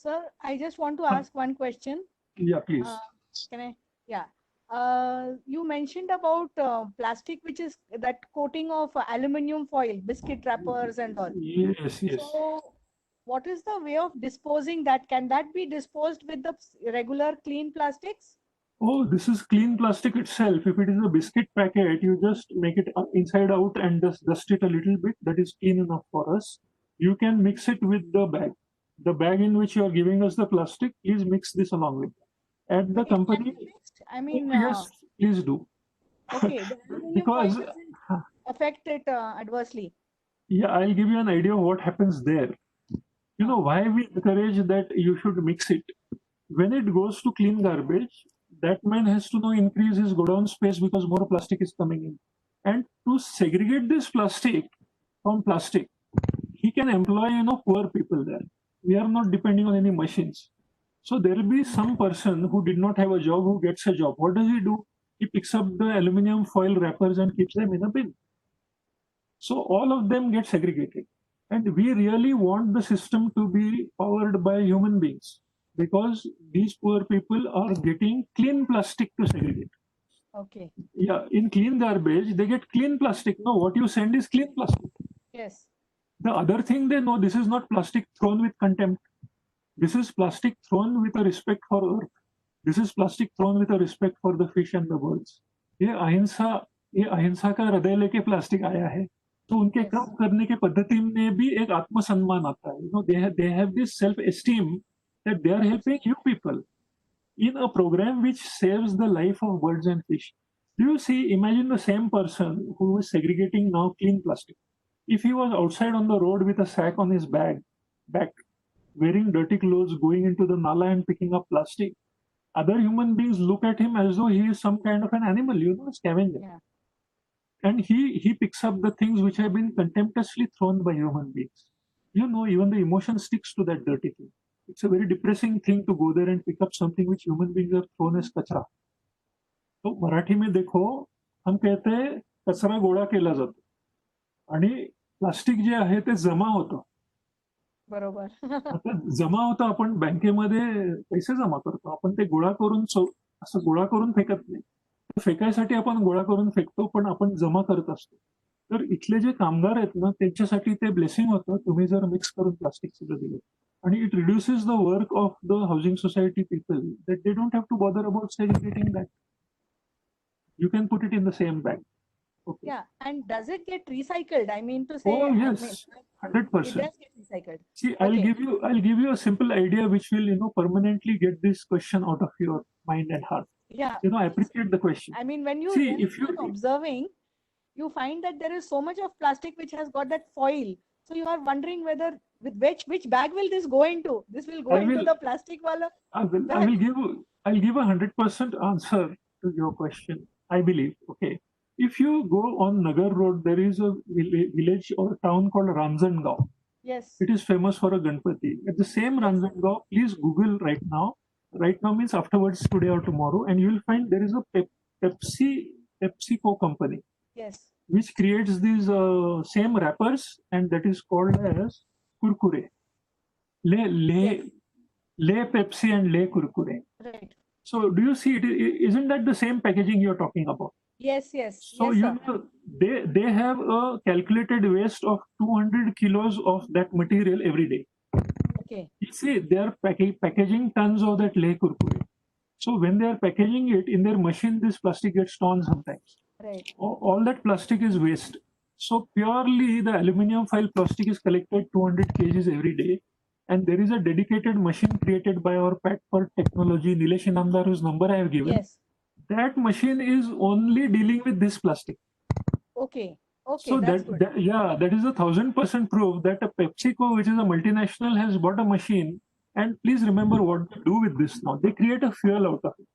Sir, I just want to ask one question. Yeah, please. Can I? Yeah. You mentioned about plastic, which is that coating of aluminum foil, biscuit wrappers and all. Yes, yes. So, what is the way of disposing that? Can that be disposed with the regular clean plastics? Oh, this is clean plastic itself. If it is a biscuit packet, you just make it inside out and just dust it a little bit. That is clean enough for us. You can mix it with the bag. The bag in which you are giving us the plastic, please mix this along with that. At the But it can company, be mixed? I mean, yes, please do. okay, the aluminum Because foil doesn't affect it adversely. yeah, I'll give you an idea of what happens there. You know why we encourage that you should mix it. When it goes to clean garbage, that man has to now increase his godown space because more plastic is coming in. And to segregate this plastic from plastic, he can employ, poor people there. We are not depending on any machines. So there will be some person who did not have a job who gets a job. What does he do? He picks up the aluminum foil wrappers and keeps them in a bin. So all of them get segregated. And we really want the system to be powered by human beings, because these poor people are getting clean plastic to segregate. Okay. Yeah, in clean garbage, they get clean plastic. No, what you send is clean plastic. Yes. The other thing they know, this is not plastic thrown with contempt. This is plastic thrown with a respect for earth. This is plastic thrown with a respect for the fish and the birds. ये अहिंसा का हृदय लेके plastic आया है, तो उनके काम करने के पद्धति में भी एक आत्मसम्मान आता है. They have this self esteem that they are helping you people. in a program which saves the life of birds and fish. Do you see, imagine the same person who is segregating now clean plastic. If he was outside on the road with a sack on his back, wearing dirty clothes, going into the nala and picking up plastic, other human beings look at him as though he is some kind of an animal, you know, scavenger. Yeah. And he picks up the things which have been contemptuously thrown by human beings. You know, even the emotion sticks to that dirty thing. It's a very depressing thing to go there and pick up something which human beings have thrown as कचरा. तो मराठी में देखो, हम कहते हैं कचरा गोळा केला जातो आणि प्लास्टिक जे आहे ते जमा होतं. बरोबर. आता जमा होतं, आपण बँकेमध्ये पैसे जमा करतो, आपण ते गोळा करून असं गोळा करून फेकत नाही. फेकायसाठी आपण गोळा करून फेकतो, पण आपण जमा करत असतो. तर इथले जे कामगार आहेत ना, त्यांच्यासाठी ते ब्लेसिंग होतं तुम्ही जर मिक्स करून प्लास्टिक सगळं दिलं. आणि it reduces the work of the housing society people that they don't have to bother about segregating that. You can put it in the same bag. Okay. Yeah, and does it get recycled? I mean to say, Oh I mean, yes, it 100%. does get recycled. See, I'll Okay. give you a simple idea which will, you know, permanently get this question out of your mind and heart. Yeah. You know, I appreciate the question. I mean, when you See, really if you- start observing, you find that there is so much of plastic which has got that foil. So you are wondering whether with which bag will this go into? This will go I into will- the plastic wala. I'll give a 100% answer to your question. I believe. Okay. If you go on Nagar Road, there is a village or town called Ranjangaon. Yes. It is famous for a Ganpati. At the same Ranjangaon, please Google right now. Right now means afterwards, today or tomorrow, and you will find there is a PepsiCo company Yes. which creates these same wrappers, and that is called as Kurkure. Yes. Le Pepsi and Le Kurkure. Right. So do you see it? Isn't that the same packaging you're talking about? Yes. Yes. So yes, you sir. know, they have a calculated waste of 200 kilos of that material every day. Okay. You see, they are packaging tons of that Le Kurkure. So when they are packaging it in their machine, this plastic gets torn sometimes. Right. All that plastic is waste. So purely the aluminum foil plastic is collected 200 kgs every day. And there is a dedicated machine created by our Pact for Technology, Nilesh Inamdar, whose number I have given. Yes. That machine is only dealing with this plastic. Okay. Okay. So That's good. that is 1,000% proof that a PepsiCo, which is a multinational, has bought a machine. And please remember what they do with this now. They create a fuel out of it,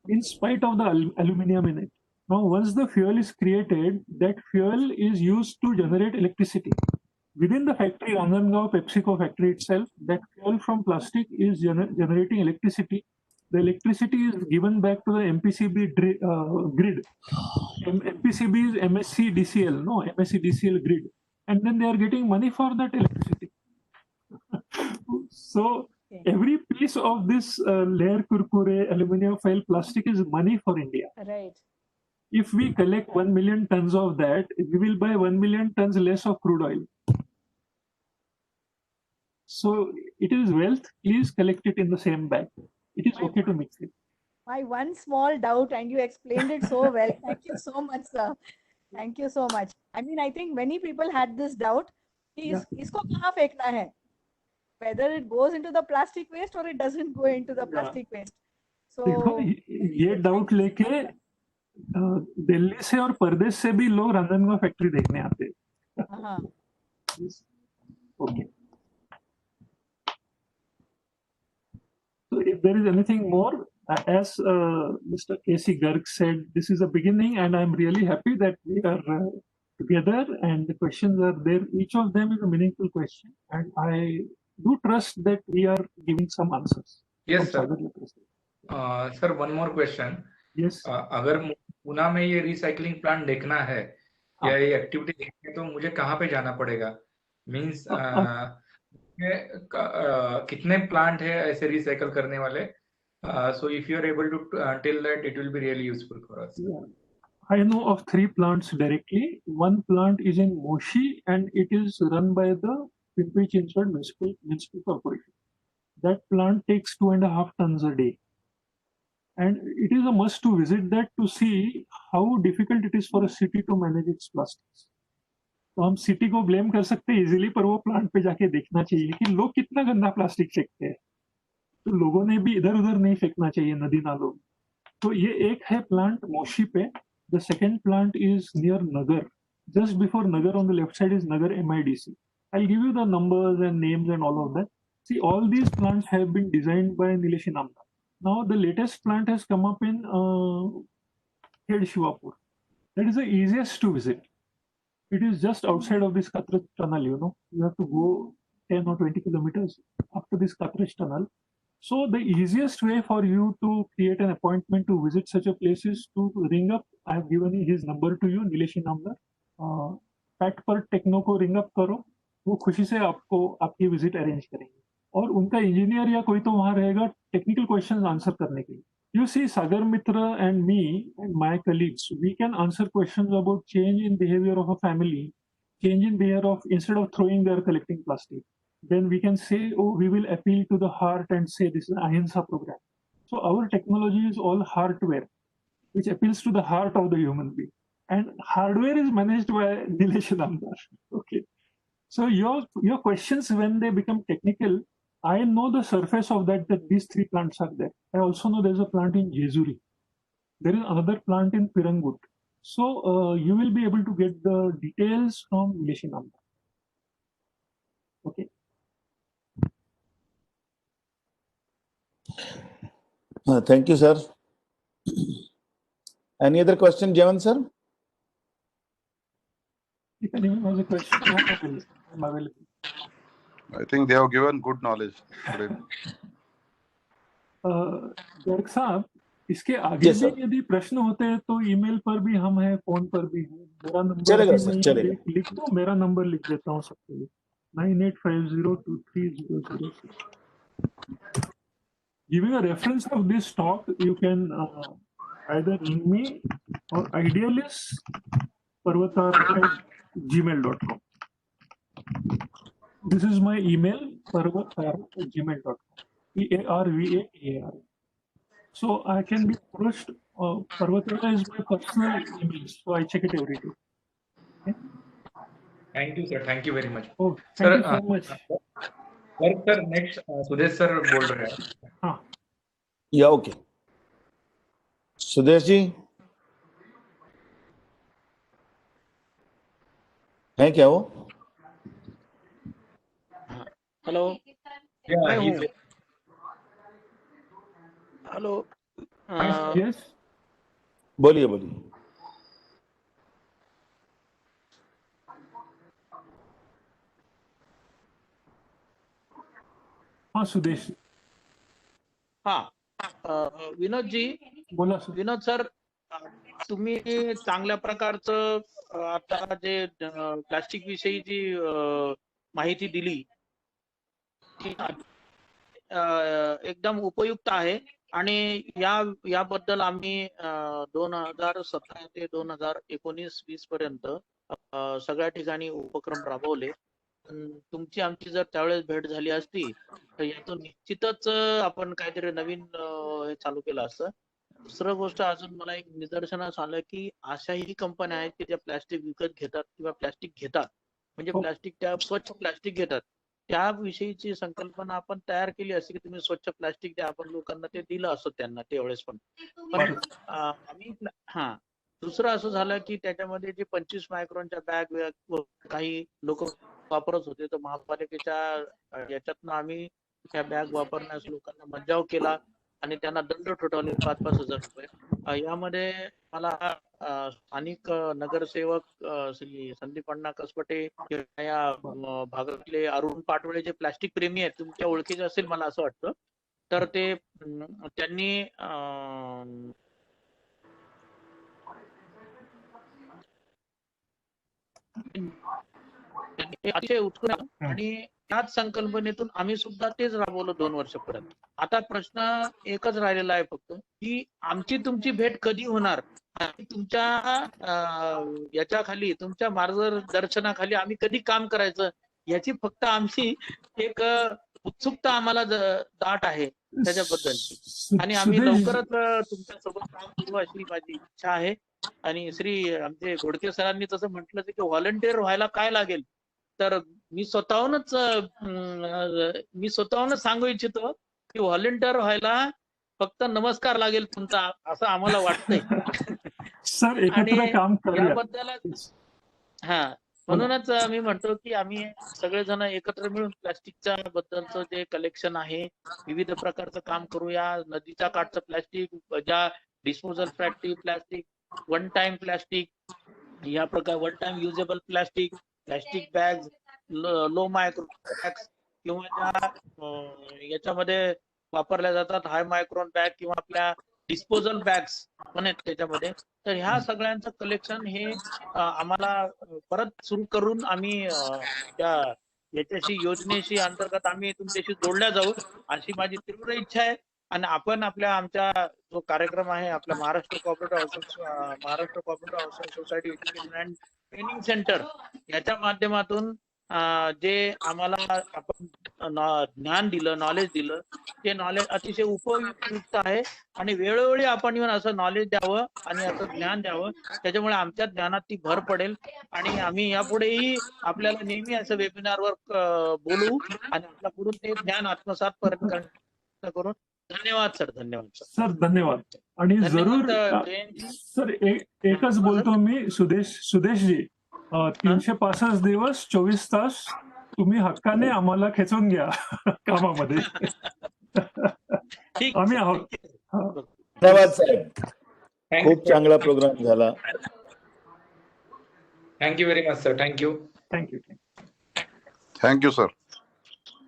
in spite of the aluminum in it. Now, once the fuel is created, that fuel is used to generate electricity. Within the factory, Ranjangaon PepsiCo factory itself, that fuel from plastic is generating electricity. The electricity is given back to the MPCB grid. MPCB is MSCDCL, no, MSCDCL grid. And then they are getting money for that electricity. So every piece of this layer Kurkure aluminum foil plastic is money for India. Right. If we collect 1 million tons of that, we will buy 1 million tons less of crude oil. So it is wealth. Please collect it in the same bag. It is okay to mix it. My one small doubt, and you explained it so well. Thank you so much, sir. Thank you so much. I mean, I think many people had this doubt. Isko kahan fekna hai? Whether it goes into the plastic waste or it doesn't go into the plastic waste. देखो, So ये doubt लेके दिल्ली से और परदेश से भी लोग Ranjangaon factory देखने आते हैं. uh-huh. Okay. So if there is anything more, as Mr. K.C. Garg said, this is a beginning, and I'm really happy that we are together and the questions are there. Each of them is a meaningful question, and I do trust that we are giving some answers. Yes, sir. Sagar, you proceed. Sir, one more question. Yes. अगर पुणे में ये recycling plant देखना है या ये activity देखनी है तो मुझे कहाँ पे जाना पड़ेगा? मींस कितने प्लांट है ऐसे रिसाइकल करने वाले? So if you are able to tell that, it will be really useful for us. Yeah. I know of 3 plants directly. One plant is in Moshi, and it is run by the Pimpri-Chinchwad Municipal Corporation. That plant takes 2.5 tons a day. And it is a must to visit that to see how difficult it is for a city to manage its plastics. तो हम city को blame कर सकते हैं easily, पर वो plant पे जाके देखना चाहिए कि लोग कितना गंदा प्लास्टिक फेंकते हैं. तो लोगों ने भी इधर उधर नहीं फेंकना चाहिए नदी नालों में। तो ये एक है प्लांट मोशी पे। The second plant is near Nagar, just before Nagar on the left side is Nagar MIDC. I'll give you the numbers and names and all of that. See, all these plants have been designed by Nilesh Inamdar. Now, the latest plant has come up in Khed Shivapur. That is the easiest to visit. It is just outside of this Katraj tunnel, you know. You have to go 10 or 20 kilometers up to this Katraj tunnel. So the easiest way for you to create an appointment to visit such a place is to ring up. I have given his number to you, Nilesh Inamdar. PAT पर techno को ring up करो, वो खुशी से आपको आपकी visit arrange करेंगे और उनका इंजीनियर या कोई तो वहां रहेगा टेक्निकल क्वेश्चंस आंसर करने के लिए. You see, Sagar Mitra and me and my colleagues, we can answer questions about change in behavior of a family, change in behavior of, instead of throwing, they are collecting plastic. Then we can say, oh, we will appeal to the heart and say this is Ahimsa program. So our technology is all hardware, which appeals to the heart of the human being. And hardware is managed by Nilesh Inamdar. Okay. So your questions, when they become technical, I know the surface of that these three plants are there. I also know there's a plant in Jezuri. There is another plant in Pirangut. So you will be able to get the details from Nilesh Inamdar. Okay. Thank you, sir. Any other question, Javan sir? If anyone has a question, I'm available. I think they have given good knowledge today. Garg साहब, इसके आगे Yes, भी sir. यदि प्रश्न होते हैं तो email पर भी हम हैं, फोन पर भी हैं. मेरा नंबर चलेगा भी सर, मैं चलेगा. लिख दो, मेरा नंबर लिख देता हूँ सबके लिए, 9850230006. Giving a reference of this talk, you can either ring me or idealistparvatar@gmail.com. This is my email, parvatar@gmail.com. PARVATAR. So I can be approached. Parvatara is my personal email, so I check it every day. Okay? Thank you, sir. Thank you very much. Oh, Sir, thank you so much. sir, next Sudesh sir बोल रहे हैं. हाँ, या okay. Sudesh ji हैं क्या वो? Hello. Yeah, मैं he's हूँ. हेलो. yes. बोलिए बोलिए. हाँ सुदेश, हा. विनोद जी, बोला सर. विनोद सर, तुम्ही चांगल्या प्रकारचं आता जे प्लास्टिक विषयी जी माहिती दिली ती एकदम उपयुक्त आहे आणि याबद्दल आम्ही 2017 ते 2019-20 पर्यंत सगळ्या ठिकाणी उपक्रम राबवले. तुमची आमची जर त्यावेळेस भेट झाली असती तर यातून निश्चितच आपण काहीतरी नवीन हे चालू केलं असतं. दुसरं गोष्ट अजून मला एक निदर्शनास आलं की अशाही कंपन्या आहेत की त्या प्लास्टिक विकत घेतात किंवा प्लास्टिक घेतात, म्हणजे प्लास्टिक त्या स्वच्छ प्लास्टिक घेतात. त्याविषयीची संकल्पना आपण तयार केली असती की तुम्ही स्वच्छ प्लास्टिक द्या, आपण लोकांना ते दिलं असतं त्यांना त्यावेळेस पण आम्ही दुसरं असं झालं की त्याच्यामध्ये जे 25 मायक्रॉनच्या बॅग काही लोक वापरत होते, तर महापालिकेच्या याच्यातनं आम्ही त्या बॅग वापरण्यास लोकांना मज्जाव केला आणि त्यांना दंड ठोठावले 5-5 हजार रुपये. यामध्ये मला स्थानिक नगरसेवक श्री संदीप अण्णा कसपटे या भागातले अरुण पाटोळे जे प्लास्टिक प्रेमी आहेत, तुमच्या ओळखीचे असेल मला असं वाटतं, तर ते त्यांनी अतिशय उत्कृष्ट आणि त्याच संकल्पनेतून आम्ही सुद्धा तेच राबवलं 2 वर्षापर्यंत. आता प्रश्न एकच राहिलेला आहे फक्त की आमची तुमची भेट कधी होणार आणि तुमच्या याच्याखाली तुमच्या मार्गदर्शनाखाली आम्ही कधी काम करायचं याची फक्त आमची एक उत्सुकता आम्हाला दाट आहे त्याच्याबद्दलची. आणि आम्ही लवकरच तुमच्या सोबत काम करू अशी माझी इच्छा आहे. आणि श्री आमचे घोडके सरांनी तसं म्हटलं की व्हॉलंटियर व्हायला काय लागेल, तर मी स्वतःहूनच सांगू इच्छितो की व्हॉलेंटिअर व्हायला फक्त नमस्कार लागेल तुमचा, असं आम्हाला वाटतंय. सर आणि एकत्र काम करूया. याबद्दल हा म्हणूनच मी म्हणतो की आम्ही सगळेजण एकत्र मिळून प्लास्टिकच्या बद्दलचं जे कलेक्शन आहे, विविध प्रकारचं काम करूया. नदीच्या काठचं प्लास्टिक, ज्या disposal plastic, one time plastic, या प्रकार one time usable plastic bags, low micro bags, किंवा ज्या याच्यामध्ये वापरल्या जातात हाय मायक्रोन बॅग किंवा आपल्या डिस्पोजल बॅग्स पण आहेत त्याच्यामध्ये. तर ह्या सगळ्यांचं कलेक्शन हे आम्हाला परत सुरू करून आम्ही त्या याच्याशी योजनेशी अंतर्गत आम्ही तुमच्याशी जोडल्या जाऊ, अशी माझी तीव्र इच्छा आहे. आणि आपण आमच्या जो कार्यक्रम आहे आपल्या Maharashtra cooperative housing society education and training centre याच्या माध्यमातून जे आम्हाला आपण ज्ञान दिलं, नॉलेज दिलं, ते नॉलेज अतिशय उपयुक्त आहे. आणि वेळोवेळी आपण येऊन असं नॉलेज द्यावं आणि असं ज्ञान द्यावं, त्याच्यामुळे आमच्या ज्ञानात ती भर पडेल. आणि आम्ही यापुढेही आपल्याला नेहमी असं वेबिनारवर बोलू आणि आपल्याकडून ते ज्ञान आत्मसात प्रयत्न करून. धन्यवाद सर. धन्यवाद सर. धन्यवाद. आणि जरूर जयंतजी. सर एकच बोलतो मी, सुदेशजी, 365 दिवस 24 तास तुम्ही हक्काने आम्हाला खेचून घ्या कामामध्ये. आम्ही आहोत. धन्यवाद साहेब, खूप चांगला प्रोग्राम झाला. Thank you very much sir. Thank you. Thank you. Thank you, sir.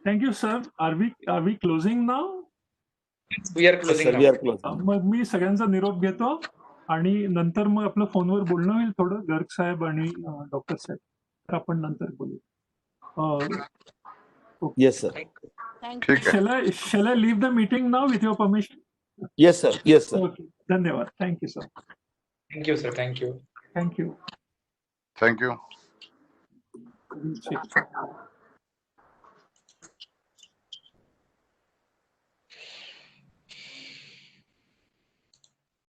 Thank you sir. Are we closing नाव? We are closing. मग मी सगळ्यांचा निरोप घेतो आणि नंतर मग आपलं फोनवर बोलणं होईल थोडं, गर्ग साहेब आणि डॉक्टर साहेब, तर आपण नंतर बोलू. Yes sir. ठीक आहे. Shall I leave the meeting now with your permission? Yes sir. Yes sir. Okay. धन्यवाद. Thank you sir. Thank you sir. Thank you. Thank you. Thank you. Check.